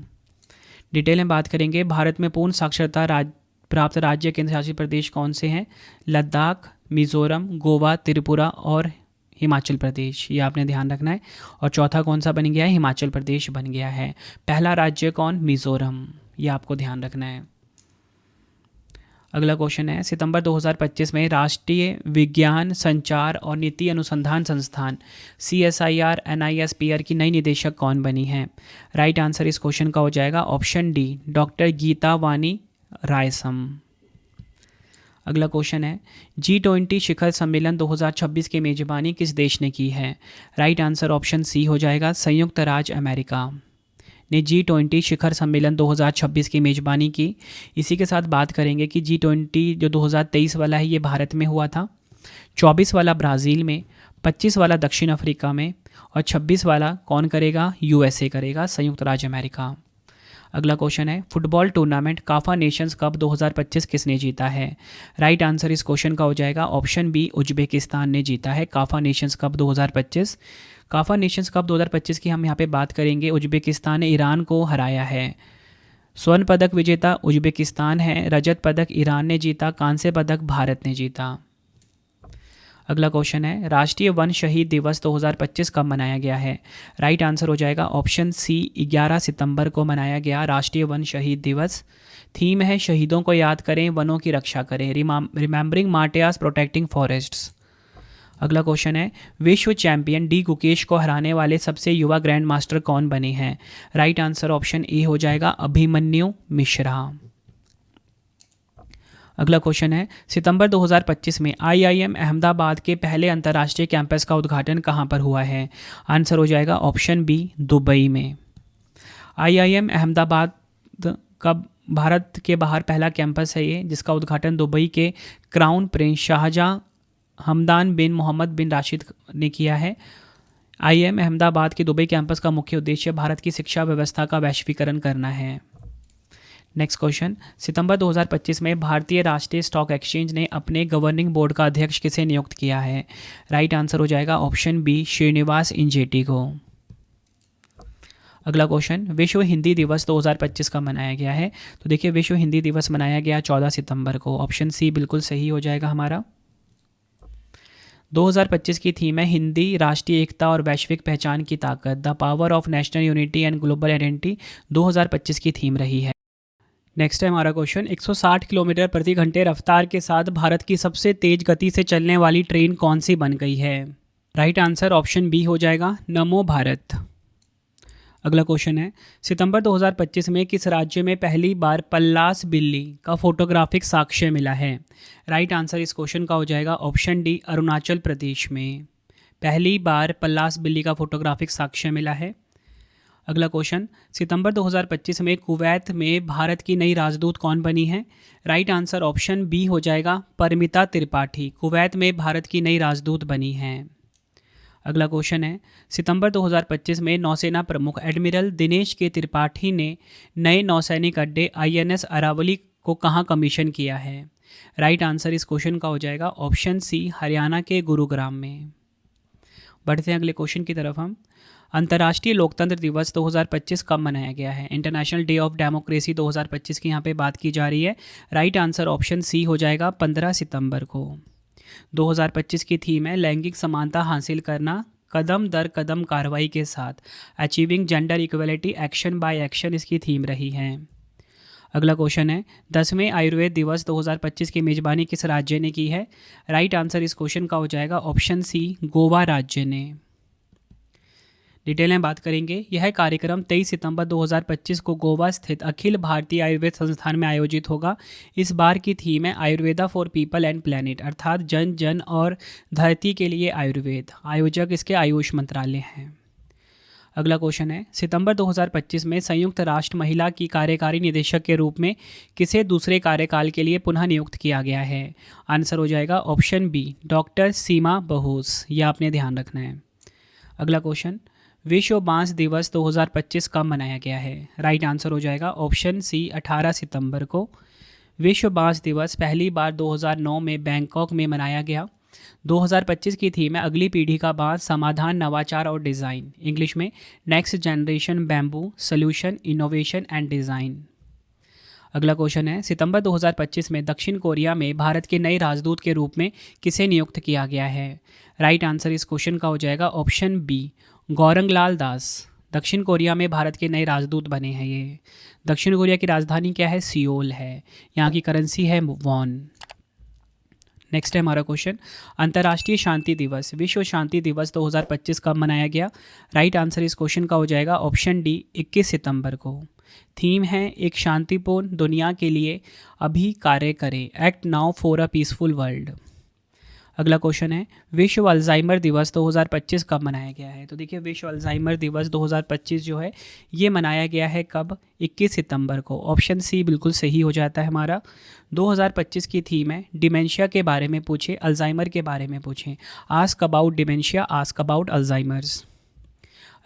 डिटेल में बात करेंगे, भारत में पूर्ण साक्षरता प्राप्त राज्य केंद्र शासित प्रदेश कौन से हैं? लद्दाख, मिजोरम, गोवा, त्रिपुरा और हिमाचल प्रदेश। ये आपने ध्यान रखना है। और चौथा कौन सा बन गया है? हिमाचल प्रदेश बन गया है। पहला राज्य कौन? मिजोरम। ये आपको ध्यान रखना है। अगला क्वेश्चन है, सितंबर 2025 में राष्ट्रीय विज्ञान संचार और नीति अनुसंधान संस्थान CSIR NISPR की नई निदेशक कौन बनी है? राइट आंसर इस क्वेश्चन का हो जाएगा ऑप्शन डी, डॉक्टर गीता वानी रायसम। अगला क्वेश्चन है, G20 शिखर सम्मेलन 2026 की मेजबानी किस देश ने की है? राइट आंसर ऑप्शन सी हो जाएगा, संयुक्त राज्य अमेरिका ने G20 शिखर सम्मेलन 2026 की मेजबानी की। इसी के साथ बात करेंगे कि G20 जो 2023 वाला है ये भारत में हुआ था। 24 वाला ब्राज़ील में, 25 वाला दक्षिण अफ्रीका में और 26 वाला कौन करेगा? यूएसए करेगा, संयुक्त राज्य अमेरिका। अगला क्वेश्चन है, football tournament Kafa Nations cup 2025 किसने जीता है? राइट आंसर इस क्वेश्चन का हो जाएगा ऑप्शन बी, उज्बेकिस्तान ने जीता है Kafa Nations cup 2025। Kafa Nations cup 2025 की हम यहाँ पे बात करेंगे। उज्बेकिस्तान ने ईरान को हराया है। स्वर्ण पदक विजेता उज्बेकिस्तान है, रजत पदक ईरान ने जीता, कांस्य पदक भारत ने जीता। अगला क्वेश्चन है, राष्ट्रीय वन शहीद दिवस 2025 कब मनाया गया है? राइट आंसर हो जाएगा ऑप्शन सी, 11 सितंबर को मनाया गया राष्ट्रीय वन शहीद दिवस। थीम है शहीदों को याद करें, वनों की रक्षा करें, रिमेंबरिंग मार्टियर्स प्रोटेक्टिंग फॉरेस्ट्स। अगला क्वेश्चन है, विश्व चैंपियन डी गुकेश को हराने वाले सबसे युवा ग्रैंड मास्टर कौन बने हैं? राइट आंसर ऑप्शन ए हो जाएगा अभिमन्यु मिश्रा। अगला क्वेश्चन है, सितंबर 2025 में आईआईएम अहमदाबाद के पहले अंतर्राष्ट्रीय कैंपस का उद्घाटन कहां पर हुआ है? आंसर हो जाएगा ऑप्शन बी, दुबई में। आईआईएम अहमदाबाद का भारत के बाहर पहला कैंपस है ये, जिसका उद्घाटन दुबई के क्राउन प्रिंस शाहजहां हमदान बिन मोहम्मद बिन राशिद ने किया है। आईआईएम अहमदाबाद के दुबई कैंपस का मुख्य उद्देश्य भारत की शिक्षा व्यवस्था का वैश्वीकरण करना है। नेक्स्ट क्वेश्चन, सितंबर 2025 में भारतीय राष्ट्रीय स्टॉक एक्सचेंज ने अपने गवर्निंग बोर्ड का अध्यक्ष किसे नियुक्त किया है? राइट आंसर हो जाएगा ऑप्शन बी, श्रीनिवास इंजेटी को। अगला क्वेश्चन, विश्व हिंदी दिवस 2025 का मनाया गया है? तो देखिए, विश्व हिंदी दिवस मनाया गया 14 सितंबर को। ऑप्शन सी बिल्कुल सही हो जाएगा हमारा। 2025 की थीम है हिंदी, राष्ट्रीय एकता और वैश्विक पहचान की ताकत, the power of national unity and global identity 2025 की थीम रही है। नेक्स्ट है हमारा क्वेश्चन, 160 किलोमीटर प्रति घंटे रफ्तार के साथ भारत की सबसे तेज गति से चलने वाली ट्रेन कौन सी बन गई है? राइट आंसर ऑप्शन बी हो जाएगा, नमो भारत। अगला क्वेश्चन है, सितंबर 2025 में किस राज्य में पहली बार पल्लास बिल्ली का फोटोग्राफिक साक्ष्य मिला है? राइट आंसर इस क्वेश्चन का हो जाएगा ऑप्शन डी, अरुणाचल प्रदेश में पहली बार पल्लास बिल्ली का फोटोग्राफिक साक्ष्य मिला है। अगला क्वेश्चन, सितंबर 2025 में कुवैत में भारत की नई राजदूत कौन बनी है? राइट आंसर ऑप्शन बी हो जाएगा, परमिता त्रिपाठी कुवैत में भारत की नई राजदूत बनी हैं। अगला क्वेश्चन है, सितंबर 2025 में नौसेना प्रमुख एडमिरल दिनेश के त्रिपाठी ने नए नौसैनिक अड्डे आईएनएस अरावली को कहाँ कमीशन किया है? राइट आंसर इस क्वेश्चन का हो जाएगा ऑप्शन सी, हरियाणा के गुरुग्राम में। बढ़ते हैं अगले क्वेश्चन की तरफ हम। अंतर्राष्ट्रीय लोकतंत्र दिवस 2025 कब मनाया गया है? इंटरनेशनल डे ऑफ डेमोक्रेसी 2025 की यहाँ पे बात की जा रही है। राइट आंसर ऑप्शन सी हो जाएगा, 15 सितंबर को। 2025 की थीम है लैंगिक समानता हासिल करना, कदम दर कदम कार्रवाई के साथ, achieving gender equality action by action इसकी थीम रही है। अगला क्वेश्चन है, 10वें आयुर्वेद दिवस 2025 की मेजबानी किस राज्य ने की है? राइट आंसर इस क्वेश्चन का हो जाएगा ऑप्शन सी, गोवा राज्य ने। डिटेल में बात करेंगे। यह कार्यक्रम 23 सितंबर 2025 को गोवा स्थित अखिल भारतीय आयुर्वेद संस्थान में आयोजित होगा। इस बार की थीम है Ayurveda for people and planet, अर्थात जन जन और धरती के लिए आयुर्वेद। आयोजक इसके आयुष मंत्रालय हैं। अगला क्वेश्चन है, सितंबर 2025 में संयुक्त राष्ट्र महिला की कार्यकारी निदेशक के रूप में किसे दूसरे कार्यकाल के लिए पुनः नियुक्त किया गया है? आंसर हो जाएगा ऑप्शन बी, डॉक्टर सीमा बहोस। यह आपने ध्यान रखना है। अगला क्वेश्चन, विश्व बांस दिवस 2025 कब मनाया गया है? राइट आंसर हो जाएगा ऑप्शन सी, 18 सितंबर को। विश्व बांस दिवस पहली बार 2009 में बैंकॉक में मनाया गया। 2025 की थीम है अगली पीढ़ी का बांस, समाधान, नवाचार और डिज़ाइन। इंग्लिश में next generation bamboo solution, innovation and design. अगला क्वेश्चन है, सितंबर 2025 में दक्षिण कोरिया में भारत के नए राजदूत के रूप में किसे नियुक्त किया गया है? राइट आंसर इस क्वेश्चन का हो जाएगा ऑप्शन बी, गौरंगलाल दास। दक्षिण कोरिया में भारत के नए राजदूत बने हैं ये। दक्षिण कोरिया की राजधानी क्या है? सियोल है। यहाँ की करेंसी है वॉन। नेक्स्ट है हमारा क्वेश्चन, अंतर्राष्ट्रीय शांति दिवस, विश्व शांति दिवस 2025 कब मनाया गया? राइट आंसर इस क्वेश्चन का हो जाएगा ऑप्शन डी, 21 सितंबर को। थीम है एक शांतिपूर्ण दुनिया के लिए अभी कार्य करें, act now for a peaceful world. अगला क्वेश्चन है विश्व अल्जाइमर दिवस 2025 कब मनाया गया है। तो देखिए विश्व अल्जाइमर दिवस 2025 जो है ये मनाया गया है कब, 21 सितंबर को। ऑप्शन सी बिल्कुल सही हो जाता है हमारा। 2025 की थीम है डिमेंशिया के बारे में पूछे, अल्जाइमर के बारे में पूछें। Ask about dementia, ask about Alzheimer's.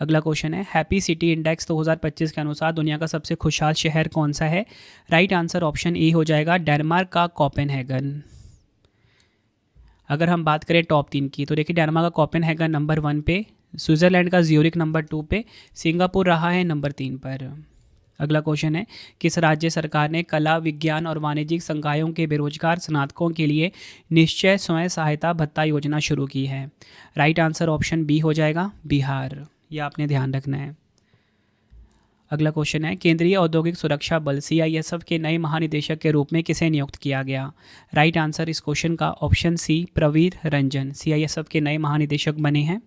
अगला क्वेश्चन है हैप्पी सिटी इंडेक्स 2025 के अनुसार दुनिया का सबसे खुशहाल शहर कौन सा है। राइट आंसर ऑप्शन ए हो जाएगा डेनमार्क का कोपेनहेगन। अगर हम बात करें टॉप 3 की तो देखिए डेनमार्क का कोपेनहेगन नंबर 1 पे, स्विट्ज़रलैंड का ज्यूरिख नंबर 2 पे, सिंगापुर रहा है नंबर 3 पर। अगला क्वेश्चन है किस राज्य सरकार ने कला विज्ञान और वाणिज्यिक संकायों के बेरोजगार स्नातकों के लिए निश्चय स्वयं सहायता भत्ता योजना शुरू की है। राइट आंसर ऑप्शन बी हो जाएगा बिहार, यह आपने ध्यान रखना है। अगला क्वेश्चन है केंद्रीय औद्योगिक सुरक्षा बल CISF के नए महानिदेशक के रूप में किसे नियुक्त किया गया। राइट आंसर इस क्वेश्चन का option C Pravir Ranjan CISF के नए महानिदेशक बने हैं।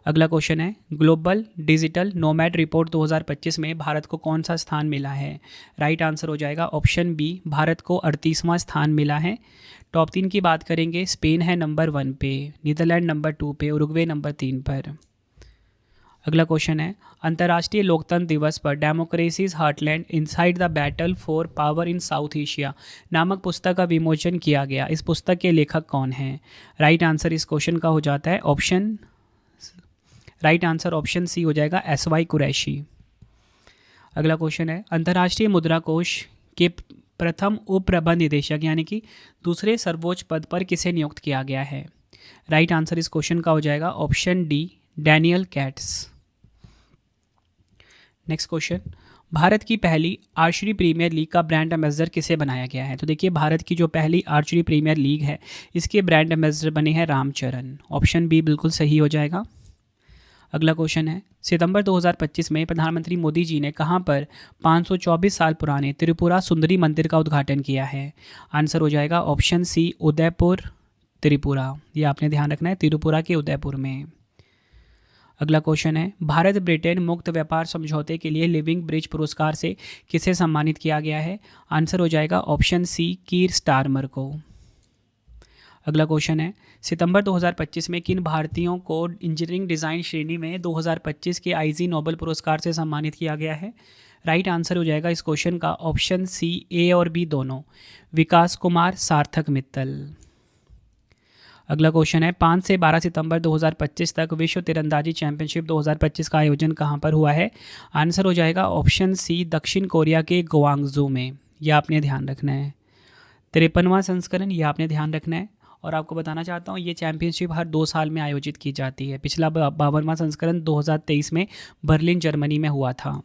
अगला क्वेश्चन है ग्लोबल डिजिटल नोमैड रिपोर्ट 2025 में भारत को कौन सा स्थान मिला है। राइट आंसर हो जाएगा ऑप्शन बी, भारत को 38वां स्थान मिला है। टॉप 3 की बात करेंगे, स्पेन है नंबर 1 पे, नीदरलैंड नंबर 2 पे, उरुग्वे नंबर 3 पर। अगला क्वेश्चन है अंतर्राष्ट्रीय लोकतंत्र दिवस पर democracies heartland inside the battle for power in south Asia नामक पुस्तक का विमोचन किया गया। इस पुस्तक के लेखक कौन हैं। राइट आंसर इस क्वेश्चन का हो जाता है राइट आंसर ऑप्शन सी हो जाएगा SY कुरैशी। अगला क्वेश्चन है अंतर्राष्ट्रीय मुद्रा कोष के प्रथम उप प्रबंध निदेशक यानी कि दूसरे सर्वोच्च पद पर किसे नियुक्त किया गया है। राइट आंसर इस क्वेश्चन का हो जाएगा option D, Daniel cats. Next question Bharat की पहली आर्चरी प्रीमियर लीग का ब्रांड एम्बेसडर किसे बनाया गया है। तो देखिए भारत की जो पहली आर्चरी प्रीमियर लीग है इसके ब्रांड एम्बेसडर बने हैं रामचरण। ऑप्शन बी बिल्कुल सही हो जाएगा। अगला क्वेश्चन है सितंबर 2025 में प्रधानमंत्री मोदी जी ने कहां पर 524 साल पुराने त्रिपुरा सुंदरी मंदिर का उद्घाटन किया है। आंसर हो जाएगा ऑप्शन सी उदयपुर त्रिपुरा, यह आपने ध्यान रखना है, त्रिपुरा के उदयपुर में। अगला क्वेश्चन है भारत ब्रिटेन मुक्त व्यापार समझौते के लिए लिविंग ब्रिज पुरस्कार से किसे सम्मानित किया गया है। आंसर हो जाएगा ऑप्शन सी कीर स्टारमर को। अगला क्वेश्चन है सितंबर 2025 में किन भारतीयों को इंजीनियरिंग डिज़ाइन श्रेणी में 2025 के IG नोबेल पुरस्कार से सम्मानित किया गया है। राइट आंसर हो जाएगा इस क्वेश्चन का ऑप्शन सी A और B दोनों, विकास कुमार, सार्थक मित्तल। अगला क्वेश्चन है 5 से 12 सितंबर 2025 तक विश्व तीरंदाजी चैंपियनशिप 2025 का आयोजन कहां पर हुआ है। आंसर हो जाएगा ऑप्शन सी दक्षिण कोरिया के ग्वांगजू में, यह आपने ध्यान रखना है। 53वां संस्करण, यह आपने ध्यान रखना है। और आपको बताना चाहता हूँ ये चैंपियनशिप हर 2 साल में आयोजित की जाती है। पिछला 52वां संस्करण 2023 में बर्लिन जर्मनी में हुआ था।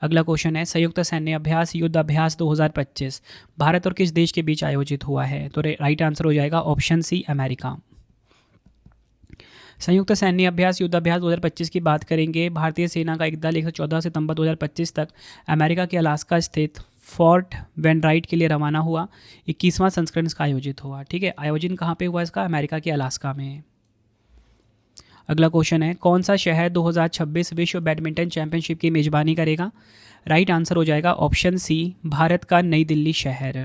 अगला क्वेश्चन है संयुक्त सैन्य अभ्यास युद्ध अभ्यास 2025 भारत और किस देश के बीच आयोजित हुआ है। तो राइट आंसर हो जाएगा ऑप्शन सी अमेरिका। संयुक्त सैन्य अभ्यास युद्ध अभ्यास 2025 की बात करेंगे, भारतीय सेना का एक दल 114 सितंबर 2025 तक अमेरिका के अलास्का स्थित फोर्ट वेनराइट के लिए रवाना हुआ। 21वां संस्करण इसका आयोजित हुआ। ठीक है, आयोजन कहाँ पे हुआ इसका, अमेरिका के अलास्का में। अगला क्वेश्चन है कौन सा शहर 2026 विश्व बैडमिंटन चैंपियनशिप की मेजबानी करेगा। राइट आंसर हो जाएगा ऑप्शन सी भारत का नई दिल्ली शहर।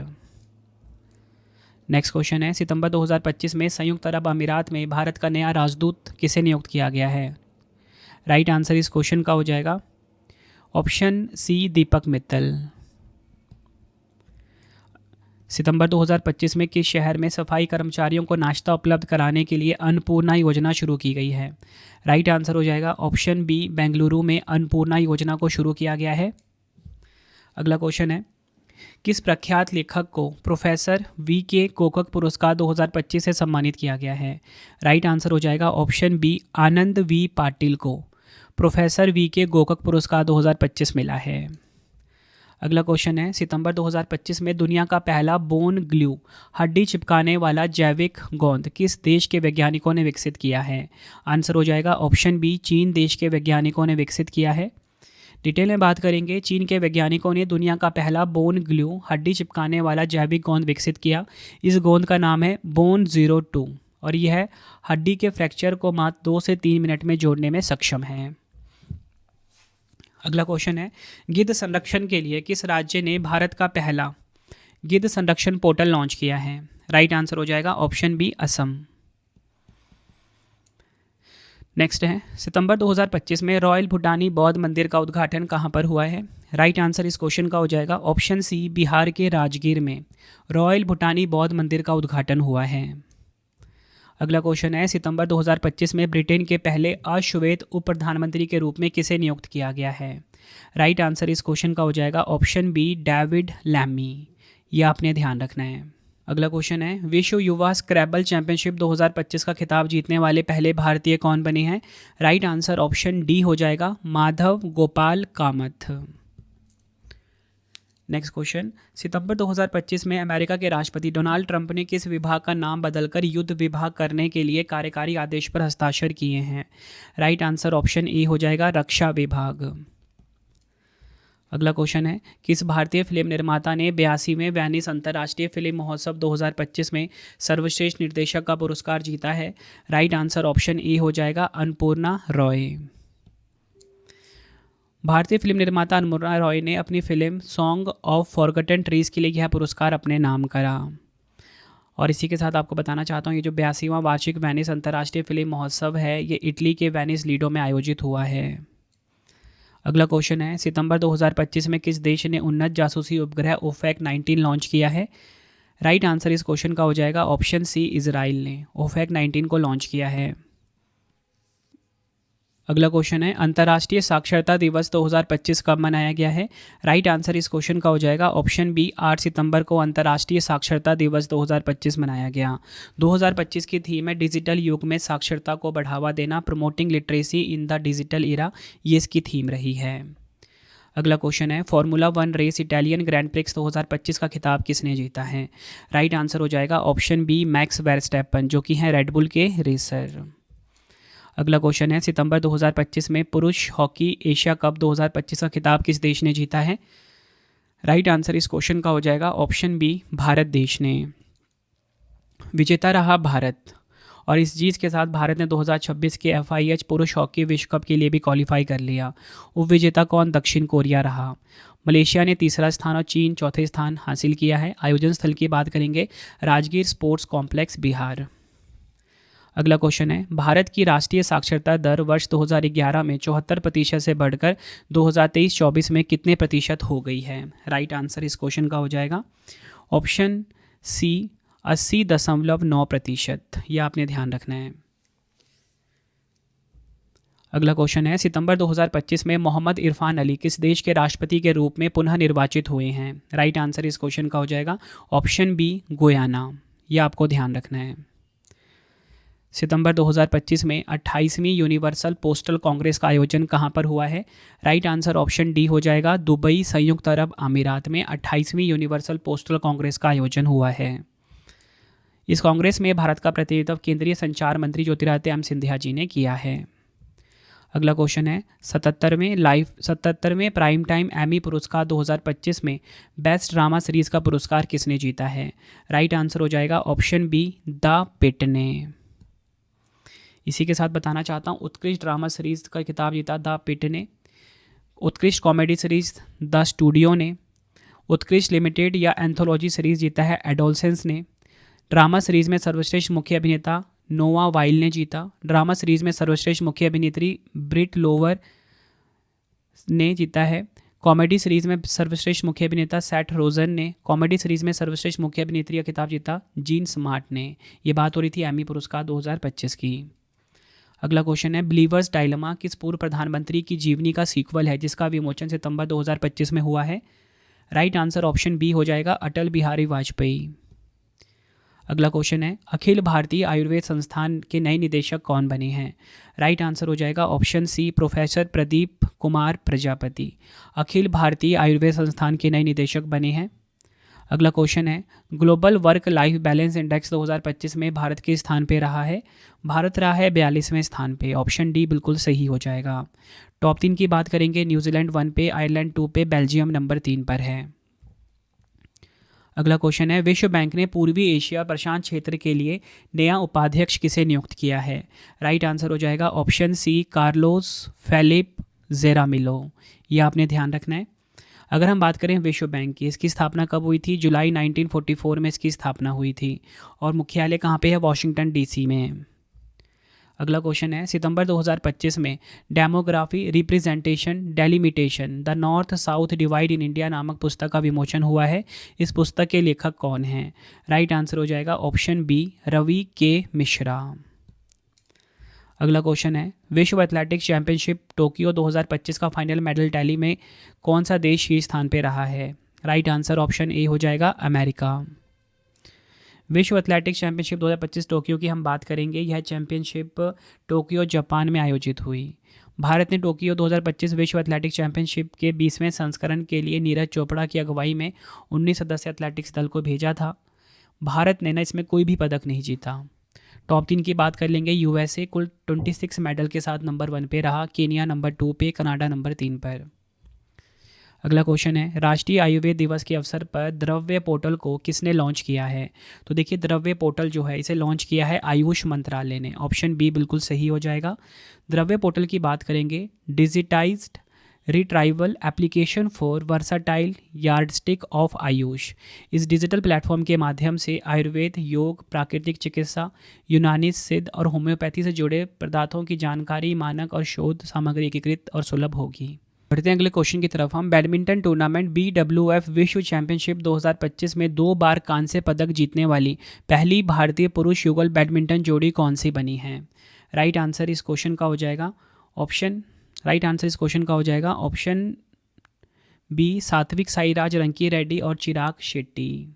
नेक्स्ट क्वेश्चन है सितंबर 2025 में संयुक्त अरब अमीरात में भारत का नया राजदूत किसे नियुक्त किया गया है। राइट आंसर इस क्वेश्चन का हो जाएगा ऑप्शन सी दीपक मित्तल। सितंबर 2025 में किस शहर में सफाई कर्मचारियों को नाश्ता उपलब्ध कराने के लिए अन्नपूर्णा योजना शुरू की गई है। राइट आंसर हो जाएगा ऑप्शन बी बेंगलुरु में अन्नपूर्णा योजना को शुरू किया गया है। अगला क्वेश्चन है किस प्रख्यात लेखक को प्रोफेसर VK कोकक पुरस्कार 2025 से सम्मानित किया गया है। राइट आंसर हो जाएगा ऑप्शन बी आनंद V पाटिल को प्रोफेसर VK कोकक पुरस्कार 2025 मिला है। अगला क्वेश्चन है सितंबर 2025 में दुनिया का पहला बोन ग्लू हड्डी चिपकाने वाला जैविक गोंद किस देश के वैज्ञानिकों ने विकसित किया है। आंसर हो जाएगा ऑप्शन बी चीन देश के वैज्ञानिकों ने विकसित किया है। डिटेल में बात करेंगे, चीन के वैज्ञानिकों ने दुनिया का पहला बोन ग्लू हड्डी चिपकाने वाला जैविक गोंद विकसित किया। इस गोंद का नाम है बोन 02 और यह हड्डी के फ्रैक्चर को मात्र 2 से 3 मिनट में जोड़ने में सक्षम है। अगला क्वेश्चन है गिद्ध संरक्षण के लिए किस राज्य ने भारत का पहला गिद्ध संरक्षण पोर्टल लॉन्च किया है। राइट आंसर हो जाएगा ऑप्शन बी असम। नेक्स्ट है, सितंबर 2025 में रॉयल भूटानी बौद्ध मंदिर का उद्घाटन कहाँ पर हुआ है? राइट आंसर इस क्वेश्चन का हो जाएगा ऑप्शन सी, बिहार के राजगीर में रॉयल भूटानी बौद्ध मंदिर का उद्घाटन हुआ है। अगला क्वेश्चन है, सितंबर 2025 में ब्रिटेन के पहले अश्वेत उप प्रधानमंत्री के रूप में किसे नियुक्त किया गया है? राइट आंसर इस क्वेश्चन का हो जाएगा ऑप्शन बी, डेविड लैमी। यह आपने ध्यान रखना है। अगला क्वेश्चन है, विश्व युवा स्क्रैबल चैंपियनशिप 2025 का खिताब जीतने वाले पहले भारतीय कौन बने हैं? राइट आंसर ऑप्शन डी हो जाएगा माधव गोपाल कामथ। नेक्स्ट क्वेश्चन, सितंबर 2025 में अमेरिका के राष्ट्रपति डोनाल्ड ट्रंप ने किस विभाग का नाम बदलकर युद्ध विभाग करने के लिए कार्यकारी आदेश पर हस्ताक्षर किए हैं? राइट आंसर ऑप्शन ए हो जाएगा रक्षा विभाग। अगला क्वेश्चन है, किस भारतीय फिल्म निर्माता ने 82वें वेनिस अंतर्राष्ट्रीय फिल्म महोत्सव 2025 में सर्वश्रेष्ठ निर्देशक का पुरस्कार जीता है? राइट आंसर ऑप्शन ए हो जाएगा अन्नपूर्णा रॉय। भारतीय फिल्म निर्माता अन्नपूर्णा रॉय ने अपनी film song of forgotten trees के लिए यह पुरस्कार अपने नाम करा। और इसी के साथ आपको बताना चाहता हूँ, ये जो 82वां वार्षिक वेनिस अंतर्राष्ट्रीय फिल्म महोत्सव है, ये इटली के वेनिस लीडो में आयोजित हुआ है। अगला क्वेश्चन है, सितंबर 2025 में किस देश ने उन्नत जासूसी उपग्रह ओफेक 19 लॉन्च किया है? राइट आंसर इस क्वेश्चन का हो जाएगा ऑप्शन सी, इजराइल ने ओफेक 19 को लॉन्च किया है। अगला क्वेश्चन है, अंतर्राष्ट्रीय साक्षरता दिवस 2025 कब मनाया गया है? राइट आंसर इस क्वेश्चन का हो जाएगा ऑप्शन बी, 8 सितंबर को अंतर्राष्ट्रीय साक्षरता दिवस 2025 मनाया गया। 2025 की थीम है डिजिटल युग में साक्षरता को बढ़ावा देना, promoting literacy in the digital era, ये इसकी थीम रही है। अगला क्वेश्चन है, formula 1 race Italian grand prix 2025 का खिताब किसने जीता है? राइट आंसर हो जाएगा ऑप्शन बी, मैक्स वेरस्टैपन, जो कि हैं रेडबुल के रेसर। अगला क्वेश्चन है, सितंबर 2025 में पुरुष हॉकी एशिया कप 2025 का खिताब किस देश ने जीता है? राइट आंसर इस क्वेश्चन का हो जाएगा ऑप्शन बी, भारत देश ने। विजेता रहा भारत, और इस जीत के साथ भारत ने 2026 के FIH पुरुष हॉकी विश्व कप के लिए भी क्वालिफाई कर लिया। उपविजेता कौन? दक्षिण कोरिया रहा। मलेशिया ने तीसरा स्थान और चीन चौथे स्थान हासिल किया है। आयोजन स्थल की बात करेंगे, राजगीर स्पोर्ट्स कॉम्प्लेक्स, बिहार। अगला क्वेश्चन है, भारत की राष्ट्रीय साक्षरता दर वर्ष 2011 में 74% से बढ़कर 2023-24 में कितने प्रतिशत हो गई है? राइट आंसर इस क्वेश्चन का हो जाएगा ऑप्शन सी, 80.9%। यह आपने ध्यान रखना है। अगला क्वेश्चन है, सितंबर 2025 में मोहम्मद इरफान अली किस देश के राष्ट्रपति के रूप में पुनः निर्वाचित हुए हैं? राइट आंसर इस क्वेश्चन का हो जाएगा ऑप्शन बी, गुयाना। यह आपको ध्यान रखना है। सितंबर 2025 में 28वीं यूनिवर्सल पोस्टल कांग्रेस का आयोजन कहां पर हुआ है? राइट आंसर ऑप्शन डी हो जाएगा दुबई, संयुक्त अरब अमीरात में 28वीं यूनिवर्सल पोस्टल कांग्रेस का आयोजन हुआ है। इस कांग्रेस में भारत का प्रतिनिधित्व केंद्रीय संचार मंत्री ज्योतिरादित्य सिंधिया जी ने किया है। अगला क्वेश्चन है, 77वें प्राइम टाइम एमी पुरस्कार 2025 में बेस्ट ड्रामा सीरीज का पुरस्कार किसने जीता है? राइट आंसर हो जाएगा ऑप्शन बी, द पिट ने। इसी के साथ बताना चाहता हूँ, उत्कृष्ट ड्रामा सीरीज का खिताब जीता द पिट ने। उत्कृष्ट कॉमेडी सीरीज द स्टूडियो ने। उत्कृष्ट लिमिटेड या एंथोलॉजी सीरीज जीता है एडोलसेंस ने। ड्रामा सीरीज में सर्वश्रेष्ठ मुख्य अभिनेता नोआ वाइल ने जीता। ड्रामा सीरीज में सर्वश्रेष्ठ मुख्य अभिनेत्री ब्रिट लोवर ने जीता है। कॉमेडी सीरीज में सर्वश्रेष्ठ मुख्य अभिनेता सेथ रोजन ने। कॉमेडी सीरीज में सर्वश्रेष्ठ मुख्य अभिनेत्री का खिताब जीता जीन स्मार्ट ने। ये बात हो रही थी एमी पुरस्कार 2025 की। अगला क्वेश्चन है, बिलीवर्स डायलेमा किस पूर्व प्रधानमंत्री की जीवनी का सीक्वल है जिसका विमोचन सितंबर 2025 में हुआ है? राइट आंसर ऑप्शन बी हो जाएगा अटल बिहारी वाजपेयी। अगला क्वेश्चन है, अखिल भारतीय आयुर्वेद संस्थान के नए निदेशक कौन बने हैं? राइट आंसर हो जाएगा option C, professor Pradeep Kumar Prajapati. Akhil Bharatiya Ayurveda संस्थान के नए निदेशक बने हैं। अगला क्वेश्चन है, global work life balance index 2025 में भारत किस स्थान पे रहा है? भारत रहा है 42वें स्थान पे। ऑप्शन डी बिल्कुल सही हो जाएगा। टॉप 3 की बात करेंगे, न्यूजीलैंड 1 पे, आयरलैंड 2 पे, बेल्जियम नंबर 3 पर है। अगला क्वेश्चन है, विश्व बैंक ने पूर्वी एशिया प्रशांत क्षेत्र के लिए नया उपाध्यक्ष किसे नियुक्त किया है? राइट आंसर हो जाएगा ऑप्शन सी, कार्लोस फेलिप जेरामिलो। यह आपने ध्यान रखना है। अगर हम बात करें विश्व बैंक की, इसकी स्थापना कब हुई थी? जुलाई 1944 में इसकी स्थापना हुई थी। और मुख्यालय कहाँ पे है? वॉशिंगटन डीसी में। अगला क्वेश्चन है, सितंबर 2025 में demography representation delimitation the north south divide in India नामक पुस्तक का विमोचन हुआ है। इस पुस्तक के लेखक कौन हैं? राइट आंसर हो जाएगा ऑप्शन बी, रवि के मिश्रा। अगला क्वेश्चन है, विश्व एथलेटिक्स चैंपियनशिप टोक्यो 2025 का फाइनल मेडल टैली में कौन सा देश शीर्ष स्थान पर रहा है? राइट आंसर ऑप्शन ए हो जाएगा अमेरिका। विश्व एथलेटिक्स चैंपियनशिप 2025 टोक्यो की हम बात करेंगे। यह चैंपियनशिप टोक्यो जापान में आयोजित हुई। भारत ने टोक्यो 2025 विश्व एथलेटिक्स चैंपियनशिप के 20वें संस्करण के लिए नीरज चोपड़ा की अगुवाई में 19 सदस्य एथलेटिक्स दल को भेजा था। भारत ने इसमें कोई भी पदक नहीं जीता। टॉप 3 की बात कर लेंगे। यूएसए कुल 26 मेडल के साथ नंबर 1 पे रहा, केनिया नंबर 2 पे, कनाडा नंबर 3 पर। अगला क्वेश्चन है, राष्ट्रीय आयुर्वेद दिवस के अवसर पर द्रव्य पोर्टल को किसने लॉन्च किया है? तो देखिए, द्रव्य पोर्टल जो है इसे लॉन्च किया है आयुष मंत्रालय ने। ऑप्शन बी बिल्कुल सही हो जाएगा। द्रव्य पोर्टल की बात करेंगे, digitised retrieval application for versatile yardstick of Ayush. इस डिजिटल प्लेटफॉर्म के माध्यम से आयुर्वेद, योग, प्राकृतिक चिकित्सा, यूनानी, सिद्ध और होम्योपैथी से जुड़े पदार्थों की जानकारी, मानक और शोध सामग्री एकीकृत और सुलभ होगी। बढ़ते हैं अगले क्वेश्चन की तरफ हम। बैडमिंटन टूर्नामेंट BWF विश्व चैंपियनशिप 2025 में 2 बार कांस्य पदक जीतने वाली पहली भारतीय पुरुष युगल बैडमिंटन जोड़ी कौन सी बनी है? राइट आंसर इस क्वेश्चन का हो जाएगा ऑप्शन बी, सात्विक साईराज रंकीरेड्डी और चिराग शेट्टी।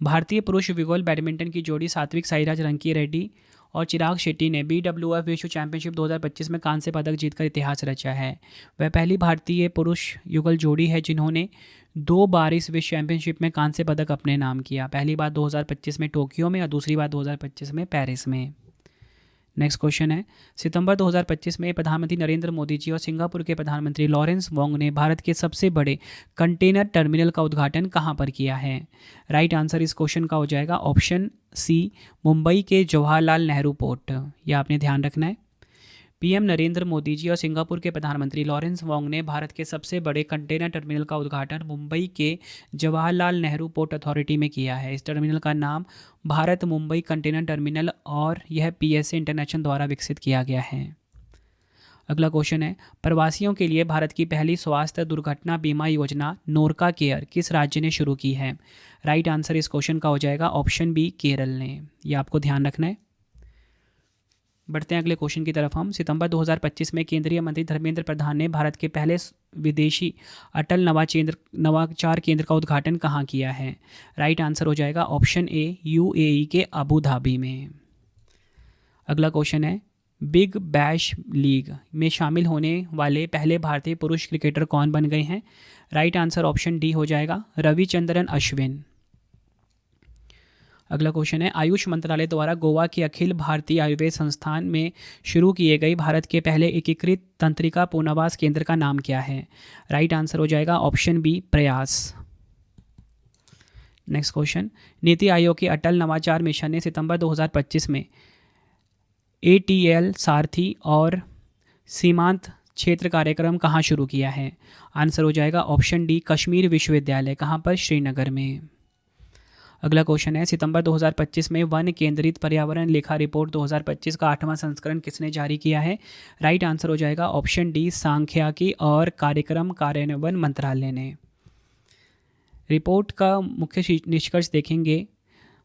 भारतीय पुरुष युगल बैडमिंटन की जोड़ी सात्विक साईराज रंकीरेड्डी और चिराग शेट्टी ने BWF विश्व चैंपियनशिप 2025 में कांस्य पदक जीतकर इतिहास रचा है। वह पहली भारतीय पुरुष युगल जोड़ी है जिन्होंने 2 बार इस विश्व चैंपियनशिप में कांस्य पदक अपने नाम किया। पहली बार 2025 में टोक्यो में और दूसरी बार 2025 में पेरिस में। नेक्स्ट क्वेश्चन है, सितंबर 2025 में प्रधानमंत्री नरेंद्र मोदी जी और सिंगापुर के प्रधानमंत्री लॉरेंस वोंग ने भारत के सबसे बड़े कंटेनर टर्मिनल का उद्घाटन कहां पर किया है? राइट आंसर इस क्वेश्चन का हो जाएगा ऑप्शन सी, मुंबई के जवाहरलाल नेहरू पोर्ट। यह आपने ध्यान रखना है। पीएम नरेंद्र मोदी जी और सिंगापुर के प्रधानमंत्री लॉरेंस वोंग ने भारत के सबसे बड़े कंटेनर टर्मिनल का उद्घाटन मुंबई के जवाहरलाल नेहरू पोर्ट अथॉरिटी में किया है। इस टर्मिनल का नाम भारत मुंबई कंटेनर टर्मिनल और यह PSA इंटरनेशनल द्वारा विकसित किया गया है। अगला क्वेश्चन है, प्रवासियों के लिए भारत की पहली स्वास्थ्य दुर्घटना बीमा योजना नोरका केयर किस राज्य ने शुरू की है? राइट आंसर इस क्वेश्चन का हो जाएगा ऑप्शन बी, केरल ने। यह आपको ध्यान रखना है। बढ़ते हैं अगले क्वेश्चन की तरफ हम। सितंबर 2025 में केंद्रीय मंत्री धर्मेंद्र प्रधान ने भारत के पहले विदेशी अटल नवाचार केंद्र का उद्घाटन कहाँ किया है? राइट आंसर हो जाएगा ऑप्शन ए, UAE के अबू धाबी में। अगला क्वेश्चन है, बिग बैश लीग में शामिल होने वाले पहले भारतीय पुरुष क्रिकेटर कौन बन गए हैं? राइट आंसर ऑप्शन डी हो जाएगा रविचंद्रन अश्विन। अगला क्वेश्चन है, आयुष मंत्रालय द्वारा गोवा के अखिल भारतीय आयुर्वेद संस्थान में शुरू किए गए भारत के पहले एकीकृत तंत्रिका पुनर्वास केंद्र का नाम क्या है? राइट आंसर हो जाएगा ऑप्शन बी, प्रयास। नेक्स्ट क्वेश्चन, नीति आयोग के अटल नवाचार मिशन ने सितंबर 2025 में ATL सारथी और सीमांत क्षेत्र कार्यक्रम कहाँ शुरू किया है? आंसर हो जाएगा ऑप्शन डी, कश्मीर विश्वविद्यालय। कहाँ पर? श्रीनगर में। अगला क्वेश्चन है, सितंबर 2025 में वन केंद्रित पर्यावरण लेखा रिपोर्ट 2025 का 8वां संस्करण किसने जारी किया है? राइट आंसर हो जाएगा ऑप्शन डी, सांख्यिकी और कार्यक्रम कार्यान्वयन मंत्रालय ने। रिपोर्ट का मुख्य निष्कर्ष देखेंगे,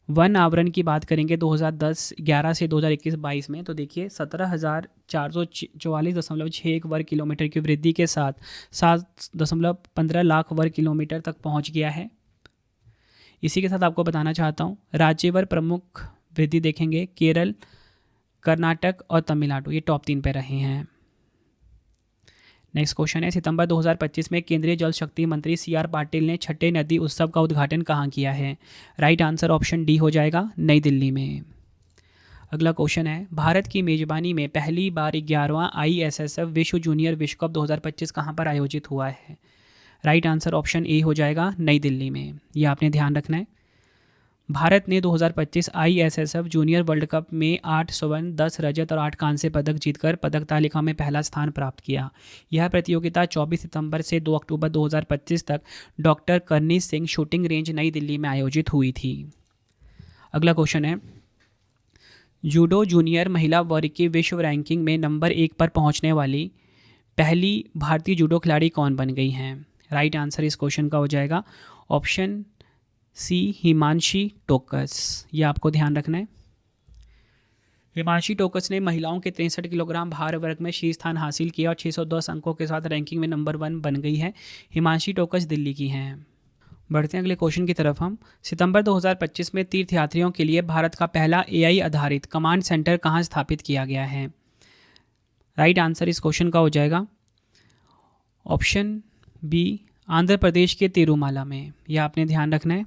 वन आवरण की बात करेंगे 2010-11 से 2021-22 में, तो देखिए 17,444.61 वर्ग किलोमीटर की वृद्धि के साथ 7.15 लाख वर्ग किलोमीटर तक पहुंच गया है। इसी के साथ आपको बताना चाहता हूँ, राज्यवार प्रमुख वृद्धि देखेंगे, केरल, कर्नाटक और तमिलनाडु ये टॉप 3 पे रहे हैं। नेक्स्ट क्वेश्चन है, सितंबर 2025 में केंद्रीय जल शक्ति मंत्री CR पाटिल ने छठे नदी उत्सव का उद्घाटन कहाँ किया है? राइट आंसर ऑप्शन डी हो जाएगा, नई दिल्ली में। अगला क्वेश्चन है, भारत की मेजबानी में पहली बार 11वां ISSF विश्व जूनियर विश्व कप 2025 कहाँ पर आयोजित हुआ है? राइट आंसर ऑप्शन ए हो जाएगा, नई दिल्ली में। यह आपने ध्यान रखना है। भारत ने 2025 ISSF जूनियर वर्ल्ड कप में 8 स्वर्ण, 10 रजत और 8 कांस्य पदक जीतकर पदक तालिका में पहला स्थान प्राप्त किया। यह प्रतियोगिता 24 सितंबर से 2 अक्टूबर 2025 तक डॉक्टर करनी सिंह शूटिंग रेंज नई दिल्ली में आयोजित हुई थी। अगला क्वेश्चन है, जूडो जूनियर महिला वर्ग की विश्व रैंकिंग में नंबर 1 पर पहुंचने वाली पहली भारतीय जूडो खिलाड़ी कौन बन गई हैं? राइट आंसर इस क्वेश्चन का हो जाएगा ऑप्शन सी, हिमांशी टोकस। ये आपको ध्यान रखना है। हिमांशी टोकस ने महिलाओं के 63 किलोग्राम भार वर्ग में शीर्ष स्थान हासिल किया और 610 अंकों के साथ रैंकिंग में नंबर 1 बन गई है। हिमांशी टोकस दिल्ली की हैं। बढ़ते हैं अगले क्वेश्चन की तरफ हम। सितंबर 2025 में तीर्थयात्रियों के लिए भारत का पहला AI आधारित कमांड सेंटर कहाँ स्थापित किया गया है? राइट आंसर इस क्वेश्चन का हो जाएगा ऑप्शन बी, आंध्र प्रदेश के तिरुमाला में। यह आपने ध्यान रखना है।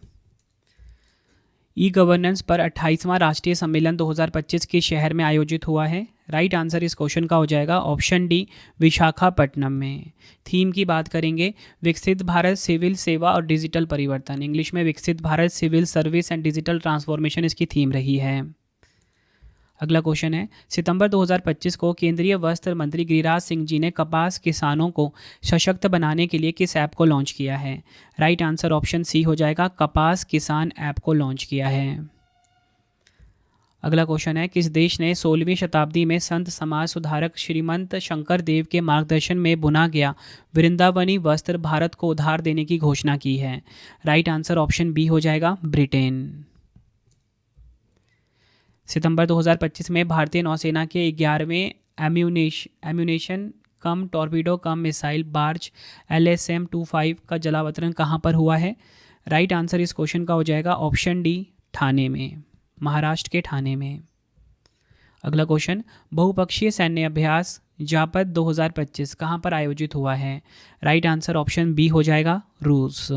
ई गवर्नेंस पर 28वां राष्ट्रीय सम्मेलन 2025 के शहर में आयोजित हुआ है। राइट आंसर इस क्वेश्चन का हो जाएगा ऑप्शन डी, विशाखापट्टनम में। थीम की बात करेंगे, विकसित भारत, सिविल सेवा और डिजिटल परिवर्तन। इंग्लिश में विकसित Bharat, civil service and digital transformation इसकी थीम रही है। अगला क्वेश्चन है, सितंबर 2025 को केंद्रीय वस्त्र मंत्री गिरिराज सिंह जी ने कपास किसानों को सशक्त बनाने के लिए किस ऐप को लॉन्च किया है? राइट आंसर ऑप्शन सी हो जाएगा, कपास किसान ऐप को लॉन्च किया है। अगला क्वेश्चन है, किस देश ने 16वीं शताब्दी में संत समाज सुधारक श्रीमंत शंकर देव के मार्गदर्शन में बुना गया वृंदावनी वस्त्र भारत को उधार देने की घोषणा की है? राइट आंसर ऑप्शन बी हो जाएगा, ब्रिटेन। सितंबर 2025 में भारतीय नौसेना के 11वें एम्यूनेशन कम टॉर्पीडो कम मिसाइल बार्ज LSM-25 का जलावतरण कहाँ पर हुआ है? राइट आंसर इस क्वेश्चन का हो जाएगा ऑप्शन डी, ठाणे में, महाराष्ट्र के ठाणे में। अगला क्वेश्चन, बहुपक्षीय सैन्य अभ्यास जापद 2025 कहाँ पर आयोजित हुआ है? राइट आंसर ऑप्शन बी हो जाएगा, रूस।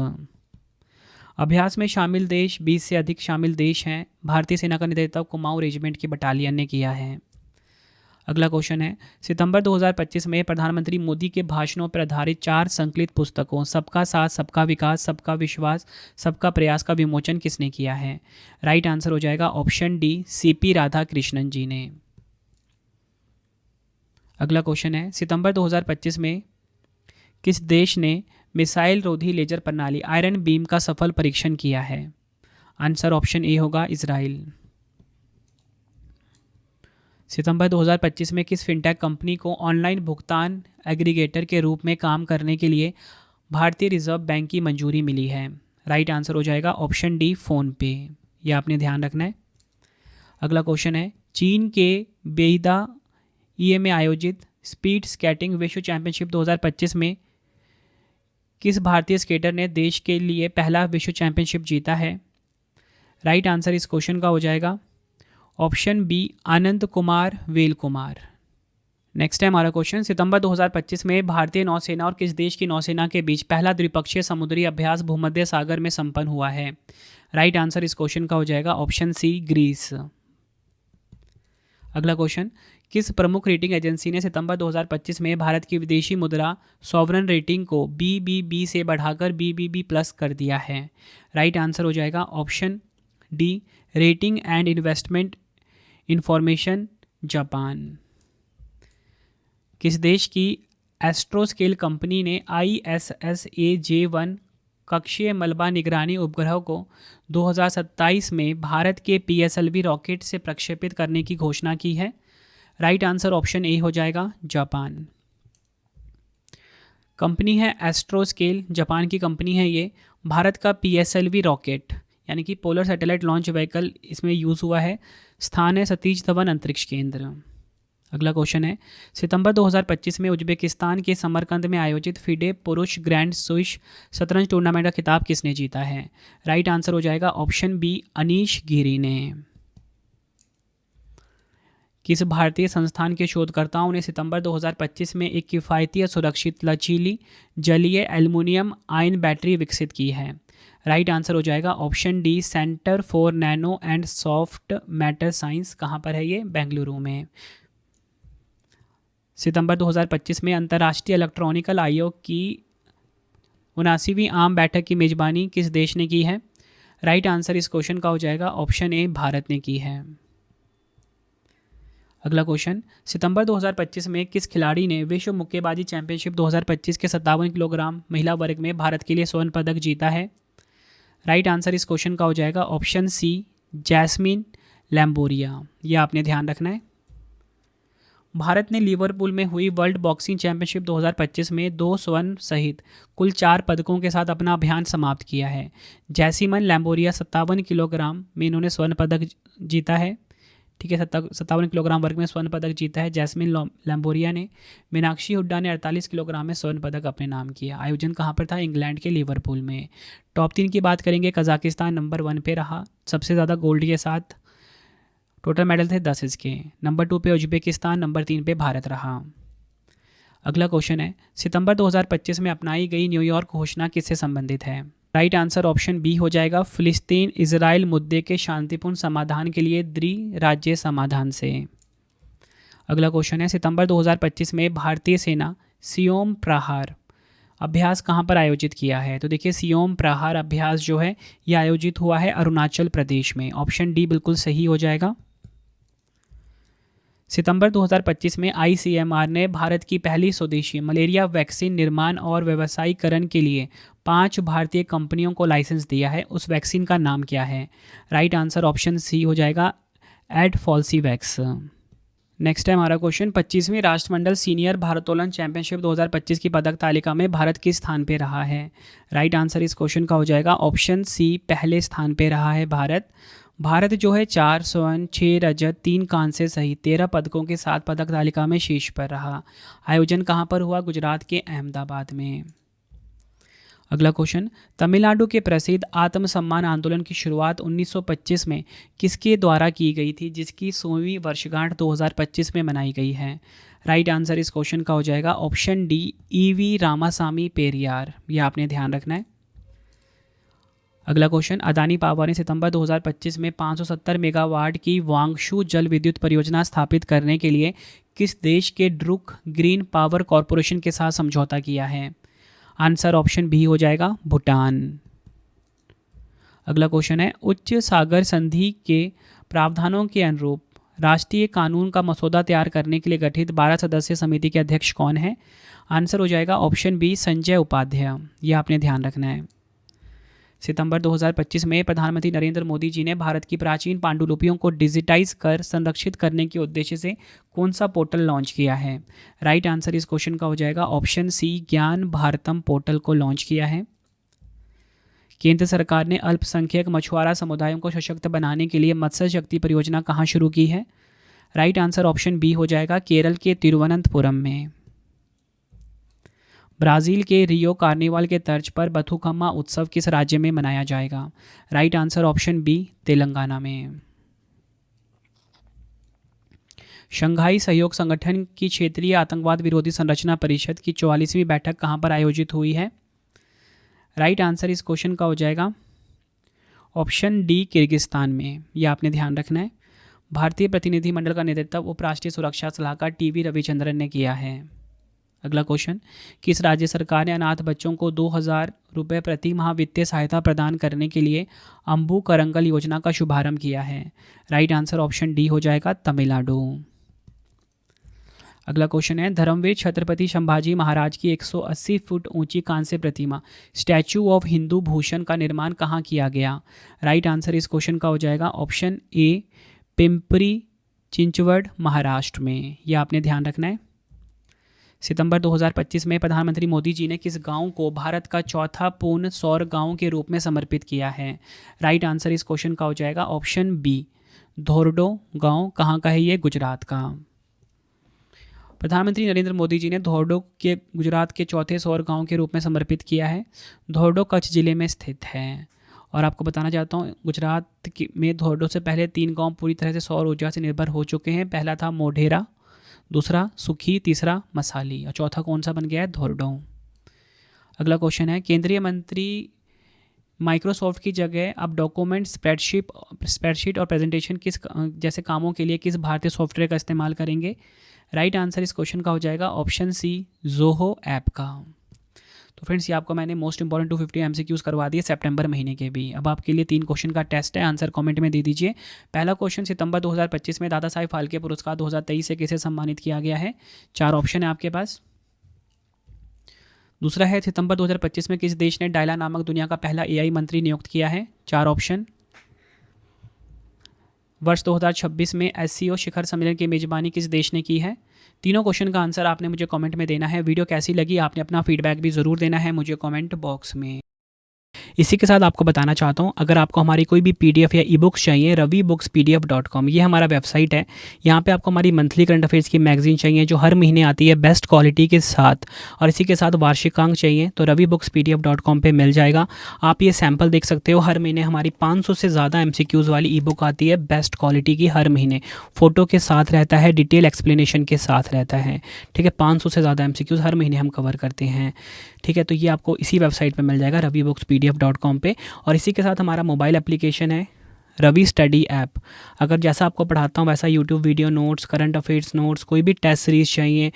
अभ्यास में शामिल देश 20 से अधिक शामिल देश हैं। भारतीय सेना का नेतृत्व कुमाऊं रेजिमेंट की बटालियन ने किया है। अगला क्वेश्चन है, सितंबर 2025 में प्रधानमंत्री मोदी के भाषणों पर आधारित 4 संकलित पुस्तकों सबका साथ, सबका विकास, सबका विश्वास, सबका प्रयास का विमोचन किसने किया है? राइट आंसर हो जाएगा ऑप्शन डी, CP राधाकृष्णन जी ने। अगला क्वेश्चन है, सितंबर 2025 में किस देश ने मिसाइल रोधी लेजर प्रणाली आयरन बीम का सफल परीक्षण किया है? आंसर ऑप्शन ए होगा, इजराइल। सितंबर 2025 में किस फिनटेक कंपनी को ऑनलाइन भुगतान एग्रीगेटर के रूप में काम करने के लिए भारतीय रिजर्व बैंक की मंजूरी मिली है? राइट आंसर हो जाएगा ऑप्शन डी, फ़ोनपे। यह आपने ध्यान रखना है। अगला क्वेश्चन है, चीन के बेइदा में आयोजित स्पीड स्केटिंग विश्व चैंपियनशिप 2025 में किस भारतीय स्केटर ने देश के लिए पहला विश्व चैंपियनशिप जीता है? राइट आंसर इस क्वेश्चन का हो जाएगा option B, Anand Kumar well Kumar. Next है हमारा क्वेश्चन, सितंबर 2025 में भारतीय नौसेना और किस देश की नौसेना के बीच पहला द्विपक्षीय समुद्री अभ्यास भूमध्य सागर में संपन्न हुआ है? राइट आंसर इस क्वेश्चन का हो जाएगा ऑप्शन सी, ग्रीस। अगला क्वेश्चन, किस प्रमुख रेटिंग एजेंसी ने सितंबर 2025 में भारत की विदेशी मुद्रा सॉवरन रेटिंग को BBB से बढ़ाकर BBB+ कर दिया है? राइट आंसर हो जाएगा option D, rating and investment information Japan. किस देश की एस्ट्रोस्केल कंपनी ने ISSA-J1 कक्षीय मलबा निगरानी उपग्रह को 2027 में भारत के PSLV रॉकेट से प्रक्षेपित करने की घोषणा की है? राइट आंसर ऑप्शन ए हो जाएगा, जापान। कंपनी है एस्ट्रोस्केल, जापान की कंपनी है ये। भारत का PSLV रॉकेट यानी कि पोलर सैटेलाइट लॉन्च व्हीकल इसमें यूज़ हुआ है। स्थान है सतीश धवन अंतरिक्ष केंद्र। अगला क्वेश्चन है, सितंबर 2025 में उज्बेकिस्तान के समरकंद में आयोजित फिडे पुरुष ग्रैंड स्विश शतरंज टूर्नामेंट का खिताब किसने जीता है? राइट आंसर हो जाएगा ऑप्शन बी, अनीश गिरी ने। किस भारतीय संस्थान के शोधकर्ताओं ने सितंबर 2025 में एक किफ़ायती और सुरक्षित लचीली जलीय एल्युमिनियम आयन बैटरी विकसित की है? राइट आंसर हो जाएगा option D, centre for nano and soft matter science. कहाँ पर है ये? बेंगलुरु में। सितंबर 2025 में अंतर्राष्ट्रीय इलेक्ट्रॉनिकल आयोग की 79वीं आम बैठक की मेज़बानी किस देश ने की है? राइट आंसर इस क्वेश्चन का हो जाएगा ऑप्शन ए, भारत ने की है। अगला क्वेश्चन, सितंबर 2025 में किस खिलाड़ी ने विश्व मुक्केबाजी चैंपियनशिप 2025 के 57 किलोग्राम महिला वर्ग में भारत के लिए स्वर्ण पदक जीता है? राइट आंसर इस क्वेश्चन का हो जाएगा ऑप्शन सी, जैस्मिन लैम्बोरिया। यह आपने ध्यान रखना है। भारत ने लिवरपूल में हुई वर्ल्ड बॉक्सिंग चैंपियनशिप 2025 में 2 स्वर्ण सहित कुल 4 पदकों के साथ अपना अभियान समाप्त किया है। जैसिमन लैम्बोरिया 57 किलोग्राम में इन्होंने स्वर्ण पदक जीता है। ठीक है, 57 किलोग्राम वर्ग में स्वर्ण पदक जीता है जैस्मिन लैम्बोरिया ने। मीनाक्षी हुड्डा ने 48 किलोग्राम में स्वर्ण पदक अपने नाम किया। आयोजन कहाँ पर था? इंग्लैंड के लिवरपूल में। टॉप 3 की बात करेंगे, कजाकिस्तान नंबर 1 पे रहा सबसे ज़्यादा गोल्ड के साथ, टोटल मेडल थे 10 इसके। नंबर 2 पे उज्बेकिस्तान, नंबर 3 पे भारत रहा। अगला क्वेश्चन है, सितंबर 2025 में अपनाई गई न्यूयॉर्क घोषणा किससे संबंधित है? राइट आंसर ऑप्शन बी हो जाएगा, फिलिस्तीन इजराइल मुद्दे के शांतिपूर्ण समाधान के लिए द्विराज्य समाधान से। अगला क्वेश्चन है, सितंबर 2025 में भारतीय सेना सियोम प्रहार अभ्यास कहाँ पर आयोजित किया है? तो देखिए, सियोम प्रहार अभ्यास जो है यह आयोजित हुआ है अरुणाचल प्रदेश में। ऑप्शन डी बिल्कुल सही हो जाएगा। सितंबर 2025 में आईसीएमआर ने भारत की पहली स्वदेशी मलेरिया वैक्सीन निर्माण और व्यवसायीकरण के लिए 5 भारतीय कंपनियों को लाइसेंस दिया है। उस वैक्सीन का नाम क्या है? राइट आंसर ऑप्शन सी हो जाएगा, एडफॉल्सीवैक्स। नेक्स्ट है हमारा क्वेश्चन, 25वीं राष्ट्रमंडल सीनियर भारोत्तोलन चैंपियनशिप 2025 की पदक तालिका में भारत किस स्थान पे रहा है? राइट आंसर इस क्वेश्चन का हो जाएगा ऑप्शन सी, पहले स्थान पे रहा है भारत। भारत जो है 4 स्वर्ण, 6 रजत, 3 कांस्य सहित 13 पदकों के साथ पदक तालिका में शीर्ष पर रहा। आयोजन कहाँ पर हुआ? गुजरात के अहमदाबाद में। अगला क्वेश्चन, तमिलनाडु के प्रसिद्ध आत्मसम्मान आंदोलन की शुरुआत 1925 में किसके द्वारा की गई थी, जिसकी 100वीं वर्षगांठ 2025 में मनाई गई है? राइट आंसर इस क्वेश्चन का हो जाएगा option D, EV Ramasamy Periyar. यह आपने ध्यान रखना है। अगला क्वेश्चन, अदानी पावर ने सितंबर 2025 में 570 मेगावाट की वांगशू जल विद्युत परियोजना स्थापित करने के लिए किस देश के ड्रुक ग्रीन पावर कॉरपोरेशन के साथ समझौता किया है? आंसर ऑप्शन बी हो जाएगा, भूटान। अगला क्वेश्चन है, उच्च सागर संधि के प्रावधानों के अनुरूप राष्ट्रीय कानून का मसौदा तैयार करने के लिए गठित 12 सदस्यीय समिति के अध्यक्ष कौन है? आंसर हो जाएगा ऑप्शन बी, संजय उपाध्याय। यह आपने ध्यान रखना है। सितंबर 2025 में प्रधानमंत्री नरेंद्र मोदी जी ने भारत की प्राचीन पांडुलिपियों को डिजिटाइज कर संरक्षित करने के उद्देश्य से कौन सा पोर्टल लॉन्च किया है? राइट आंसर इस क्वेश्चन का हो जाएगा ऑप्शन सी, ज्ञान भारतम पोर्टल को लॉन्च किया है। केंद्र सरकार ने अल्पसंख्यक मछुआरा समुदायों को सशक्त बनाने के लिए मत्स्य शक्ति परियोजना कहाँ शुरू की है? राइट आंसर ऑप्शन बी हो जाएगा, केरल के तिरुवनंतपुरम में। ब्राज़ील के रियो कार्निवाल के तर्ज पर बथुकम्मा उत्सव किस राज्य में मनाया जाएगा? Right answer option B, Telangana में। शंघाई सहयोग संगठन की क्षेत्रीय आतंकवाद विरोधी संरचना परिषद की 44वीं बैठक कहाँ पर आयोजित हुई है? राइट आंसर इस क्वेश्चन का हो जाएगा ऑप्शन डी, किर्गिस्तान में। यह आपने ध्यान रखना है। भारतीय प्रतिनिधिमंडल का नेतृत्व उपराष्ट्रीय सुरक्षा सलाहकार टीवी रविचंद्रन ने किया है। अगला क्वेश्चन, किस राज्य सरकार ने अनाथ बच्चों को 2000 रुपये प्रति माह वित्तीय सहायता प्रदान करने के लिए अम्बू करंगल योजना का शुभारंभ किया है? राइट आंसर ऑप्शन डी हो जाएगा, तमिलनाडु। अगला क्वेश्चन है, धर्मवीर छत्रपति संभाजी महाराज की 180 फुट ऊंची कांस्य प्रतिमा स्टैचू ऑफ हिंदू भूषण का निर्माण कहाँ किया गया? राइट आंसर इस क्वेश्चन का हो जाएगा ऑप्शन ए, पिंपरी चिंचवड महाराष्ट्र में। यह आपने ध्यान रखना है। सितंबर 2025 में प्रधानमंत्री मोदी जी ने किस गांव को भारत का चौथा पूर्ण सौर गांव के रूप में समर्पित किया है? राइट आंसर इस क्वेश्चन का हो जाएगा ऑप्शन बी, धोरडो गांव। कहाँ का है ये? गुजरात का। प्रधानमंत्री नरेंद्र मोदी जी ने धोरडो के गुजरात के चौथे सौर गांव के रूप में समर्पित किया है। धोरडो कच्छ जिले में स्थित है। और आपको बताना चाहता हूँ, गुजरात में धोरडो से पहले 3 गांव पूरी तरह से सौर ऊर्जा से निर्भर हो चुके हैं। पहला था मोढेरा, दूसरा सुखी, तीसरा मसाली और चौथा कौन सा बन गया है? धोरडो। अगला क्वेश्चन है, केंद्रीय मंत्री माइक्रोसॉफ्ट की जगह अब डॉक्यूमेंट, स्प्रेडशीट और प्रेजेंटेशन किस जैसे कामों के लिए किस भारतीय सॉफ्टवेयर का इस्तेमाल करेंगे? राइट आंसर इस क्वेश्चन का हो जाएगा ऑप्शन सी, जोहो ऐप का। तो फ्रेंड्स ये आपको मैंने मोस्ट इंपॉर्टेंट 250 एमसीक्यूज़ करवा दिए सितंबर महीने के भी। अब आपके लिए 3 क्वेश्चन का टेस्ट है, आंसर कमेंट में दे दीजिए। पहला क्वेश्चन, सितंबर 2025 में दादा साहिब फाल्के पुरस्कार 2023 से किसे सम्मानित किया गया है? 4 ऑप्शन है आपके पास। दूसरा है, सितंबर 2025 में किस देश ने डायला नामक दुनिया का पहला एआई मंत्री नियुक्त किया है? 4 ऑप्शन। वर्ष 2026 में एससीओ शिखर सम्मेलन की मेजबानी किस देश ने की है? तीनों क्वेश्चन का आंसर आपने मुझे कमेंट में देना है। वीडियो कैसी लगी आपने अपना फीडबैक भी ज़रूर देना है मुझे कमेंट बॉक्स में। इसी के साथ आपको बताना चाहता हूँ, अगर आपको हमारी कोई भी पीडीएफ या ई बुक्स चाहिए, ravibookspdf.com ये हमारा वेबसाइट है। यहाँ पे आपको हमारी मंथली करंट अफेयर्स की मैगजीन चाहिए जो हर महीने आती है बेस्ट क्वालिटी के साथ, और इसी के साथ वार्षिकांक चाहिए तो ravibookspdf.com पे मिल जाएगा। आप ये सैम्पल देख सकते हो। हर महीने हमारी 500 से ज़्यादा एमसीक्यूज़ वाली ई बुक आती है बेस्ट क्वालिटी की, हर महीने फ़ोटो के साथ रहता है, डिटेल एक्सप्लेनेशन के साथ रहता है। ठीक है, 500 से ज़्यादा एमसीक्यूज़ हर महीने हम कवर करते हैं। ठीक है, तो ये आपको इसी वेबसाइट पे मिल जाएगा ravibookspdf.com पे। और इसी के साथ हमारा मोबाइल एप्लीकेशन है रवि स्टडी ऐप। अगर जैसा आपको पढ़ाता हूँ वैसा YouTube video notes, current affairs notes, कोई भी टेस्ट सीरीज़ चाहिए,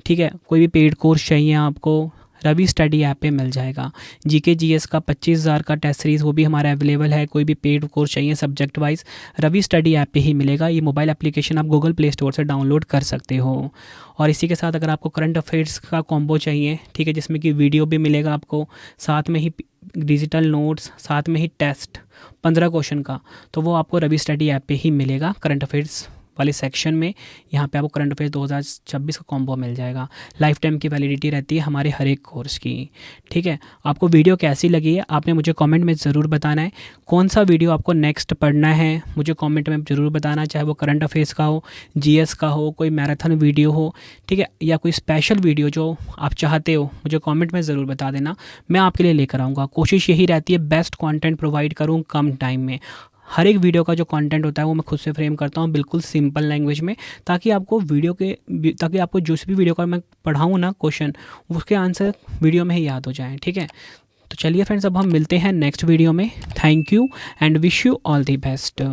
ठीक है, कोई भी पेड कोर्स चाहिए आपको, रवि स्टडी ऐप पे मिल जाएगा। जीके जीएस का 25,000 का टेस्ट सीरीज़ वो भी हमारा अवेलेबल है। कोई भी पेड कोर्स चाहिए subject wise, Ravi study app पे ही मिलेगा। ये मोबाइल एप्लीकेशन आप गूगल प्ले स्टोर से डाउनलोड कर सकते हो। और इसी के साथ अगर आपको करंट अफेयर्स का कॉम्बो चाहिए, ठीक है, जिसमें कि वीडियो भी मिलेगा आपको, साथ में ही डिजिटल नोट्स, साथ में ही टेस्ट 15 क्वेश्चन का, तो वो आपको रवि स्टडी ऐप पे ही मिलेगा। करंट अफेयर्स वाले सेक्शन में यहाँ पे आपको करंट अफेयर्स 2026 का कॉम्बो मिल जाएगा। लाइफ टाइम की वैलिडिटी रहती है हमारे हर एक कोर्स की। ठीक है, आपको वीडियो कैसी लगी है आपने मुझे कमेंट में ज़रूर बताना है। कौन सा वीडियो आपको नेक्स्ट पढ़ना है मुझे कमेंट में ज़रूर बताना, चाहे वो करंट अफेयर्स का हो, जीएस का हो, कोई मैराथन वीडियो हो, ठीक है, या कोई स्पेशल वीडियो जो आप चाहते हो मुझे कमेंट में ज़रूर बता देना। मैं आपके लिए लेकर आऊँगा। कोशिश यही रहती है बेस्ट कंटेंट प्रोवाइड करूँ कम टाइम में। हर एक वीडियो का जो कंटेंट होता है वो मैं खुद से फ्रेम करता हूँ बिल्कुल सिंपल लैंग्वेज में, ताकि आपको जिस भी वीडियो का मैं पढ़ाऊँ ना क्वेश्चन, उसके आंसर वीडियो में ही याद हो जाएं। ठीक है, तो चलिए फ्रेंड्स अब हम मिलते हैं नेक्स्ट वीडियो में। Thank you and wish you all the best.